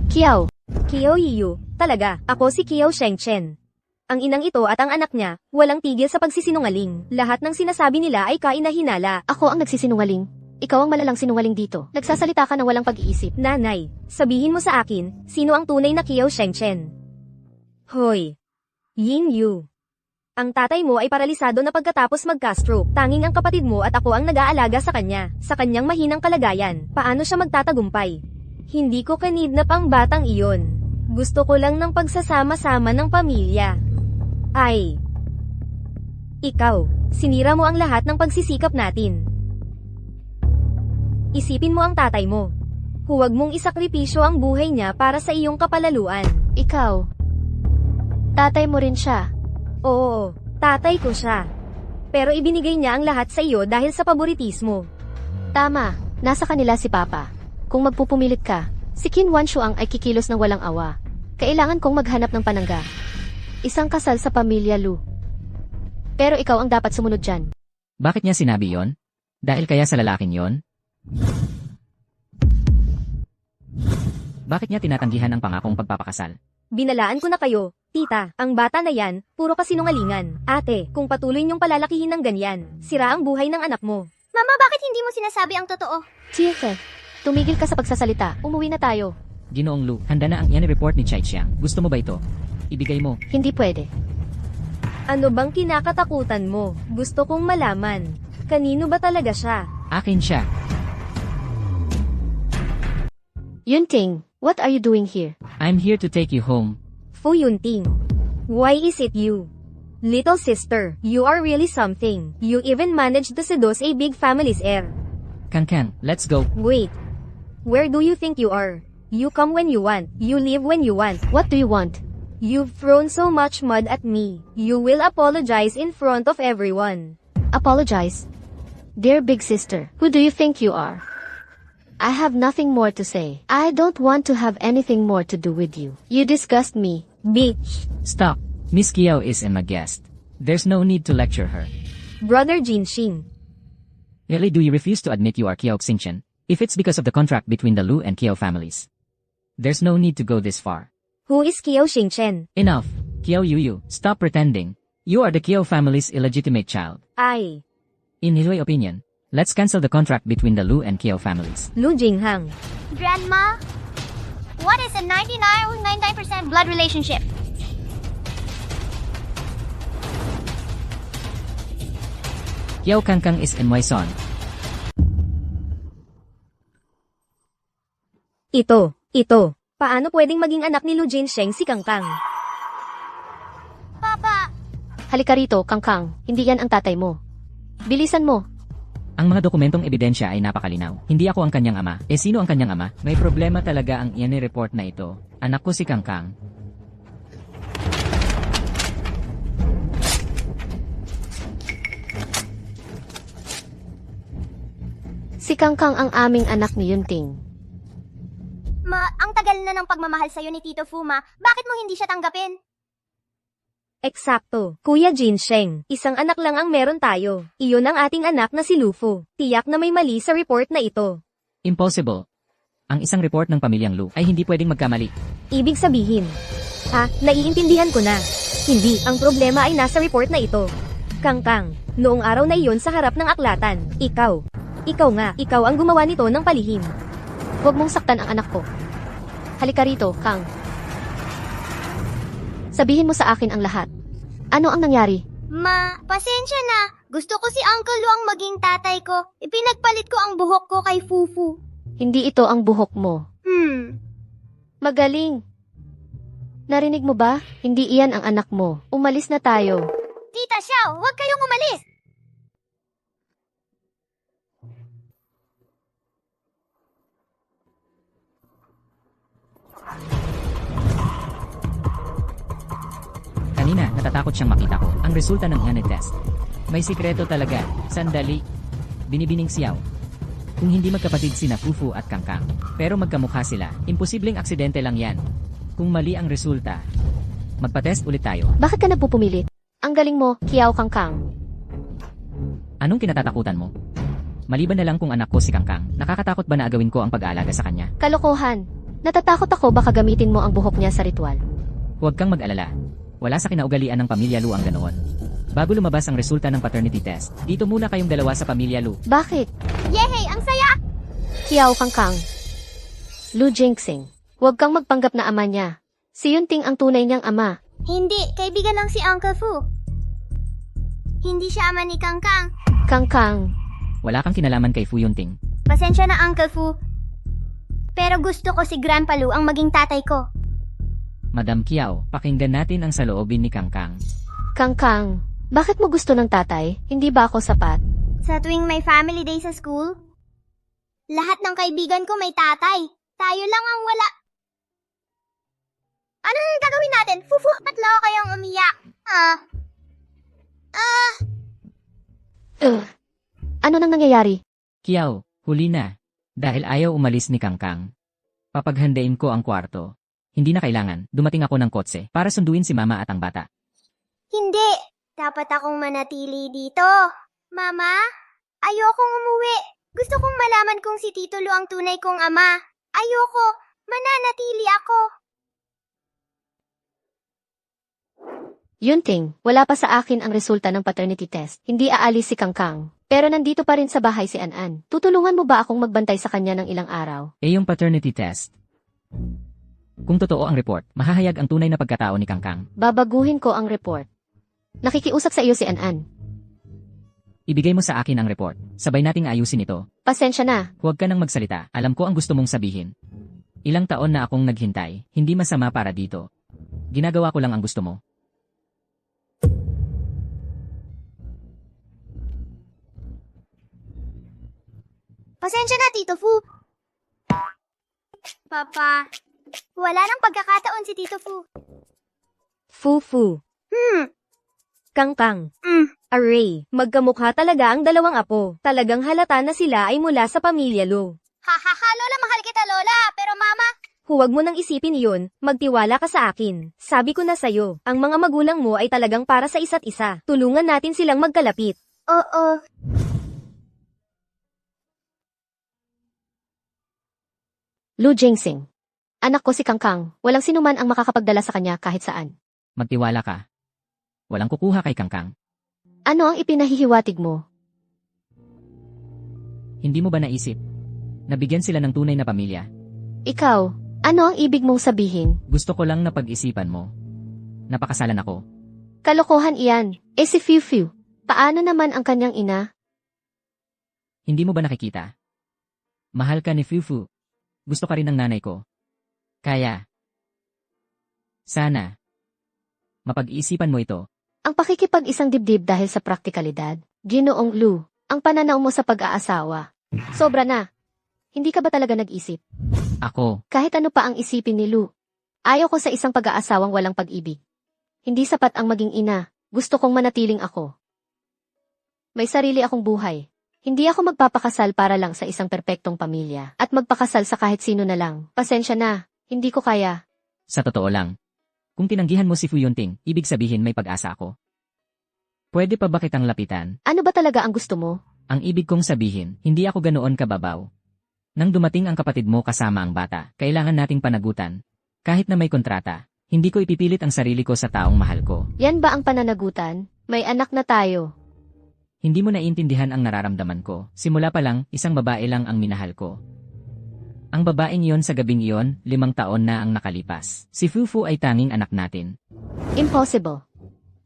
Kiao, Kiao Yiyu, talaga, ako si Kiao Shengchen. Ang inang ito at ang anak niya, walang tigil sa pagsisinungaling. Lahat ng sinasabi nila ay kainahinala. ako ang nagsisinungaling. Ikaw ang malalang sinungaling dito. Nagsasalita ka ng walang pag-iisip. Nanay, sabihin mo sa akin, sino ang tunay na Kiao Shengchen? Hoy, Yin Yu. Ang tatay mo ay paralisado na pagkatapos mag-stroke. Tanging ang kapatid mo at ako ang nag-aalaga sa kanya. Sa kanyang mahinang kalagayan, paano siya magtatagumpay? Hindi ko kanidnap ang batang iyon. Gusto ko lang ng pagsasama-sama ng pamilya. Ay. Ikaw, sinira mo ang lahat ng pagsisikap natin. Isipin mo ang tatay mo. Huwag mong isakripisyo ang buhay niya para sa iyong kapalaluan. Ikaw. Tatay mo rin siya. Oo, tatay ko siya. Pero ibinigay niya ang lahat sa iyo dahil sa paboritismo. Tama, nasa kanila si Papa. Kung magpupumilit ka, si Qin Wanshuang ay kikilos ng walang awa. Kailangan kong maghanap ng panangga. Isang kasal sa pamilya Lu. Pero ikaw ang dapat sumunod dyan. Bakit niya sinabi yon? Dahil kaya sa lalaking yon? Bakit niya tinatanggihan ang pangakong pagpapakasal? Binalaan ko na kayo, tita, ang bata na yan, puro kasinungalingan. Ate, kung patuloy niyong palalakihin ng ganyan, sira ang buhay ng anak mo. Mama, bakit hindi mo sinasabi ang totoo? Tiyeke, tumigil ka sa pagsasalita. Umuwi na tayo. Ginoong Lu, handa na ang report ni Chai Chiang. Gusto mo ba ito? Ibigay mo. Hindi pwede. Ano bang kinakatakutan mo? Gusto kong malaman. Kanino ba talaga siya? Akin siya. Yunting, what are you doing here? I'm here to take you home. Fu Yunting. Why is it you? Little sister, you are really something. You even managed to seduce a big family's heir. Kang, let's go. Wait. Where do you think you are? You come when you want. You leave when you want. What do you want? You've thrown so much mud at me. You will apologize in front of everyone. Apologize. Dear big sister, who do you think you are? I have nothing more to say. I don't want to have anything more to do with you. You disgust me. Bitch. Stop. Miss Kiao is my guest. There's no need to lecture her. Brother Jinshin. Really, do you refuse to admit you are Kiao Xingchen? If it's because of the contract between the Lu and Kiao families, there's no need to go this far. Who is Kiao Shengchen? Enough, Kiao Yuyu, stop pretending. You are the Kiao family's illegitimate child. I, In his way opinion, let's cancel the contract between the Lu and Kiao families. Lu Jinghang. Grandma, what is a 99.99% blood relationship? Kiao Kangkang is in my son. Ito. Paano pwedeng maging anak ni Lu Jinsheng si Kangkang? Papa, Halika rito, Kangkang. Hindi yan ang tatay mo. Bilisan mo. Ang mga dokumentong ebidensya ay napakalinaw. Hindi ako ang kanyang ama. Sino ang kanyang ama? May problema talaga ang report na ito. Anak ko si Kangkang. Si Kangkang ang aming anak ni Yunting. ang tagal na ng pagmamahal sa'yo ni Tito Fuma. Bakit mo hindi siya tanggapin? Eksakto. Kuya Jinsheng, isang anak lang ang meron tayo. Iyon ang ating anak na si Lufu. Tiyak na may mali sa report na ito. Impossible. Ang isang report ng pamilyang Lu ay hindi pwedeng magkamali. Ibig sabihin, naiintindihan ko na. Hindi, ang problema ay nasa report na ito. Kangkang, noong araw na iyon sa harap ng aklatan, ikaw ang gumawa nito ng palihim. Huwag mong saktan ang anak ko. Halika rito, Kang. Sabihin mo sa akin ang lahat. Ano ang nangyari? Pasensya na. Gusto ko si Uncle Lu ang maging tatay ko. Ipinagpalit ko ang buhok ko kay Fufu. Hindi ito ang buhok mo. Magaling. Narinig mo ba? Hindi iyan ang anak mo. Umalis na tayo. Tita Xiao, huwag kayong umalis. Kanina, natatakot siyang makita ko. Ang resulta ng DNA test. May sikreto talaga. Sandali. Binibining siyaw. Kung hindi magkapatid sina Fufu at Kangkang, pero magkamukha sila, imposibleng aksidente lang yan. Kung mali ang resulta, magpa-test ulit tayo. Bakit ka nagpupumilit? Ang galing mo, Kiao Kangkang. Anong kinatatakutan mo? Maliban na lang kung anak ko si Kangkang, nakakatakot ba na agawin ko ang pag-aalaga sa kanya? Kalokohan. Natatakot ako baka gamitin mo ang buhok niya sa ritual. Huwag kang mag-alala. Wala sa kinaugalian ng pamilya Lu ang ganoon. Bago lumabas ang resulta ng paternity test, dito muna kayong dalawa sa pamilya Lu. Bakit? Yehey, ang saya! Kiao Kangkang. Lu Jinxing. Huwag kang magpanggap na ama niya. Si Yunting ang tunay niyang ama. Hindi, kaibigan lang si Uncle Fu. Hindi siya ama ni Kangkang. Kangkang. Wala kang kinalaman kay Fu Yunting. Pasensya na, Uncle Fu. Pero gusto ko si Grandpa Lu ang maging tatay ko. Madam Kiao, pakinggan natin ang saloobin ni Kangkang. Kangkang. Bakit mo gusto ng tatay? Hindi ba ako sapat? Sa tuwing may family day sa school, lahat ng kaibigan ko may tatay. Tayo lang ang wala. Ano yung gagawin natin? Fufu, tatlo kayong umiyak. Ano nang nangyayari? Kiao, huli na. Dahil ayaw umalis ni Kangkang. Papaghandain ko ang kwarto. Hindi na kailangan, dumating ako ng kotse para sunduin si mama at ang bata. Hindi. Dapat akong manatili dito. Mama, ayokong umuwi. Gusto kong malaman kung si Tito Lu ang tunay kong ama. Ayoko. Mananatili ako. Yunting, wala pa sa akin ang resulta ng paternity test. Hindi aalis si Kangkang. Pero nandito pa rin sa bahay si An-An. Tutulungan mo ba akong magbantay sa kanya ng ilang araw? Yung paternity test. Kung totoo ang report, mahahayag ang tunay na pagkatao ni Kangkang. Babaguhin ko ang report. Nakikiusap sa iyo si An-An. Ibigay mo sa akin ang report. Sabay nating ayusin ito. Pasensya na. Huwag ka nang magsalita. Alam ko ang gusto mong sabihin. Ilang taon na akong naghintay. Hindi masama para dito. Ginagawa ko lang ang gusto mo. Pasensya na, Tito Fu. Papa, wala nang pagkakataon si Tito Fu. Fufu. Kangkang. Array, magkamukha talaga ang dalawang apo. Talagang halata na sila ay mula sa pamilya Lu. Lola, mahal kita, Lola. Pero Mama, Huwag mo nang isipin iyon, magtiwala ka sa akin. Sabi ko na sa'yo, ang mga magulang mo ay talagang para sa isa't isa. Tulungan natin silang magkalapit. oo. Lu Jingsing. Anak ko si Kangkang, walang sinuman ang makakapagdala sa kanya kahit saan. Magtiwala ka. Walang kukuha kay Kangkang. Ano ang ipinahihiwatig mo? Hindi mo ba naisip? Nabigyan sila ng tunay na pamilya. Ikaw, ano ang ibig mong sabihin? Gusto ko lang na pag-isipan mo. Napakasalan ako. Kalokohan iyan. Si Fiu Fiu, paano naman ang kanyang ina? Hindi mo ba nakikita? Mahal ka ni Fufu. Gusto ka rin ng nanay ko. Kaya, sana, mapag-iisipan mo ito. Ang pakikipag-isang dibdib dahil sa praktikalidad. Ginoong Lu, ang pananaw mo sa pag-aasawa. Sobra na. Hindi ka ba talaga nag-isip? Ako, Kahit ano pa ang isipin ni Lu. Ayaw ko sa isang pag-aasawang walang pag-ibig. Hindi sapat ang maging ina. Gusto kong manatiling ako. May sarili akong buhay. Hindi ako magpapakasal para lang sa isang perpektong pamilya at magpakasal sa kahit sino na lang. Pasensya na. Hindi ko kaya. sa totoo lang. Kung tinanggihan mo si Fu Yunting, ibig sabihin may pag-asa ako. Pwede pa ba kitang lapitan? Ano ba talaga ang gusto mo? Ang ibig kong sabihin, hindi ako ganoon kababaw. Nang dumating ang kapatid mo kasama ang bata, kailangan nating panagutan. Kahit na may kontrata, hindi ko ipipilit ang sarili ko sa taong mahal ko. Yan ba ang pananagutan? May anak na tayo. Hindi mo naiintindihan ang nararamdaman ko. Simula pa lang, isang babae lang ang minahal ko. Ang babaeng iyon sa gabing iyon, 5 taon na ang nakalipas. Si Fufu ay tanging anak natin. Impossible.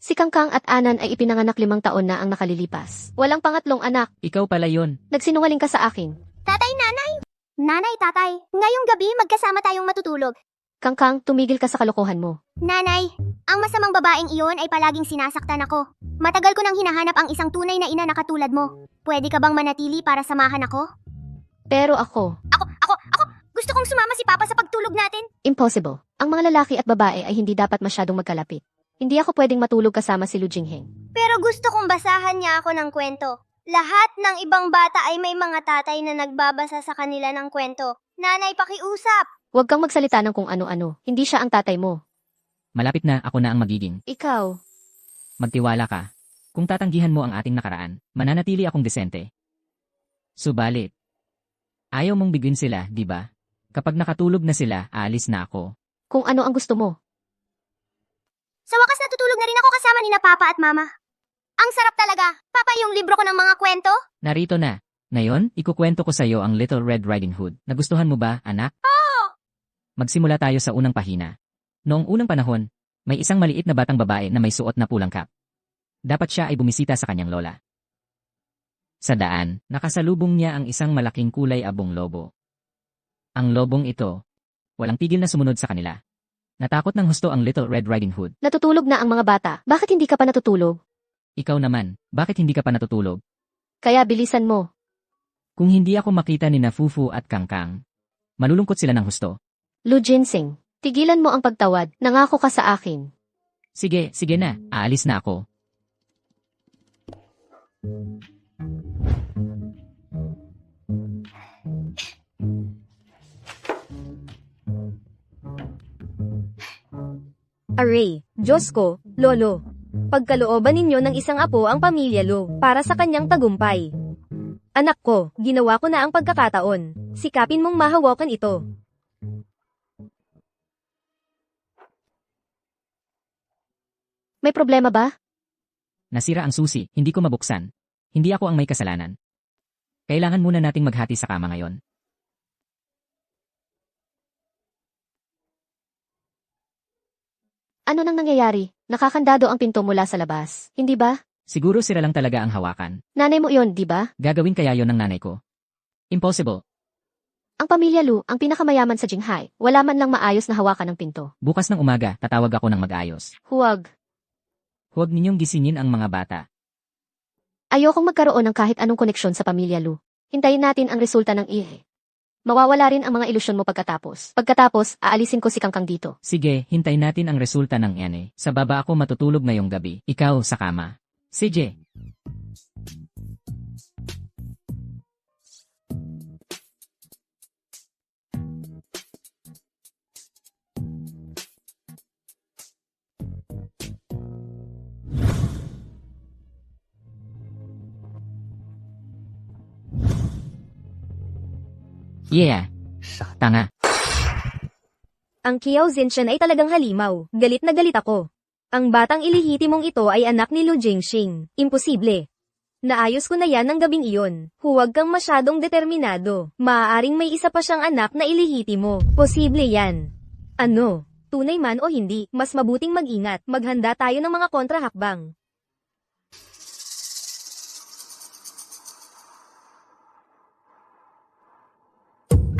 Si Kangkang at Anan ay ipinanganak 5 taon na ang nakalilipas. Walang pangatlong anak. Ikaw pala yon. Nagsinungaling ka sa akin. Tatay, nanay! Nanay, tatay, ngayong gabi magkasama tayong matutulog. Kangkang, tumigil ka sa kalokohan mo. Nanay, ang masamang babaeng iyon ay palaging sinasaktan ako. Matagal ko nang hinahanap ang isang tunay na ina na katulad mo. Pwede ka bang manatili para samahan ako? Pero ako, Ako, gusto kong sumama si Papa sa pagtulog natin. impossible. Ang mga lalaki at babae ay hindi dapat masyadong magkalapit. Hindi ako pwedeng matulog kasama si Lu Jingheng. Pero gusto kong basahan niya ako ng kwento. Lahat ng ibang bata ay may mga tatay na nagbabasa sa kanila ng kwento. Nanay, pakiusap! Huwag kang magsalita ng kung ano-ano. Hindi siya ang tatay mo. Malapit na ako na ang magiging. Ikaw, Magtiwala ka. Kung tatanggihan mo ang ating nakaraan, mananatili akong desente. Subalit, ayaw mong bigyan sila, di ba? Kapag nakatulog na sila, aalis na ako. kung ano ang gusto mo. Sa wakas natutulog na rin ako kasama ni na Papa at Mama. Ang sarap talaga. Papa, yung libro ko ng mga kwento? Narito na. Ngayon, ikukwento ko sa iyo ang Little Red Riding Hood. Nagustuhan mo ba, anak? Oo! Magsimula tayo sa unang pahina. Noong unang panahon, may isang maliit na batang babae na may suot na pulang cap. Dapat siya ay bumisita sa kanyang lola. Sa daan, nakasalubong niya ang isang malaking kulay abong lobo. Ang lobong ito, walang tigil na sumunod sa kanila. Natakot ng husto ang Little Red Riding Hood. Natutulog na ang mga bata. Bakit hindi ka pa natutulog? Ikaw naman, bakit hindi ka pa natutulog? Kaya bilisan mo. Kung hindi ako makita ni na Fufu at Kangkang, malulungkot sila ng husto. Lu Jinsing, tigilan mo ang pagtawad. Nangako ka sa akin. Sige, sige na, aalis na ako. Aray, Diyos ko, Lolo. Pagkalooban ninyo ng isang apo ang pamilya Lo para sa kanyang tagumpay. Anak ko, ginawa ko na ang pagkakataon. Sikapin mong mahawakan ito. May problema ba? Nasira ang susi, hindi ko mabuksan. Hindi ako ang may kasalanan. Kailangan muna nating maghati sa kama ngayon. Ano nang nangyayari? Nakakandado ang pinto mula sa labas. Hindi ba? Siguro sira lang talaga ang hawakan. Nanay mo yon, di ba? Gagawin kaya yon ng nanay ko? Impossible. Ang pamilya Lu, ang pinakamayaman sa Jinghai. Wala man lang maayos na hawakan ng pinto. Bukas ng umaga, tatawag ako ng mag-ayos. Huwag. Huwag ninyong gisingin ang mga bata. Ayokong magkaroon ng kahit anong koneksyon sa pamilya Lu. Hintayin natin ang resulta ng ihe. Mawawala rin ang mga ilusyon mo pagkatapos. Pagkatapos, aalisin ko si Kangkang dito. Sige, hintay natin ang resulta ng ene. Sa baba ako matutulog ngayong gabi. Ikaw sa kama. Sige. Yeah. Tanga. Ang Kiao Zinshan ay talagang halimaw. Galit na galit ako. Ang batang ilihitimong ito ay anak ni Lu Jingxing. Imposible. Naayos ko na yan ng gabing iyon. Huwag kang masyadong determinado. Maaaring may isa pa siyang anak na ilihitimo. Posible yan. Ano? Tunay man o hindi, mas mabuting mag-ingat. Maghanda tayo ng mga kontrahakbang.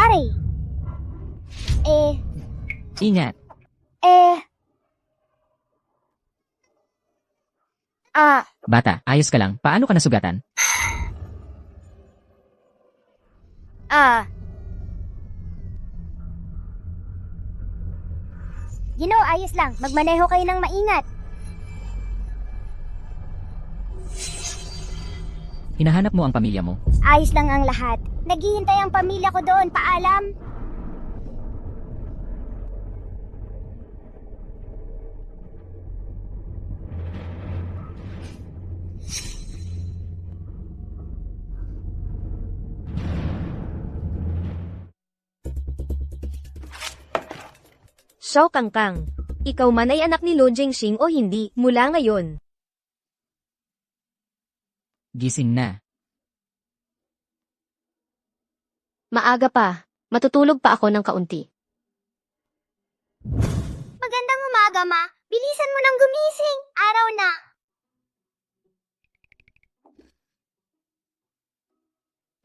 Aray! Ingat. Bata, ayos ka lang. Paano ka nasugatan? Ayos lang. Magmaneho kayo ng maingat. Hinahanap mo ang pamilya mo. Ayos lang ang lahat. Naghihintay ang pamilya ko doon. Paalam. Xiao Kangkang. Ikaw man ay anak ni Lu Jingxing o hindi, mula ngayon. Gising na. Maaga pa. Matutulog pa ako ng kaunti. Magandang umaga, Ma. Bilisan mo nang gumising. Araw na.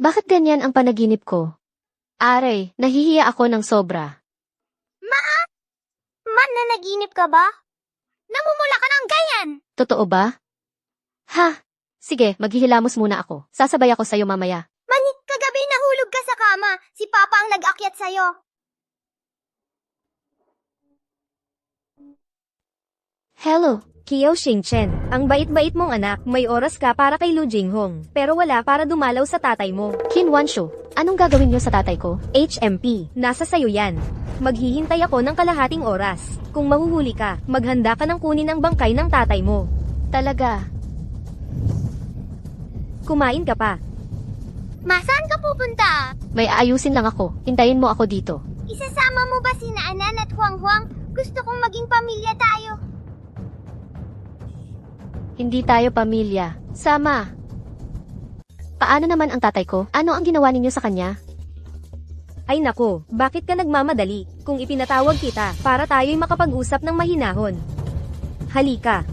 Bakit ganyan ang panaginip ko? Aray, nahihiya ako ng sobra. Nanaginip ka ba? Namumula ka ng ganyan. Totoo ba? Ha? Sige, maghihilamos muna ako. Sasabay ako sa'yo mamaya. Manit, kagabi nahulog ka sa kama. Si Papa ang nag-akyat sa'yo. Hello. Kiao Shengchen, ang bait-bait mong anak, may oras ka para kay Lu Jinghong, pero wala para dumalaw sa tatay mo. Qin Wanshu, anong gagawin niyo sa tatay ko? HMP, nasa sayo yan. Maghihintay ako ng kalahating oras. Kung mahuhuli ka, maghanda ka ng kunin ang bangkay ng tatay mo. Talaga? Kumain ka pa. Ma, saan ka pupunta? May aayusin lang ako. Hintayin mo ako dito. Isasama mo ba sina Anan at Huang Huang? Gusto kong maging pamilya tayo. Hindi tayo pamilya. Sama. Paano naman ang tatay ko? Ano ang ginawa ninyo sa kanya? Ay nako, bakit ka nagmamadali? Kung ipinatawag kita, para tayo'y makapag-usap ng mahinahon. Halika.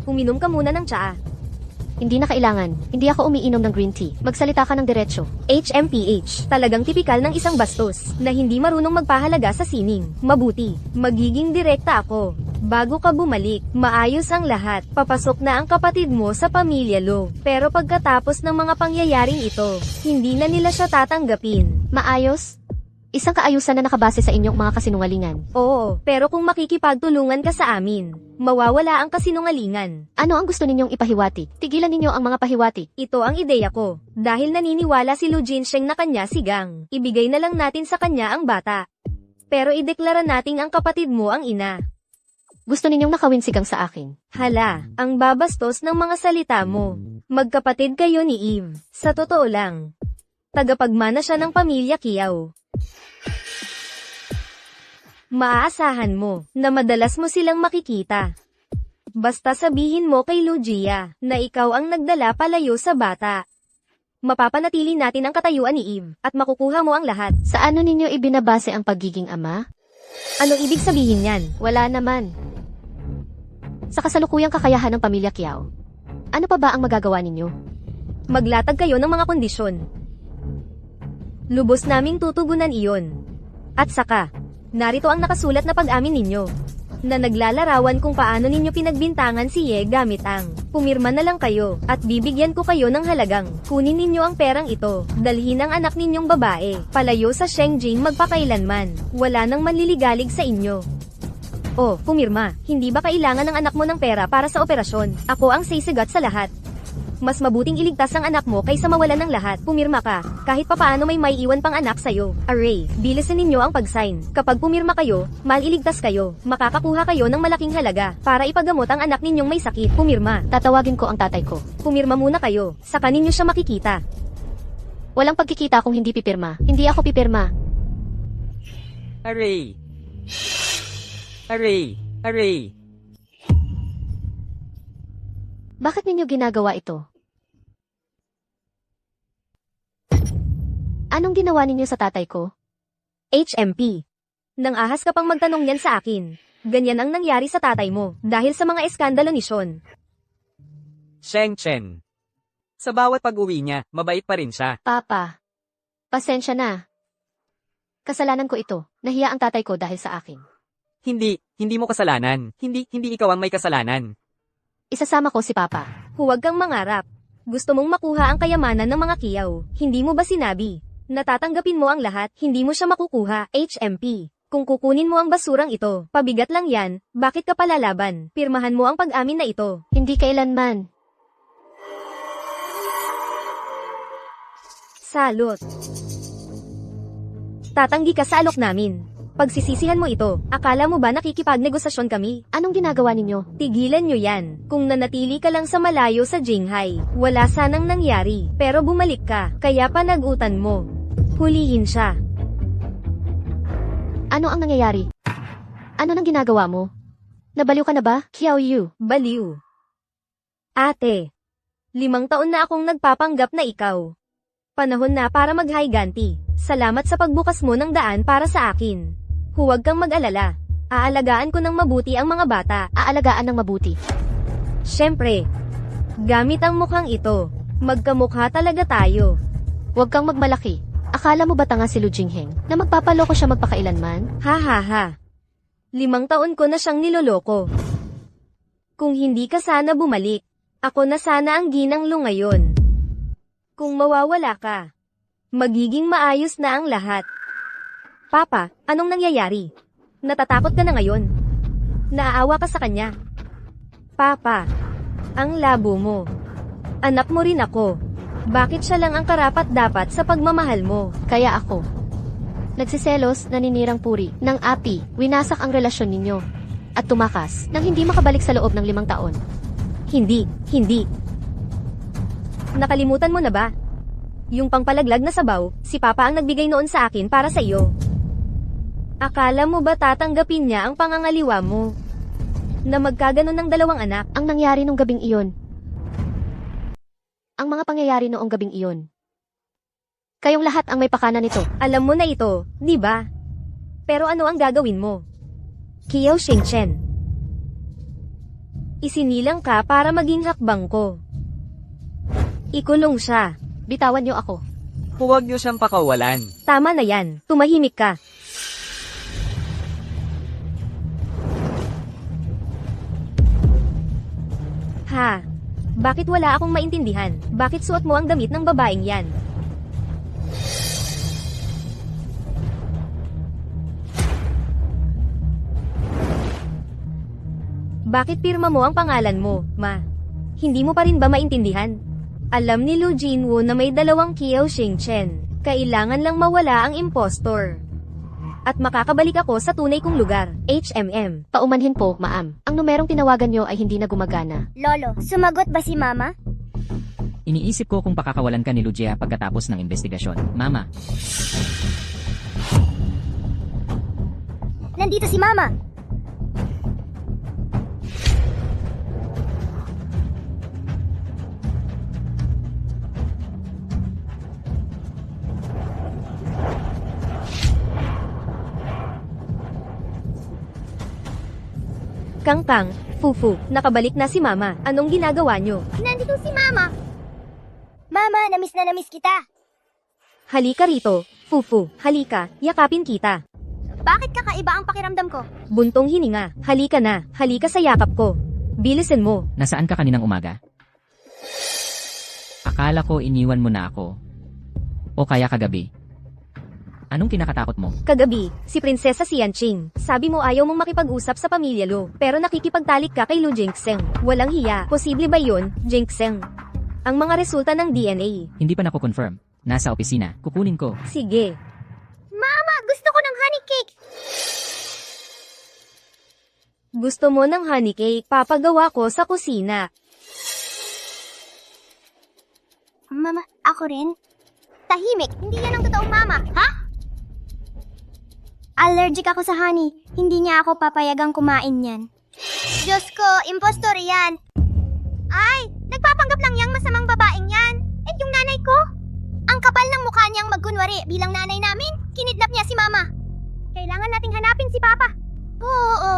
Uminom ka muna ng tsaa. Hindi na kailangan. Hindi ako umiinom ng green tea. Magsalita ka ng diretsyo. HMPH, talagang tipikal ng isang bastos, na hindi marunong magpahalaga sa sining. Mabuti, magiging direkta ako. Bago ka bumalik, maayos ang lahat. Papasok na ang kapatid mo sa pamilya Lo. Pero pagkatapos ng mga pangyayaring ito, hindi na nila siya tatanggapin. Maayos? Isang kaayusan na nakabase sa inyong mga kasinungalingan. Oo, pero kung makikipagtulungan ka sa amin, mawawala ang kasinungalingan. Ano ang gusto ninyong ipahiwati? Tigilan ninyo ang mga pahiwati. Ito ang ideya ko. Dahil naniniwala si Lu Jinsheng na kanya si Gang, ibigay na lang natin sa kanya ang bata. Pero ideklara nating ang kapatid mo ang ina. Gusto ninyong nakawin si Gang sa akin. Hala, ang babastos ng mga salita mo. Magkapatid kayo ni Eve. Sa totoo lang. Tagapagmana siya ng pamilya Kiao. Maaasahan mo na madalas mo silang makikita. Basta sabihin mo kay Lugia na ikaw ang nagdala palayo sa bata. Mapapanatili natin ang katayuan ni Eve at makukuha mo ang lahat. Sa ano ninyo ibinabase ang pagiging ama? Anong ibig sabihin yan? Wala naman. Sa kasalukuyang kakayahan ng pamilya Kiao, ano pa ba ang magagawa ninyo? Maglatag kayo ng mga kondisyon. Lubos naming tutugunan iyon. At saka, narito ang nakasulat na pag-amin ninyo, na naglalarawan kung paano ninyo pinagbintangan si Ye gamit ang pumirma na lang kayo, at bibigyan ko kayo ng halagang. Kunin ninyo ang perang ito, dalhin ang anak ninyong babae, palayo sa Shengjing magpakailanman, wala nang manliligalig sa inyo. Oh, pumirma, hindi ba kailangan ng anak mo ng pera para sa operasyon? Ako ang sisigat sa lahat. Mas mabuting iligtas ang anak mo kaysa mawalan ng lahat. Pumirma ka, kahit papaano may maiiwan pang anak sa'yo. Array, bilisan ninyo ang pag-sign. Kapag pumirma kayo, maliligtas kayo. Makakakuha kayo ng malaking halaga para ipagamot ang anak ninyong may sakit. Pumirma. Tatawagin ko ang tatay ko. Pumirma muna kayo, saka ninyo siya makikita. Walang pagkikita kung hindi pipirma. Hindi ako pipirma. Aray! Aray! Aray! Bakit ninyo ginagawa ito? Anong ginawa ninyo sa tatay ko? HMP. Nang ahas ka pang magtanong yan sa akin. Ganyan ang nangyari sa tatay mo, dahil sa mga eskandalo ni Sean. Sheng Chen. Sa bawat pag-uwi niya, mabait pa rin siya. Papa, pasensya na. Kasalanan ko ito. Nahiya ang tatay ko dahil sa akin. Hindi mo kasalanan. Hindi ikaw ang may kasalanan. Isasama ko si Papa. Huwag kang mangarap. Gusto mong makuha ang kayamanan ng mga kiyaw. Hindi mo ba sinabi? Natatanggapin mo ang lahat, hindi mo siya makukuha, HMP. Kung kukunin mo ang basurang ito, pabigat lang yan, bakit ka palalaban? Pirmahan mo ang pag-amin na ito. Hindi kailanman. Salot. Tatanggi ka sa alok namin. Pagsisisihan mo ito, akala mo ba nakikipagnegosasyon kami? Anong ginagawa ninyo? Tigilan nyo yan. Kung nanatili ka lang sa malayo sa Jinghai, wala sanang nangyari. Pero bumalik ka, kaya panagutan mo. Hulihin siya. Ano ang nangyayari? Ano nang ginagawa mo? Nabaliw ka na ba, Xiao Yu? Baliw. Ate, 5 taon na akong nagpapanggap na ikaw. Panahon na para maghiganti. Salamat sa pagbukas mo ng daan para sa akin. Huwag kang mag-alala. Aalagaan ko ng mabuti ang mga bata. Aalagaan ng mabuti. Siyempre, gamit ang mukhang ito, magkamukha talaga tayo. Huwag kang magmalaki. Akala mo ba tanga si Lu Jingheng na magpapaloko siya magpakailanman? Ha ha ha. 5 taon ko na siyang niloloko. Kung hindi ka sana bumalik, ako na sana ang ginang Lu ngayon. Kung mawawala ka, magiging maayos na ang lahat. Papa, anong nangyayari? Natatakot ka na ngayon. Naaawa ka sa kanya. Papa, ang labo mo. Anak mo rin ako. Bakit siya lang ang karapat-dapat sa pagmamahal mo? Kaya ako. Nagsiselos, naninirang puri, ng api, winasak ang relasyon ninyo. At tumakas, nang hindi makabalik sa loob ng 5 taon. Hindi. Nakalimutan mo na ba? Yung pangpalaglag na sabaw, si Papa ang nagbigay noon sa akin para sa iyo. Akala mo ba tatanggapin niya ang pangangaliwa mo? Na magkaganon ng 2 anak? Ang nangyari nung gabing iyon. Ang mga pangyayari noong gabing iyon. Kayong lahat ang may pakana nito. Alam mo na ito, di ba? Pero ano ang gagawin mo? Kiao Shengchen. Isinilang ka para maging hakbang ko. Ikulong siya. Bitawan niyo ako. Huwag niyo siyang pakawalan. Tama na yan, tumahimik ka. Ha? Bakit wala akong maintindihan? Bakit suot mo ang damit ng babaeng yan? Bakit pirma mo ang pangalan mo, Ma? Hindi mo pa rin ba maintindihan? Alam ni Lu Jinwoo na may 2 Kiao Shengchen. Kailangan lang mawala ang impostor. At makakabalik ako sa tunay kong lugar, HMM. Paumanhin po, Maam. Ang numerong tinawagan niyo ay hindi na gumagana. Lolo, sumagot ba si Mama? Iniisip ko kung pakakawalan ka ni Lujia pagkatapos ng investigasyon. Mama, Nandito si Mama. Kangkang, Fufu, nakabalik na si Mama. Anong ginagawa nyo? Nandito si Mama. Mama, namiss kita. Halika rito, Fufu, halika, yakapin kita. Bakit kakaiba ang pakiramdam ko? Buntong hininga, halika na, halika sa yakap ko. Bilisan mo. nasaan ka kaninang umaga? Akala ko iniwan mo na ako. O kaya kagabi. Anong kinakatakot mo? Kagabi, si Prinsesa Xianqing. Sabi mo ayaw mong makipag-usap sa pamilya Lu, pero nakikipagtalik ka kay Lu Jinxeng. Walang hiya. Posible ba yun, Jinxeng? Ang mga resulta ng DNA. Hindi pa nako-confirm. Nasa opisina. Kukunin ko. Sige. Mama, gusto ko ng honey cake. Gusto mo ng honey cake? Papagawa ko sa kusina. Mama, ako rin? Tahimik, hindi yan ang totoong mama, ha? Allergic ako sa honey. Hindi niya ako papayagang kumain yan. Diyos ko, impostor yan. Ay, nagpapanggap lang yang masamang babaeng yan. Eh, yung nanay ko? Ang kapal ng mukha niyang magkunwari bilang nanay namin. Kinidnap niya si mama. Kailangan nating hanapin si Papa. Oo.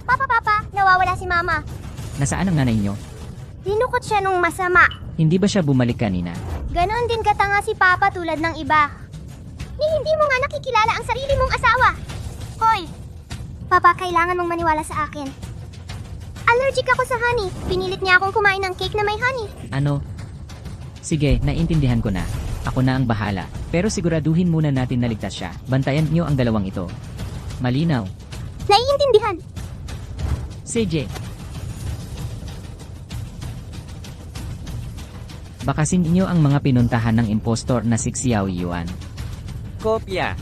Papa, nawawala si Mama. Nasaan ang nanay nyo? Dinukot siya nung masama. Hindi ba siya bumalik kanina? Ganon din katanga si Papa tulad ng iba. Ni hindi mo nga nakikilala ang sarili mong asawa. Hoy! Papa, kailangan mong maniwala sa akin. Allergic ako sa honey. Pinilit niya akong kumain ng cake na may honey. Ano? Sige, naintindihan ko na. Ako na ang bahala. Pero siguraduhin muna natin na ligtas siya. Bantayan nyo ang dalawang ito. Malinaw. Naiintindihan. CJ. Bakasin niyo ang mga pinuntahan ng impostor na si Xiao Yuan. Kopya.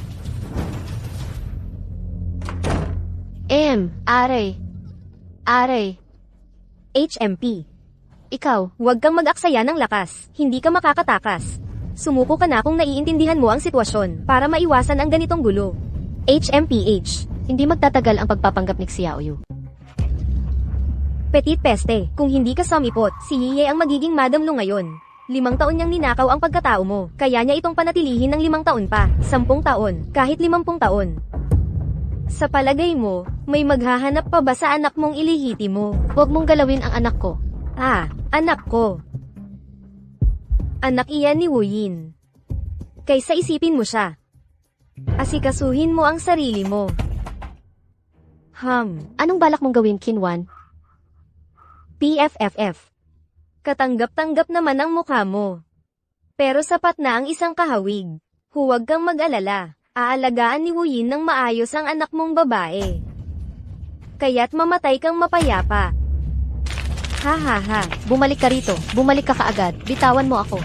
Aray. HMP. Ikaw, Huwag kang mag-aksaya ng lakas. Hindi ka makakatakas. Sumuko ka na kung naiintindihan mo ang sitwasyon para maiwasan ang ganitong gulo. HMPH. hindi magtatagal ang pagpapanggap ni Xiaoyu. Petit peste, kung hindi ka sumipot, si Yiye ang magiging Madam Lu ngayon. 5 taon niyang ninakaw ang pagkatao mo, kaya niya itong panatilihin ng 5 taon pa, 10 taon, kahit 50 taon. Sa palagay mo, may maghahanap pa ba sa anak mong ilihitimo? Huwag mong galawin ang anak ko. Ah, anak ko. Anak iyan ni Wu Yin. Kaysa isipin mo siya. Asikasuhin mo ang sarili mo. Anong balak mong gawin, Kinwan? PFFF. Katanggap-tanggap naman ang mukha mo. Pero sapat na ang isang kahawig. Huwag kang mag-alala. Aalagaan ni Wu Yin ng maayos ang anak mong babae. Kaya't mamatay kang mapayapa. Ha ha ha. Bumalik ka rito. Bumalik ka kaagad. Bitawan mo ako.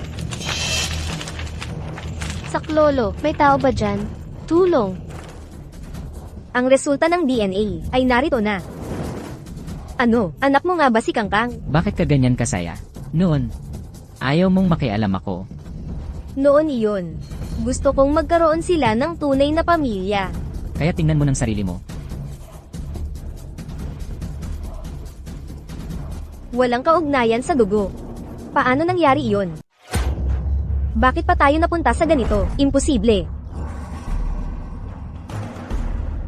Saklolo, may tao ba dyan? Tulong. Ang resulta ng DNA ay narito na. Ano, anak mo nga ba si Kangkang? Bakit ka ganyan kasaya? Noon, ayaw mong makialam ako. Noon iyon. Gusto kong magkaroon sila ng tunay na pamilya. Kaya tingnan mo ng sarili mo. Walang kaugnayan sa dugo. Paano nangyari iyon? Bakit pa tayo napunta sa ganito? Imposible.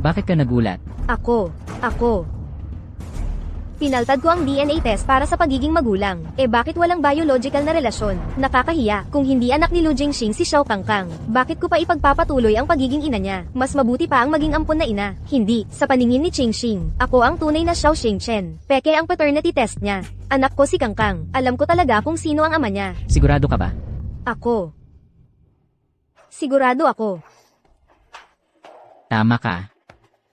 Bakit ka nagulat? Ako. Pinaltad ko ang DNA test para sa pagiging magulang. Bakit walang biological na relasyon? Nakakahiya. Kung hindi anak ni Lu Jingxing si Xiao Kangkang, bakit ko pa ipagpapatuloy ang pagiging ina niya? Mas mabuti pa ang maging ampon na ina. Hindi, sa paningin ni Qingxing. Ako ang tunay na Xiao Xingchen. Peke ang paternity test niya. Anak ko si Kangkang. Alam ko talaga kung sino ang ama niya. Sigurado ka ba? Ako. Sigurado ako. Tama ka.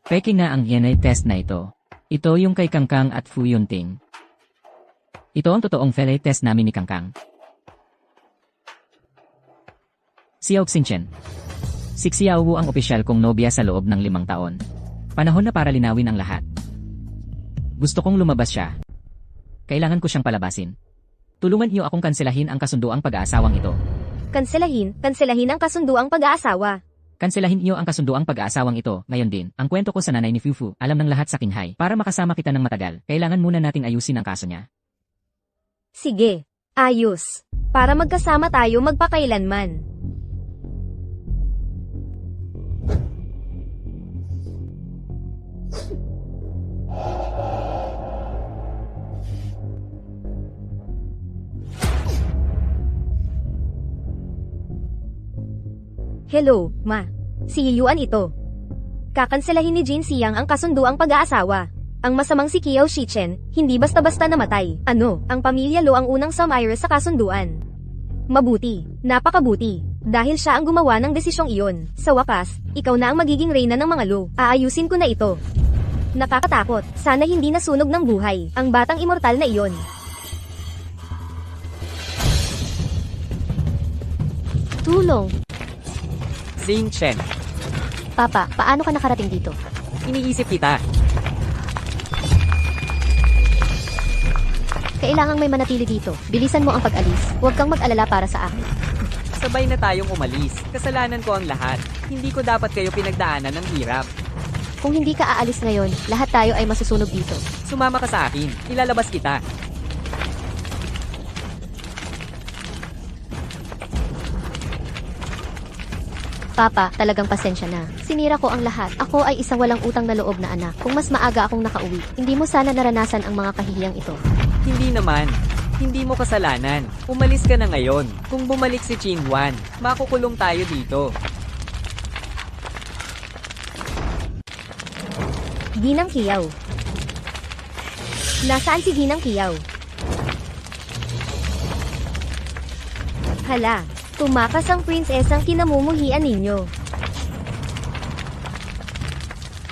Peke nga ang DNA test na ito. Ito yung kay Kangkang at Fu Yunting. Ito ang totoong felay test namin ni Kangkang. Xiao Xingchen. Si Xiao Wu ang opisyal kong nobya sa loob ng 5 taon. Panahon na para linawin ang lahat. Gusto kong lumabas siya. Kailangan ko siyang palabasin. Tulungan niyo akong kanselahin ang kasunduang pag-aasawang ito. Kanselahin ang kasunduang pag-aasawa. Kanselahin niyo ang kasunduang pag-aasawang ito. Ngayon din, ang kwento ko sa nanay ni Fufu, alam ng lahat sa Qinghai. Para makasama kita ng matagal, kailangan muna nating ayusin ang kaso niya. Sige, ayos. Para magkasama tayo magpakailanman. Hello, Ma. Si Yuan ito. Kakanselahin ni Jin Xiang ang kasunduang pag-aasawa. Ang masamang si Qiao Shichen, hindi basta-basta namatay. Ano, ang pamilya Lo ang unang sumire sa kasunduan. Mabuti, napakabuti. Dahil siya ang gumawa ng desisyong iyon. Sa wakas, ikaw na ang magiging reyna ng mga Lo. Aayusin ko na ito. Nakakatakot, sana hindi nasunog ng buhay, ang batang immortal na iyon. Tulong. Xing Chen. Papa, paano ka nakarating dito? Iniisip kita. Kailangang may manatili dito. Bilisan mo ang pag-alis. Huwag kang mag-alala para sa akin. Sabay na tayong umalis. Kasalanan ko ang lahat. Hindi ko dapat kayo pinagdaanan ng hirap. Kung hindi ka aalis ngayon, lahat tayo ay masusunog dito. Sumama ka sa akin. Ilalabas kita. Papa, talagang pasensya na. Sinira ko ang lahat. Ako ay isang walang utang na loob na anak. Kung mas maaga akong nakauwi, hindi mo sana naranasan ang mga kahihiyang ito. Hindi naman. Hindi mo kasalanan. Umalis ka na ngayon. Kung bumalik si Chinwan, makukulong tayo dito. Ginang Kiyaw. Nasaan si Ginang Kiyaw? Hala, tumakas ang prinsesang kinamumuhian ninyo.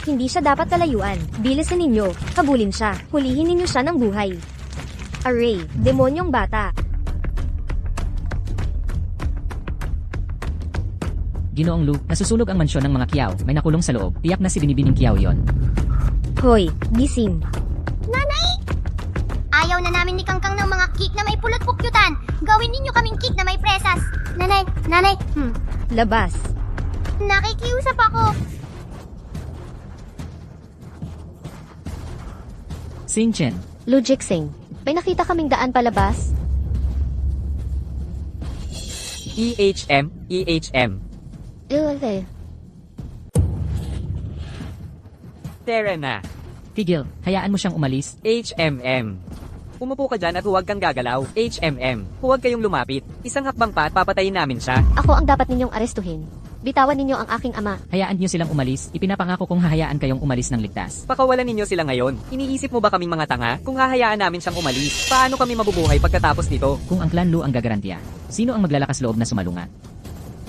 Hindi siya dapat kalayuan. Bilisan ninyo, habulin siya, hulihin ninyo siya ng buhay. Aray, demonyong bata. Ginoong Lu, nasusunog ang mansyon ng mga Kiyaw. May nakulong sa loob. Tiyak na si Binibining Kiyaw yon. Hoy, gising. Ayaw na namin ni Kangkang ng mga cake na may pulot pukyutan. Gawin ninyo kaming cake na may presas. Nanay, Labas. nakikiusap ako. Sinchen, Lu Jixing, may nakita kaming daan palabas. EHM. Tara na. tigil, hayaan mo siyang umalis. HMM. Umupo ka dyan at huwag kang gagalaw. HMM. Huwag kayong lumapit. Isang hakbang pa at papatayin namin siya. Ako ang dapat ninyong arestuhin. Bitawan ninyo ang aking ama. Hayaan niyo silang umalis. Ipinapangako kong hahayaan kayong umalis ng ligtas. Pakawalan ninyo sila ngayon. Iniisip mo ba kaming mga tanga? Kung hahayaan namin siyang umalis, paano kami mabubuhay pagkatapos nito? Kung ang Clan Lu ang gagarantiya, sino ang maglalakas loob na sumalungat?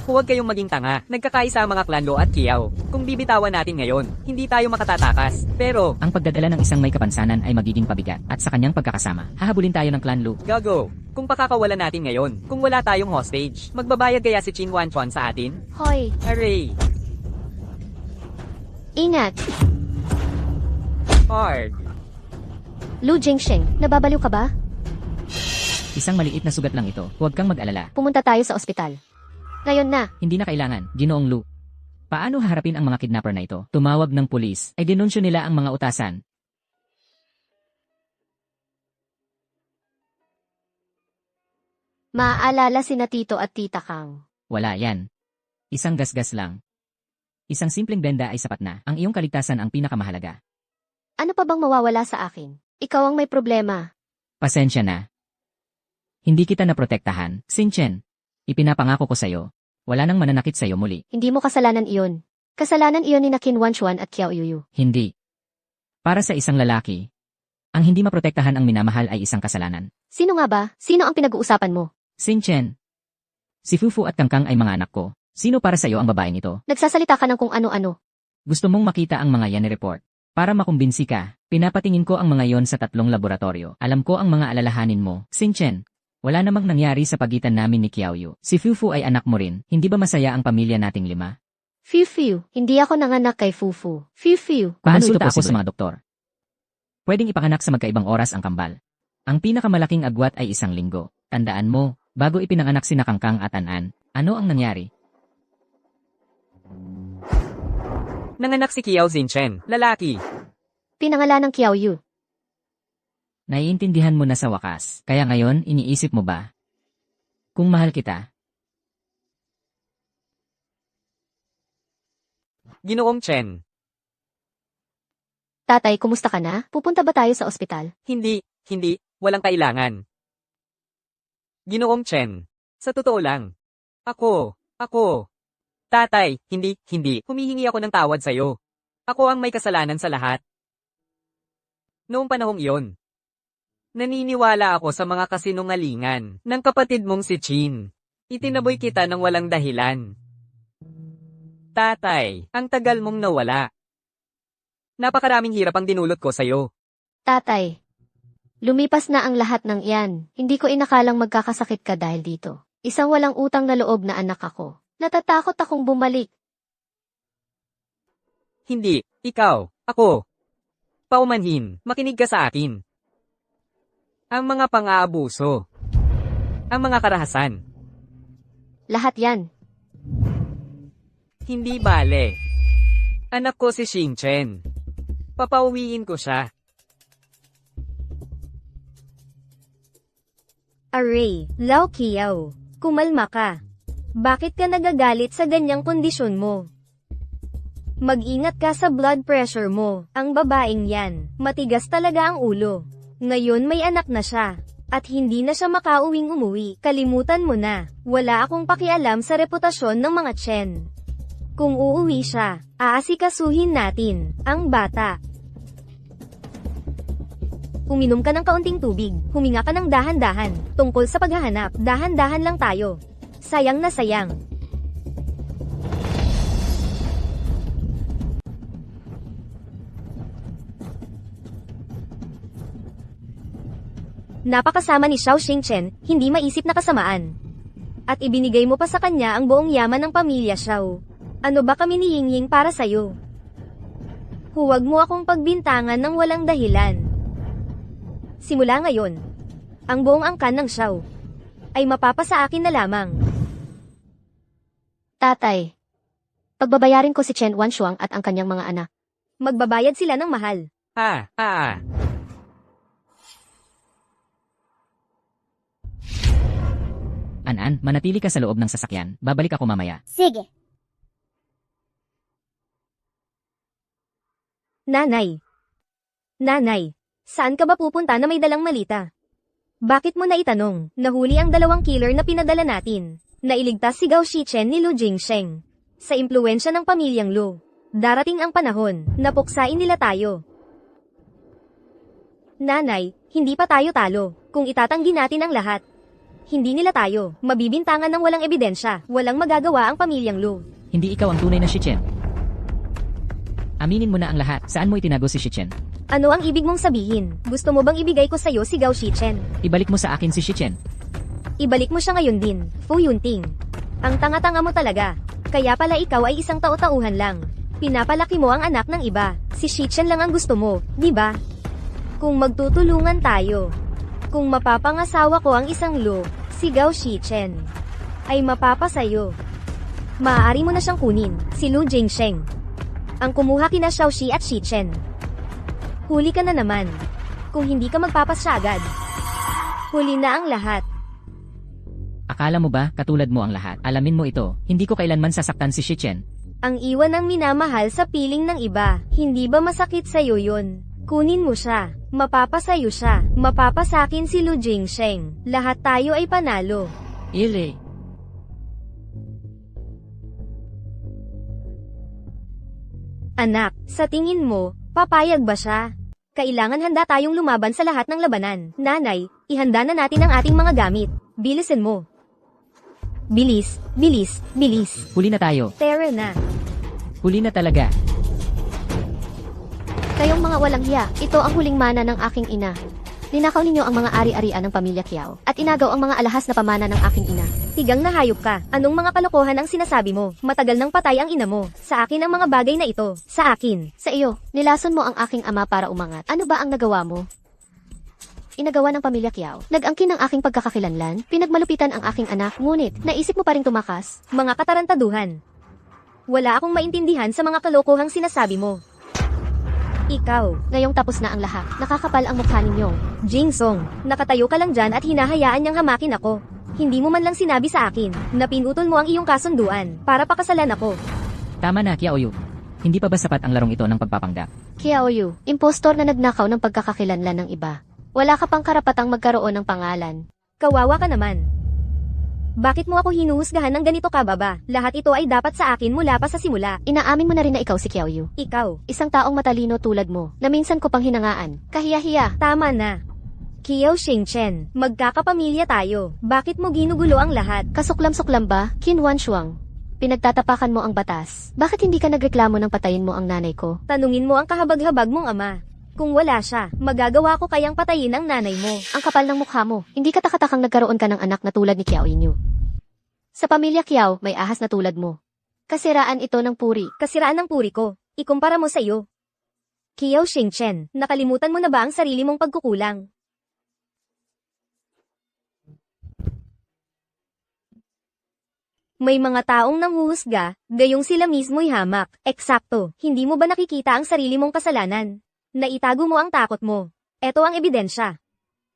Huwag kayong maging tanga. Nagkakaisa ang mga Clan Lo at Kiao. Kung bibitawan natin ngayon, hindi tayo makatatakas. Pero, Ang pagdadala ng isang may kapansanan ay magiging pabigat at sa kanyang pagkakasama, hahabulin tayo ng Clan Lu. gago. Kung pakakawalan natin ngayon, kung wala tayong hostage, magbabayad kaya si Chin Wan Chuan sa atin? Hoy, Aray. ingat. Hard. Lu Jingxing, nababaliw ka ba? Isang maliit na sugat lang ito. Huwag kang mag-alala. Pumunta tayo sa ospital. Ngayon na. Hindi na kailangan, Ginoong Lu. Paano haharapin ang mga kidnapper na ito? Tumawag ng pulis, ay dinunsyo nila ang mga utasan. Maaalala sina Tito at Tita Kang. Wala yan. Isang gasgas lang. Isang simpleng benda ay sapat na. Ang iyong kaligtasan ang pinakamahalaga. Ano pa bang mawawala sa akin? Ikaw ang may problema. Pasensya na. Hindi kita naprotektahan, Sinchen. Ipinapangako ko sa'yo. Wala nang mananakit sa'yo muli. Hindi mo kasalanan iyon. Kasalanan iyon ni Nakin Wanchuan at Kiao Yuyu. Hindi. Para sa isang lalaki, ang hindi maprotektahan ang minamahal ay isang kasalanan. Sino nga ba? Sino ang pinag-uusapan mo? Sinchen. Si Fufu at Kangkang ay mga anak ko. Sino para sa'yo ang babaeng ito? Nagsasalita ka ng kung ano-ano. Gusto mong makita ang mga yan report. Para makumbinsi ka, pinapatingin ko ang mga yon sa 3 laboratorio. Alam ko ang mga alalahanin mo, Sinchen. Wala namang nangyari sa pagitan namin ni Kiaoyu. Si Fufu ay anak mo rin. Hindi ba masaya ang pamilya nating 5? Fiu-fiu, hindi ako nanganak kay Fufu. Fiu-fiu. Paano ito ito ako sa posible? mga doktor? Pwedeng ipanganak sa magkaibang oras ang kambal. Ang pinakamalaking agwat ay 1 linggo. Tandaan mo, bago ipinanganak si Nakangkang at Anan, ano ang nangyari? Nanganak si Kiao Zinchen, lalaki. Pinangalan ng Kiao Yu. Naiintindihan mo na sa wakas. Kaya ngayon, iniisip mo ba? Kung mahal kita, Ginoong Chen. Tatay, kumusta ka na? Pupunta ba tayo sa ospital? Hindi, walang kailangan. Ginoong Chen. Sa totoo lang. Ako. Tatay, hindi. Humihingi ako ng tawad sa'yo. Ako ang may kasalanan sa lahat. Noong panahong iyon, naniniwala ako sa mga kasinungalingan ng kapatid mong si Chin. Itinaboy kita ng walang dahilan. Tatay, ang tagal mong nawala. Napakaraming hirap ang dinulot ko sa'yo. Tatay, lumipas na ang lahat ng iyan. Hindi ko inakalang magkakasakit ka dahil dito. Isang walang utang na loob na anak ako. Natatakot akong bumalik. Hindi, ikaw, ako. Paumanhin, makinig ka sa akin. Ang mga pang-aabuso, ang mga karahasan, Lahat yan. Hindi bale. Anak ko si Xingchen. Papauwiin ko siya. Aray, Lao Kiao, kumalma ka. Bakit ka nagagalit sa ganyang kondisyon mo? Mag-ingat ka sa blood pressure mo. Ang babaeng yan, matigas talaga ang ulo. Ngayon may anak na siya. At hindi na siya makauwing umuwi. Kalimutan mo na. Wala akong pakialam sa reputasyon ng mga Chen. Kung uuwi siya, aasikasuhin natin ang bata. Uminom ka ng kaunting tubig, huminga ka ng dahan-dahan. Tungkol sa paghahanap, dahan-dahan lang tayo. Sayang na sayang. Napakasama ni Xiao Xingchen, hindi maisip na kasamaan. At ibinigay mo pa sa kanya ang buong yaman ng pamilya Xiao. Ano ba kami ni Yingying para sa'yo? Huwag mo akong pagbintangan ng walang dahilan. Simula ngayon, ang buong angkan ng Xiao ay mapapasa akin na lamang. Tatay. Pagbabayarin ko si Chen Wanshuang at ang kanyang mga anak. Magbabayad sila ng mahal. An-an, manatili ka sa loob ng sasakyan. Babalik ako mamaya. Sige. Nanay. Nanay, saan ka ba pupunta na may dalang malita? Bakit mo na itanong? Nahuli ang 2 killer na pinadala natin. Nailigtas si Gao Shichen ni Lu Jingsheng. Sa impluwensya ng pamilyang Lu. Darating ang panahon, na puksain nila tayo. Nanay, hindi pa tayo talo. Kung itatanggi natin ang lahat, hindi nila tayo. Mabibintangan ng walang ebidensya. Walang magagawa ang pamilyang Lu. Hindi ikaw ang tunay na Shichen. Aminin mo na ang lahat. Saan mo itinago si Shichen? Ano ang ibig mong sabihin? Gusto mo bang ibigay ko sa'yo si Gao Shichen? Ibalik mo sa akin si Shichen. Ibalik mo siya ngayon din, Fu Yunting. Ang tanga-tanga mo talaga. Kaya pala ikaw ay isang tao-tauhan lang. Pinapalaki mo ang anak ng iba. Si Shichen lang ang gusto mo, di ba? Kung magtutulungan tayo. Kung mapapangasawa ko ang isang Lu, si Gao Shichen, ay mapapasayo. Maaari mo na siyang kunin, si Lu Jingsheng. Ang kumuha kina Xiaoxi at Shichen. Huli ka na naman. Kung hindi ka magpapasya agad. Huli na ang lahat. Akala mo ba, katulad mo ang lahat? Alamin mo ito, hindi ko kailanman sasaktan si Shichen. Ang iwan ng minamahal sa piling ng iba, hindi ba masakit sa'yo yun? Kunin mo siya. Mapapasayo siya. Mapapasakin si Lu Jingsheng. Lahat tayo ay panalo. Ile. Anak, sa tingin mo, papayag ba siya? Kailangan handa tayong lumaban sa lahat ng labanan. Nanay, ihanda na natin ang ating mga gamit. Bilisin mo. Bilis, bilis, bilis. Huli na tayo. Tara na. Huli na talaga. Kayong mga walang hiya, ito ang huling mana ng aking ina. Ninakaw ninyo ang mga ari-arian ng pamilya Kiao, at inagaw ang mga alahas na pamana ng aking ina. Tigang na hayop ka. Anong mga kalokohan ang sinasabi mo? Matagal nang patay ang ina mo. Sa akin ang mga bagay na ito. Sa akin. Sa iyo, nilason mo ang aking ama para umangat. Ano ba ang nagawa mo? Inagawa ng pamilya Kiao. Nag-angkin ang aking pagkakakilanlan, pinagmalupitan ang aking anak, ngunit, naisip mo pa ring tumakas. Mga katarantaduhan. Wala akong maintindihan sa mga kalokohang sinasabi mo. Ikaw, Ngayong tapos na ang lahat, nakakapal ang mukha ninyo. Jingsong, nakatayo ka lang dyan at hinahayaan niyang hamakin ako. Hindi mo man lang sinabi sa akin na pinutol mo ang iyong kasunduan para pakasalan ako. Tama na, Kiaoyu. Hindi pa ba sapat ang larong ito ng pagpapanggap? Kiaoyu, impostor na nagnakaw ng pagkakakilanlan ng iba. Wala ka pang karapatang magkaroon ng pangalan. Kawawa ka naman. Bakit mo ako hinuhusgahan ng ganito kababa? Lahat ito ay dapat sa akin mula pa sa simula. Inaamin mo na rin na ikaw si Kiaoyu. Ikaw, Isang taong matalino tulad mo, na minsan ko pang hinangaan. Kahiya-hiya. tama na. Kiao Xingchen, magkakapamilya tayo. Bakit mo ginugulo ang lahat? Kasuklam-suklam ba, Qin Wanshuang? Pinagtatapakan mo ang batas. Bakit hindi ka nagreklamo ng patayin mo ang nanay ko? Tanungin mo ang kahabag-habag mong ama. Kung wala siya, magagawa ko kayang patayin ang nanay mo. Ang kapal ng mukha mo. Hindi ka takatakang nagkaroon ka ng anak na tulad ni Kiao Inyo. Sa pamilya Kiao, may ahas na tulad mo. Kasiraan ito ng puri. Kasiraan ng puri ko. Ikumpara mo sa iyo. Kiao Xingchen, nakalimutan mo na ba ang sarili mong pagkukulang? May mga taong nanghuhusga, gayong sila mismo'y hamak. Eksakto, hindi mo ba nakikita ang sarili mong kasalanan? Naitago mo ang takot mo. Eto ang ebidensya.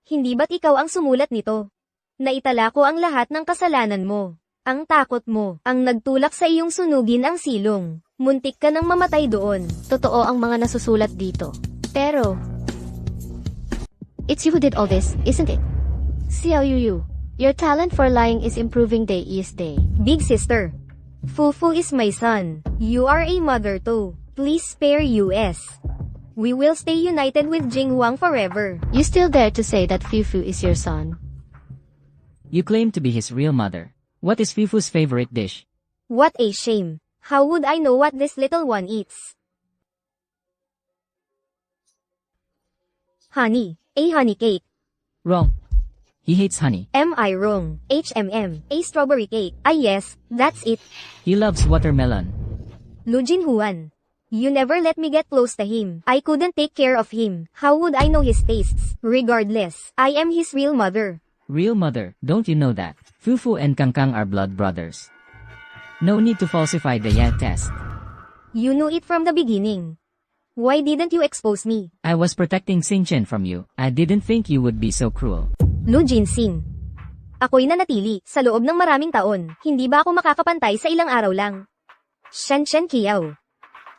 Hindi ba't ikaw ang sumulat nito? Naitala ko ang lahat ng kasalanan mo. Ang takot mo, ang nagtulak sa iyong sunugin ang silong. Muntik ka nang mamatay doon. Totoo ang mga nasusulat dito. Pero, it's you who did all this, isn't it? Xiao Yu, your talent for lying is improving day is day. Big sister. Fufu is my son. You are a mother too. Please spare US. We will stay united with Jing Huang forever. You still dare to say that Fufu is your son? You claim to be his real mother. What is Fufu's favorite dish? What a shame. How would I know what this little one eats? Honey, a honey cake. Wrong. He hates honey. Am I wrong? HMM, a strawberry cake. Ah yes, that's it. He loves watermelon. Lu Jinhuan. You never let me get close to him. I couldn't take care of him. How would I know his tastes? Regardless, I am his real mother. Real mother, don't you know that? Fufu and Kangkang are blood brothers. No need to falsify the YAT test. You knew it from the beginning. Why didn't you expose me? I was protecting Xingchen from you. I didn't think you would be so cruel. Lu Jinsing. Ako'y nanatili sa loob ng maraming taon. Hindi ba ako makakapantay sa ilang araw lang? Shen Kiao.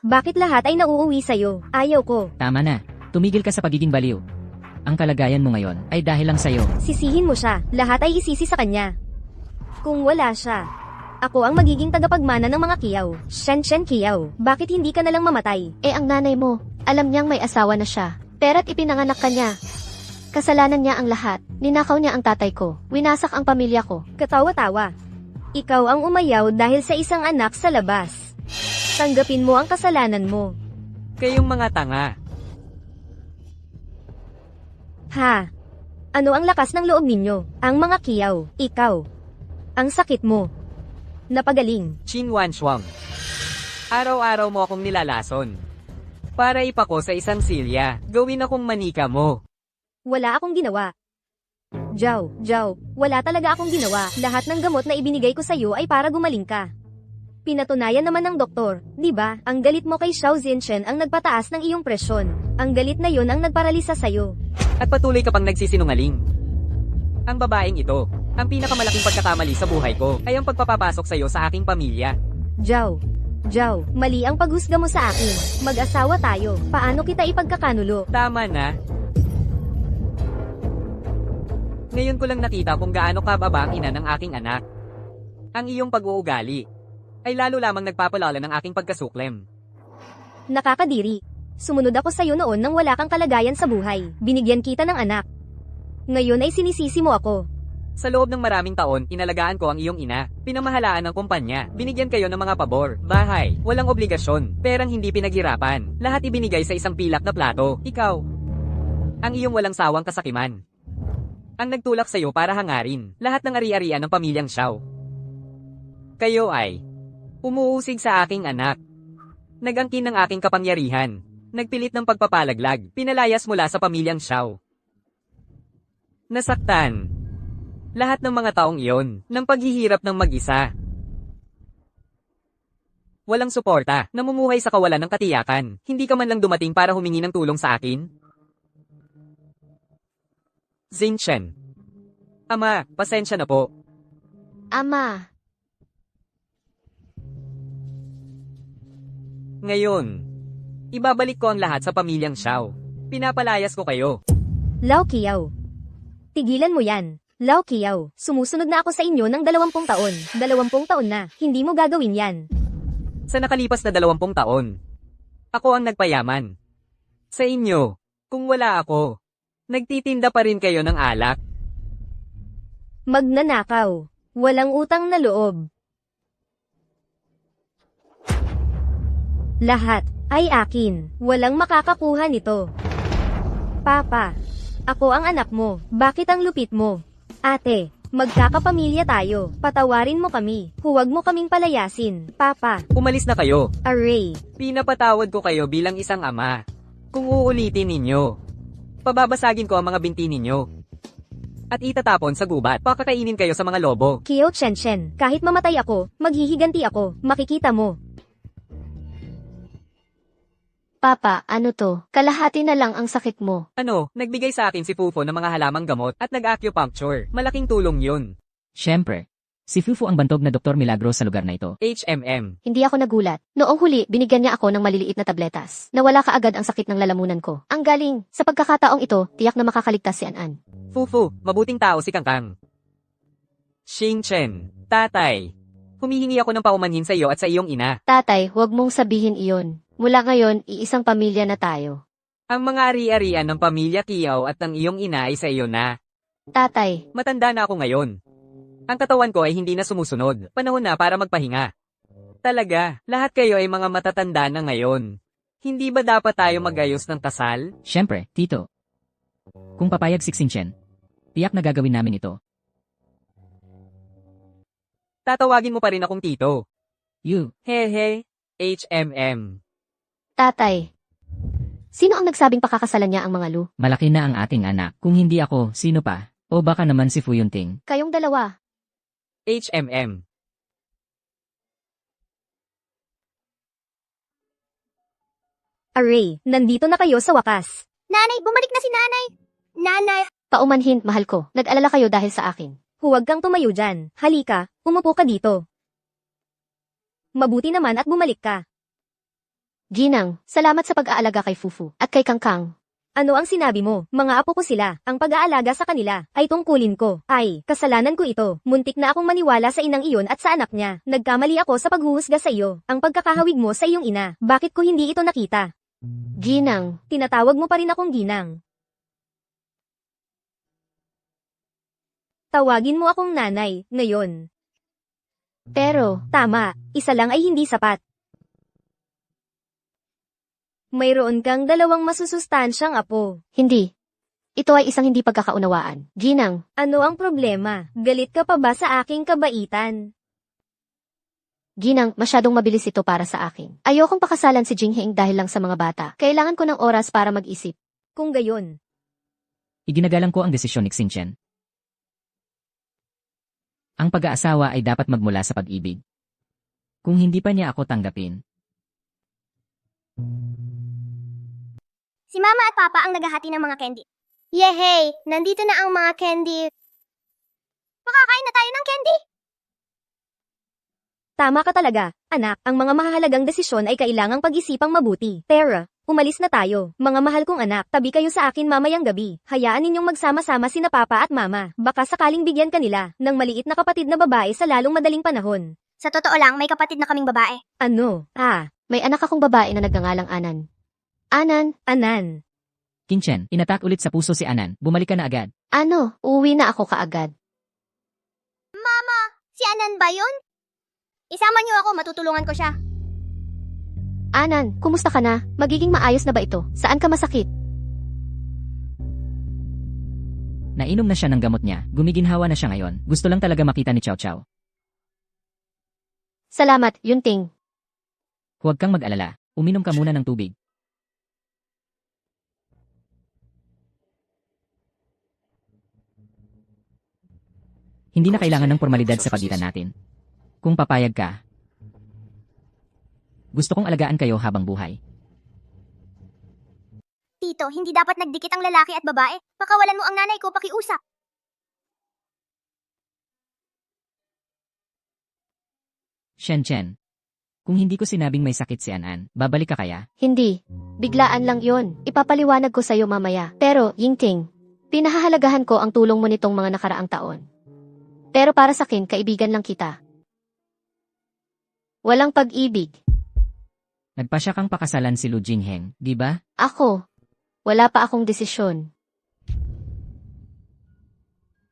Bakit lahat ay nauuwi sa'yo? Ayaw ko. Tama na. Tumigil ka sa pagiging baliw. Ang kalagayan mo ngayon ay dahil lang sa'yo. Sisihin mo siya. Lahat ay isisi sa kanya. Kung wala siya, ako ang magiging tagapagmana ng mga Kiao. Shen Kiao. Bakit hindi ka nalang mamatay? Eh ang nanay mo, alam niyang may asawa na siya. Pera't ipinanganak ka niya. Kasalanan niya ang lahat. Ninakaw niya ang tatay ko. Winasak ang pamilya ko. Katawa-tawa. Ikaw ang umayaw dahil sa isang anak sa labas. Tanggapin mo ang kasalanan mo. Kayong mga tanga. Ha? Ano ang lakas ng loob ninyo? Ang mga Kiao. Ikaw. Ang sakit mo. Napagaling. Qin Wanshuang. Araw-araw mo akong nilalason. Para ipako sa isang silya, gawin akong manika mo. Wala akong ginawa. Jow, wala talaga akong ginawa. Lahat ng gamot na ibinigay ko sa'yo ay para gumaling ka. Pinatunayan naman ng doktor, di ba? Ang galit mo kay Xiao Zinshen ang nagpataas ng iyong presyon. Ang galit na yon ang nagparalisa sa'yo. At patuloy ka pang nagsisinungaling. Ang babaeng ito, ang pinakamalaking pagkakamali sa buhay ko, ay ang pagpapapasok sa'yo sa aking pamilya. Jow, mali ang paghusga mo sa akin. Mag-asawa tayo. Paano kita ipagkakanulo? Tama na. Ngayon ko lang nakita kung gaano kababa ang ina ng aking anak. Ang iyong pag-uugali ay lalo lamang nagpapalala ng aking pagkasuklem. Nakakadiri. Sumunod ako sa'yo noon nang wala kang kalagayan sa buhay. Binigyan kita ng anak. Ngayon ay sinisisi mo ako. Sa loob ng maraming taon, inalagaan ko ang iyong ina. Pinamahalaan ng kumpanya. Binigyan kayo ng mga pabor, bahay, walang obligasyon, perang hindi pinaghirapan. Lahat ibinigay sa isang pilak na plato. Ikaw, ang iyong walang sawang kasakiman. Ang nagtulak sa iyo para hangarin lahat ng ari-arian ng pamilyang Xiao. Kayo ay umuusig sa aking anak. Nagangkin ng aking kapangyarihan. Nagpilit ng pagpapalaglag. Pinalayas mula sa pamilyang Xiao. Nasaktan lahat ng mga taong iyon ng paghihirap ng mag-isa. Walang suporta, namumuhay sa kawalan ng katiyakan. Hindi ka man lang dumating para humingi ng tulong sa akin. Zinshen. Ama, pasensya na po. Ama, Ngayon, ibabalik ko ang lahat sa pamilyang Xiao. Pinapalayas ko kayo. Lao Kiao. Tigilan mo yan. Lao Kiao, sumusunod na ako sa inyo ng 20 taon. 20 taon na, hindi mo gagawin yan. Sa nakalipas na 20 taon, ako ang nagpayaman. Sa inyo, kung wala ako, nagtitinda pa rin kayo ng alak. Magnanakaw. Walang utang na loob. Lahat ay akin. Walang makakakuha nito. Papa, ako ang anak mo. Bakit ang lupit mo? Ate, magkakapamilya tayo. Patawarin mo kami. Huwag mo kaming palayasin. Papa, Umalis na kayo. Array. Pinapatawad ko kayo bilang isang ama. Kung uulitin ninyo, pababasagin ko ang mga binti ninyo. at itatapon sa gubat. Pakakainin kayo sa mga lobo. Kiyo Shenshen, kahit mamatay ako, maghihiganti ako, makikita mo. Papa, ano to? Kalahati na lang ang sakit mo. Ano, nagbigay sa akin si Fufo ng mga halamang gamot at nag-acupuncture. Malaking tulong yun. Siyempre, si Fufu ang bantog na Dr. Milagro sa lugar na ito. HMM. Hindi ako nagulat. Noong huli, binigyan niya ako ng maliliit na tabletas. Nawala kaagad ang sakit ng lalamunan ko. Ang galing. Sa pagkakataong ito, tiyak na makakaligtas si An-an. Fufu, mabuting tao si Kangkang. Xing Chen, tatay. Humihingi ako ng paumanhin sa iyo at sa iyong ina. Tatay, huwag mong sabihin iyon. Mula ngayon, iisang pamilya na tayo. Ang mga ari-arian ng pamilya Kiyaw at ng iyong ina ay sa iyo na. Tatay, Matanda na ako ngayon. Ang katawan ko ay hindi na sumusunod. Panahon na para magpahinga. Talaga, lahat kayo ay mga matatanda na ngayon. Hindi ba dapat tayo magayos ng kasal? Siyempre, Tito. Kung papayag si Xingchen, tiyak na gagawin namin ito. Tatawagin mo pa rin akong tito. You, Hehe, HMM. tatay. Sino ang nagsabing pakakasalan niya ang mga Lu? malaki na ang ating anak. Kung hindi ako, sino pa? O baka naman si Fu Yunting. Kayong dalawa. HMM. Array, nandito na kayo sa wakas. Nanay, bumalik na si nanay. Nanay, Paumanhin, mahal ko. Nag-alala kayo dahil sa akin. Huwag kang tumayo dyan. Halika, umupo ka dito. Mabuti naman at bumalik ka. Ginang, salamat sa pag-aalaga kay Fufu at kay Kangkang. Ano ang sinabi mo? Mga apo ko sila. Ang pag-aalaga sa kanila ay tungkulin ko. Ay, kasalanan ko ito. Muntik na akong maniwala sa inang iyon at sa anak niya. Nagkamali ako sa paghuhusga sa iyo. Ang pagkakahawig mo sa iyong ina. Bakit ko hindi ito nakita? Ginang, Tinatawag mo pa rin akong ginang. Tawagin mo akong nanay, ngayon. pero, Tama, isa lang ay hindi sapat. Mayroon kang dalawang masusustansyang apo. hindi. Ito ay isang hindi pagkakaunawaan. Ginang, Ano ang problema? Galit ka pa ba sa aking kabaitan? Ginang, masyadong mabilis ito para sa akin. Ayokong pakasalan si Jingheng dahil lang sa mga bata. Kailangan ko ng oras para mag-isip. Kung gayon, Iginagalang ko ang desisyon ni Xingchen. Ang pag-aasawa ay dapat magmula sa pag-ibig. Kung hindi pa niya ako tanggapin, si Mama at Papa ang naghahati ng mga candy. Yehey! Nandito na ang mga candy. Makakain na tayo ng candy! tama ka talaga, anak. Ang mga mahalagang desisyon ay kailangang pag-isipang mabuti. Tara, umalis na tayo. Mga mahal kong anak, tabi kayo sa akin mamayang gabi. Hayaan ninyong magsama-sama sina Papa at Mama. Baka sakaling bigyan kanila ng maliit na kapatid na babae sa lalong madaling panahon. Sa totoo lang, may kapatid na kaming babae. Ano? May anak akong babae na nagngangalang Anan. Anan, Anan. Qingchen, inatak ulit sa puso si Anan. Bumalik ka na agad. ano, uuwi na ako kaagad. Mama, si Anan ba yun? Isama niyo ako, matutulungan ko siya. Anan, kumusta ka na? Magiging maayos na ba ito? Saan ka masakit? Nainom na siya ng gamot niya. Gumiginhawa na siya ngayon. Gusto lang talaga makita ni Chow Chow. Salamat, Yunting. Huwag kang mag-alala. Uminom ka muna ng tubig. Hindi na kailangan ng formalidad sa pagitan natin. Kung papayag ka, gusto kong alagaan kayo habang buhay. Tito, hindi dapat nagdikit ang lalaki at babae. Pakawalan mo ang nanay ko, pakiusap. Shen, kung hindi ko sinabing may sakit si An-an, babalik ka kaya? Hindi. Biglaan lang yon. Ipapaliwanag ko sa'yo mamaya. Pero, Yingting, pinahahalagahan ko ang tulong mo nitong mga nakaraang taon. Pero para sa akin, kaibigan lang kita. Walang pag-ibig. Nagpasya kang pakasalan si Lu Jingheng, di ba? Ako, wala pa akong desisyon.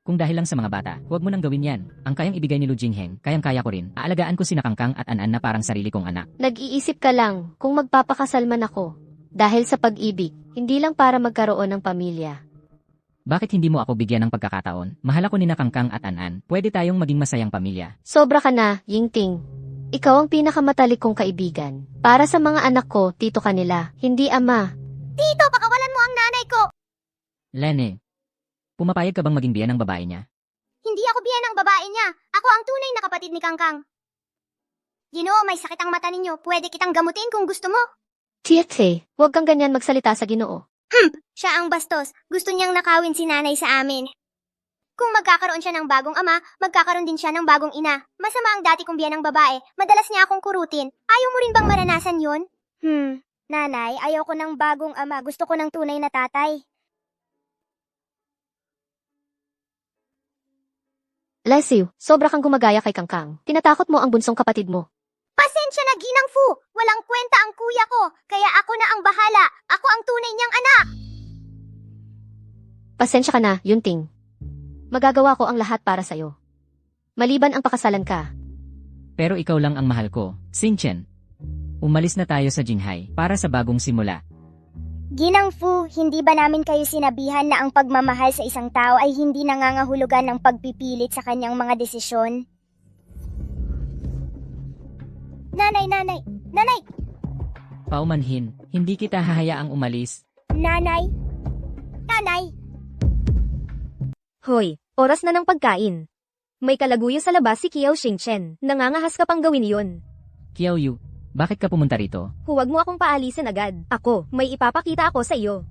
Kung dahil lang sa mga bata, huwag mo nang gawin yan. Ang kayang ibigay ni Lu Jingheng, kayang-kaya ko rin. Aalagaan ko sina Kangkang at An-an na parang sarili kong anak. Nag-iisip ka lang kung magpapakasal man ako. Dahil sa pag-ibig, hindi lang para magkaroon ng pamilya. Bakit hindi mo ako bigyan ng pagkakataon? Mahal ako ni na Kangkang at An-an. Pwede tayong maging masayang pamilya. Sobra ka na, Yingting. Ikaw ang pinakamatalik kong kaibigan. Para sa mga anak ko, tito kanila, hindi ama. Tito, pakawalan mo ang nanay ko. Lene, Pumapayag ka bang maging biyan ng babae niya? Hindi ako biyan ng babae niya. Ako ang tunay na kapatid ni Kangkang. Ginoo, may sakit ang mata ninyo. Pwede kitang gamutin kung gusto mo. Tietse, huwag kang ganyan magsalita sa Ginoo. Siya ang bastos. Gusto niyang nakawin si nanay sa amin. Kung magkakaroon siya ng bagong ama, magkakaroon din siya ng bagong ina. Masama ang dati kong biyan ng babae. Madalas niya akong kurutin. Ayaw mo rin bang maranasan yun? Nanay, ayaw ko ng bagong ama. Gusto ko ng tunay na tatay. Lesiu, sobra kang gumagaya kay Kangkang. Tinatakot mo ang bunsong kapatid mo. Pasensya na, Ginang Fu. Walang kwenta ang kuya ko. Kaya ako na ang bahala. Ako ang tunay niyang anak. Pasensya ka na, Yunting. Magagawa ko ang lahat para sa'yo. Maliban ang pakasalan ka. Pero ikaw lang ang mahal ko, Xinchen. Umalis na tayo sa Jinghai para sa bagong simula. Ginang Fu, hindi ba namin kayo sinabihan na ang pagmamahal sa isang tao ay hindi nangangahulugan ng pagpipilit sa kanyang mga desisyon? Nanay! Paumanhin, hindi kita hahayaang umalis. Nanay! Hoy, oras na ng pagkain. May kalaguyo sa labas si Kiao Xingchen. Nangangahas ka pang gawin yon. Kiao Yu, bakit ka pumunta rito? Huwag mo akong paalisin agad. Ako, may ipapakita ako sa iyo.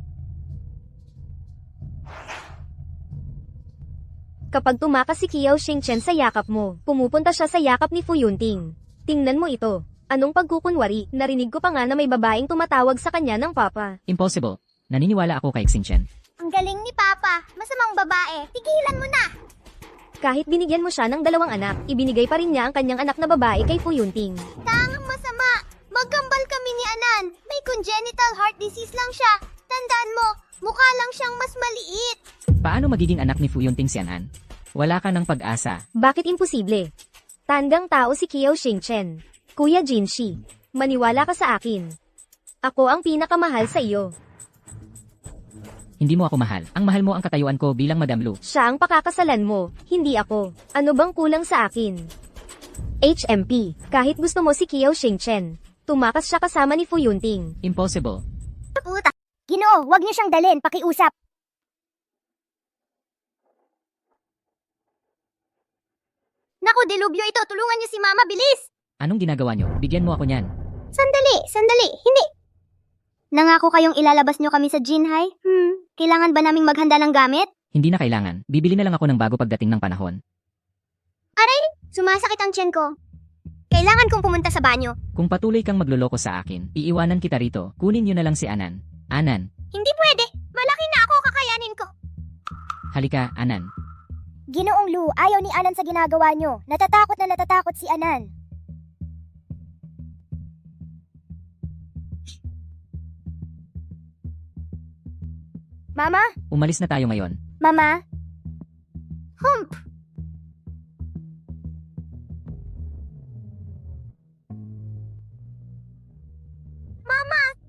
Kapag tumakas si Kiao Xingchen sa yakap mo, pumupunta siya sa yakap ni Fu Yunting. Tingnan mo ito. Anong pagkukunwari? Narinig ko pa nga na may babaeng tumatawag sa kanya ng papa. Impossible. Naniniwala ako kay Xinchen. Ang galing ni Papa. Masamang babae. Tigilan mo na! Kahit binigyan mo siya ng 2 anak, ibinigay pa rin niya ang kanyang anak na babae kay Fu Yunting. Tangang masama. Magkambal kami ni Anan. May congenital heart disease lang siya. Tandaan mo, mukha lang siyang mas maliit. Paano magiging anak ni Fu Yunting si Anan? Wala ka ng pag-asa. Bakit imposible? Tandang tao si Kiao Xingchen. Kuya Jinshi, maniwala ka sa akin. Ako ang pinakamahal sa iyo. Hindi mo ako mahal. Ang mahal mo ang katayuan ko bilang Madam Lu. Siya ang pakakasalan mo, hindi ako. Ano bang kulang sa akin? HMP, kahit gusto mo si Kiao Xingchen, tumakas siya kasama ni Fu Yunting. Impossible. Puta. Ginoo, wag niyo siyang dalhin. Pakiusap. Naku, delubyo ito. Tulungan niyo si Mama, bilis! Anong ginagawa nyo? Bigyan mo ako niyan. Sandali. Hindi. Nangako kayong ilalabas niyo kami sa Jinhai? Kailangan ba naming maghanda ng gamit? Hindi na kailangan. Bibili na lang ako ng bago pagdating ng panahon. Sumasakit ang tiyan ko. Kailangan kong pumunta sa banyo. Kung patuloy kang magluloko sa akin, iiwanan kita rito. Kunin nyo na lang si Anan. Anan, Hindi pwede. Malaki na ako, kakayanin ko. halika, Anan. Ginoong Lu, ayaw ni Anan sa ginagawa niyo. Natatakot si Anan. Mama? Umalis na tayo ngayon. Mama? Hump!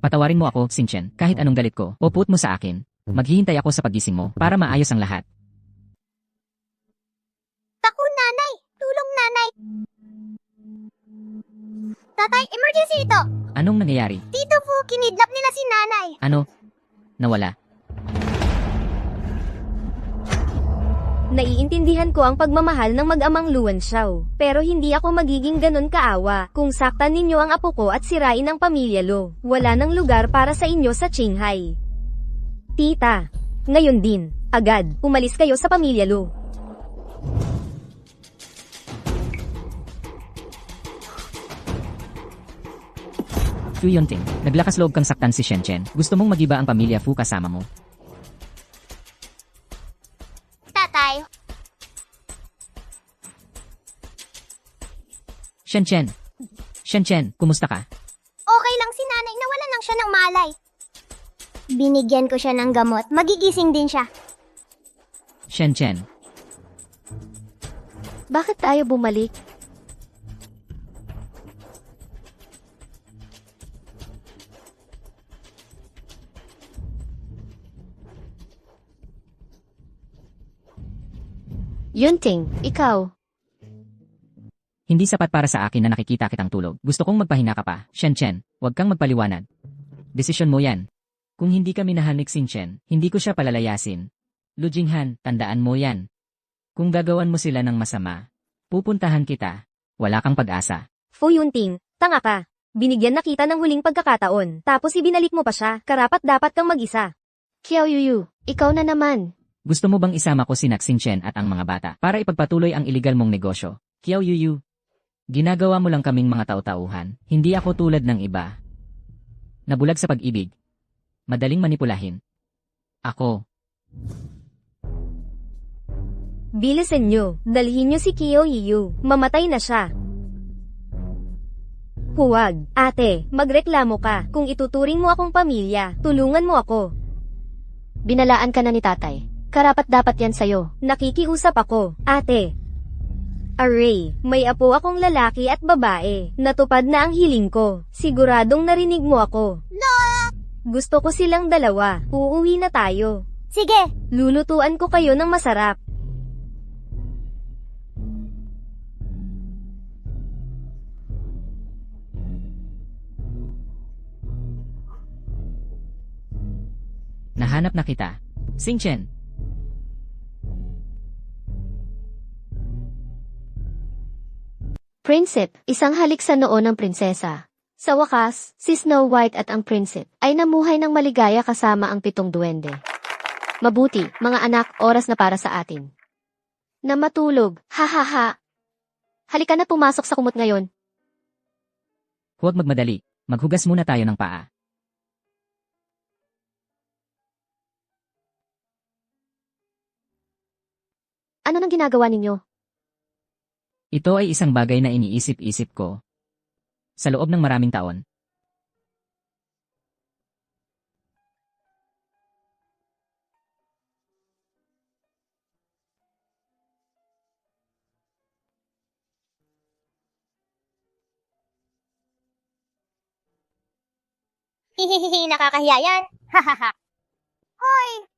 Patawarin mo ako, Xinchen, kahit anong galit ko. O put mo sa akin. Maghihintay ako sa paggising mo para maayos ang lahat. Taku, nanay! Tulong, nanay! Tatay, emergency ito! Anong nangyayari? Tito Fu, kinidnap nila si nanay. Ano? Nawala. Naiintindihan ko ang pagmamahal ng mag-amang Luan Xiao. Pero hindi ako magiging ganun kaawa kung saktan ninyo ang apo ko at sirain ang pamilya Lo. Wala nang lugar para sa inyo sa Qinghai. Tita, ngayon din, agad, umalis kayo sa pamilya Lo. Fu Yunting, naglakas loob kang saktan si Shenzhen. Gusto mong magiba ang pamilya Fu kasama mo. Tatay, Shenzhen, kumusta ka? okay lang si nanay. Nawalan lang siya ng malay. Binigyan ko siya ng gamot. Magigising din siya. Shenzhen, Bakit tayo bumalik? Yunting, ikaw. hindi sapat para sa akin na nakikita kitang tulog. Gusto kong magpahinga ka pa. Shenzhen, huwag kang magpaliwanag. Desisyon mo yan. Kung hindi ka minahal ni Xinchen, hindi ko siya palalayasin. Lu Jinghan, tandaan mo yan. Kung gagawan mo sila ng masama, pupuntahan kita. Wala kang pag-asa. Fu Yunting, tanga ka. Binigyan na kita ng huling pagkakataon, tapos ibinalik mo pa siya, karapat dapat kang mag-isa. Qiao Yuyu, ikaw na naman. Gusto mo bang isama ko si Naxin Chen at ang mga bata para ipagpatuloy ang iligal mong negosyo? Qiao Yuyu, ginagawa mo lang kaming mga tao-tauhan. Hindi ako tulad ng iba. Nabulag sa pag-ibig. Madaling manipulahin. Ako, Bilisan nyo, dalhin nyo si Qiao Yiyu, mamatay na siya. Huwag, ate, magreklamo ka. Kung ituturing mo akong pamilya, tulungan mo ako. Binalaan ka na ni tatay. Karapat dapat yan sa'yo. Nakikiusap ako, ate. Array, may apo akong lalaki at babae. Natupad na ang hiling ko. Siguradong narinig mo ako. No! Gusto ko silang dalawa. Uuwi na tayo. Sige, Lulutuan ko kayo ng masarap. nahanap na kita. Xing Chen, Prinsip, isang halik sa noo ng prinsesa. Sa wakas, si Snow White at ang prinsip ay namuhay ng maligaya kasama ang 7 duwende. Mabuti, mga anak, oras na para sa atin. Na matulog, ha ha ha. Halika na pumasok sa kumot ngayon. huwag magmadali. Maghugas muna tayo ng paa. Ano nang ginagawa ninyo? Ito ay isang bagay na iniisip-isip ko. Sa loob ng maraming taon. hihihihi, nakakahiya yan. Hahaha. Hoy,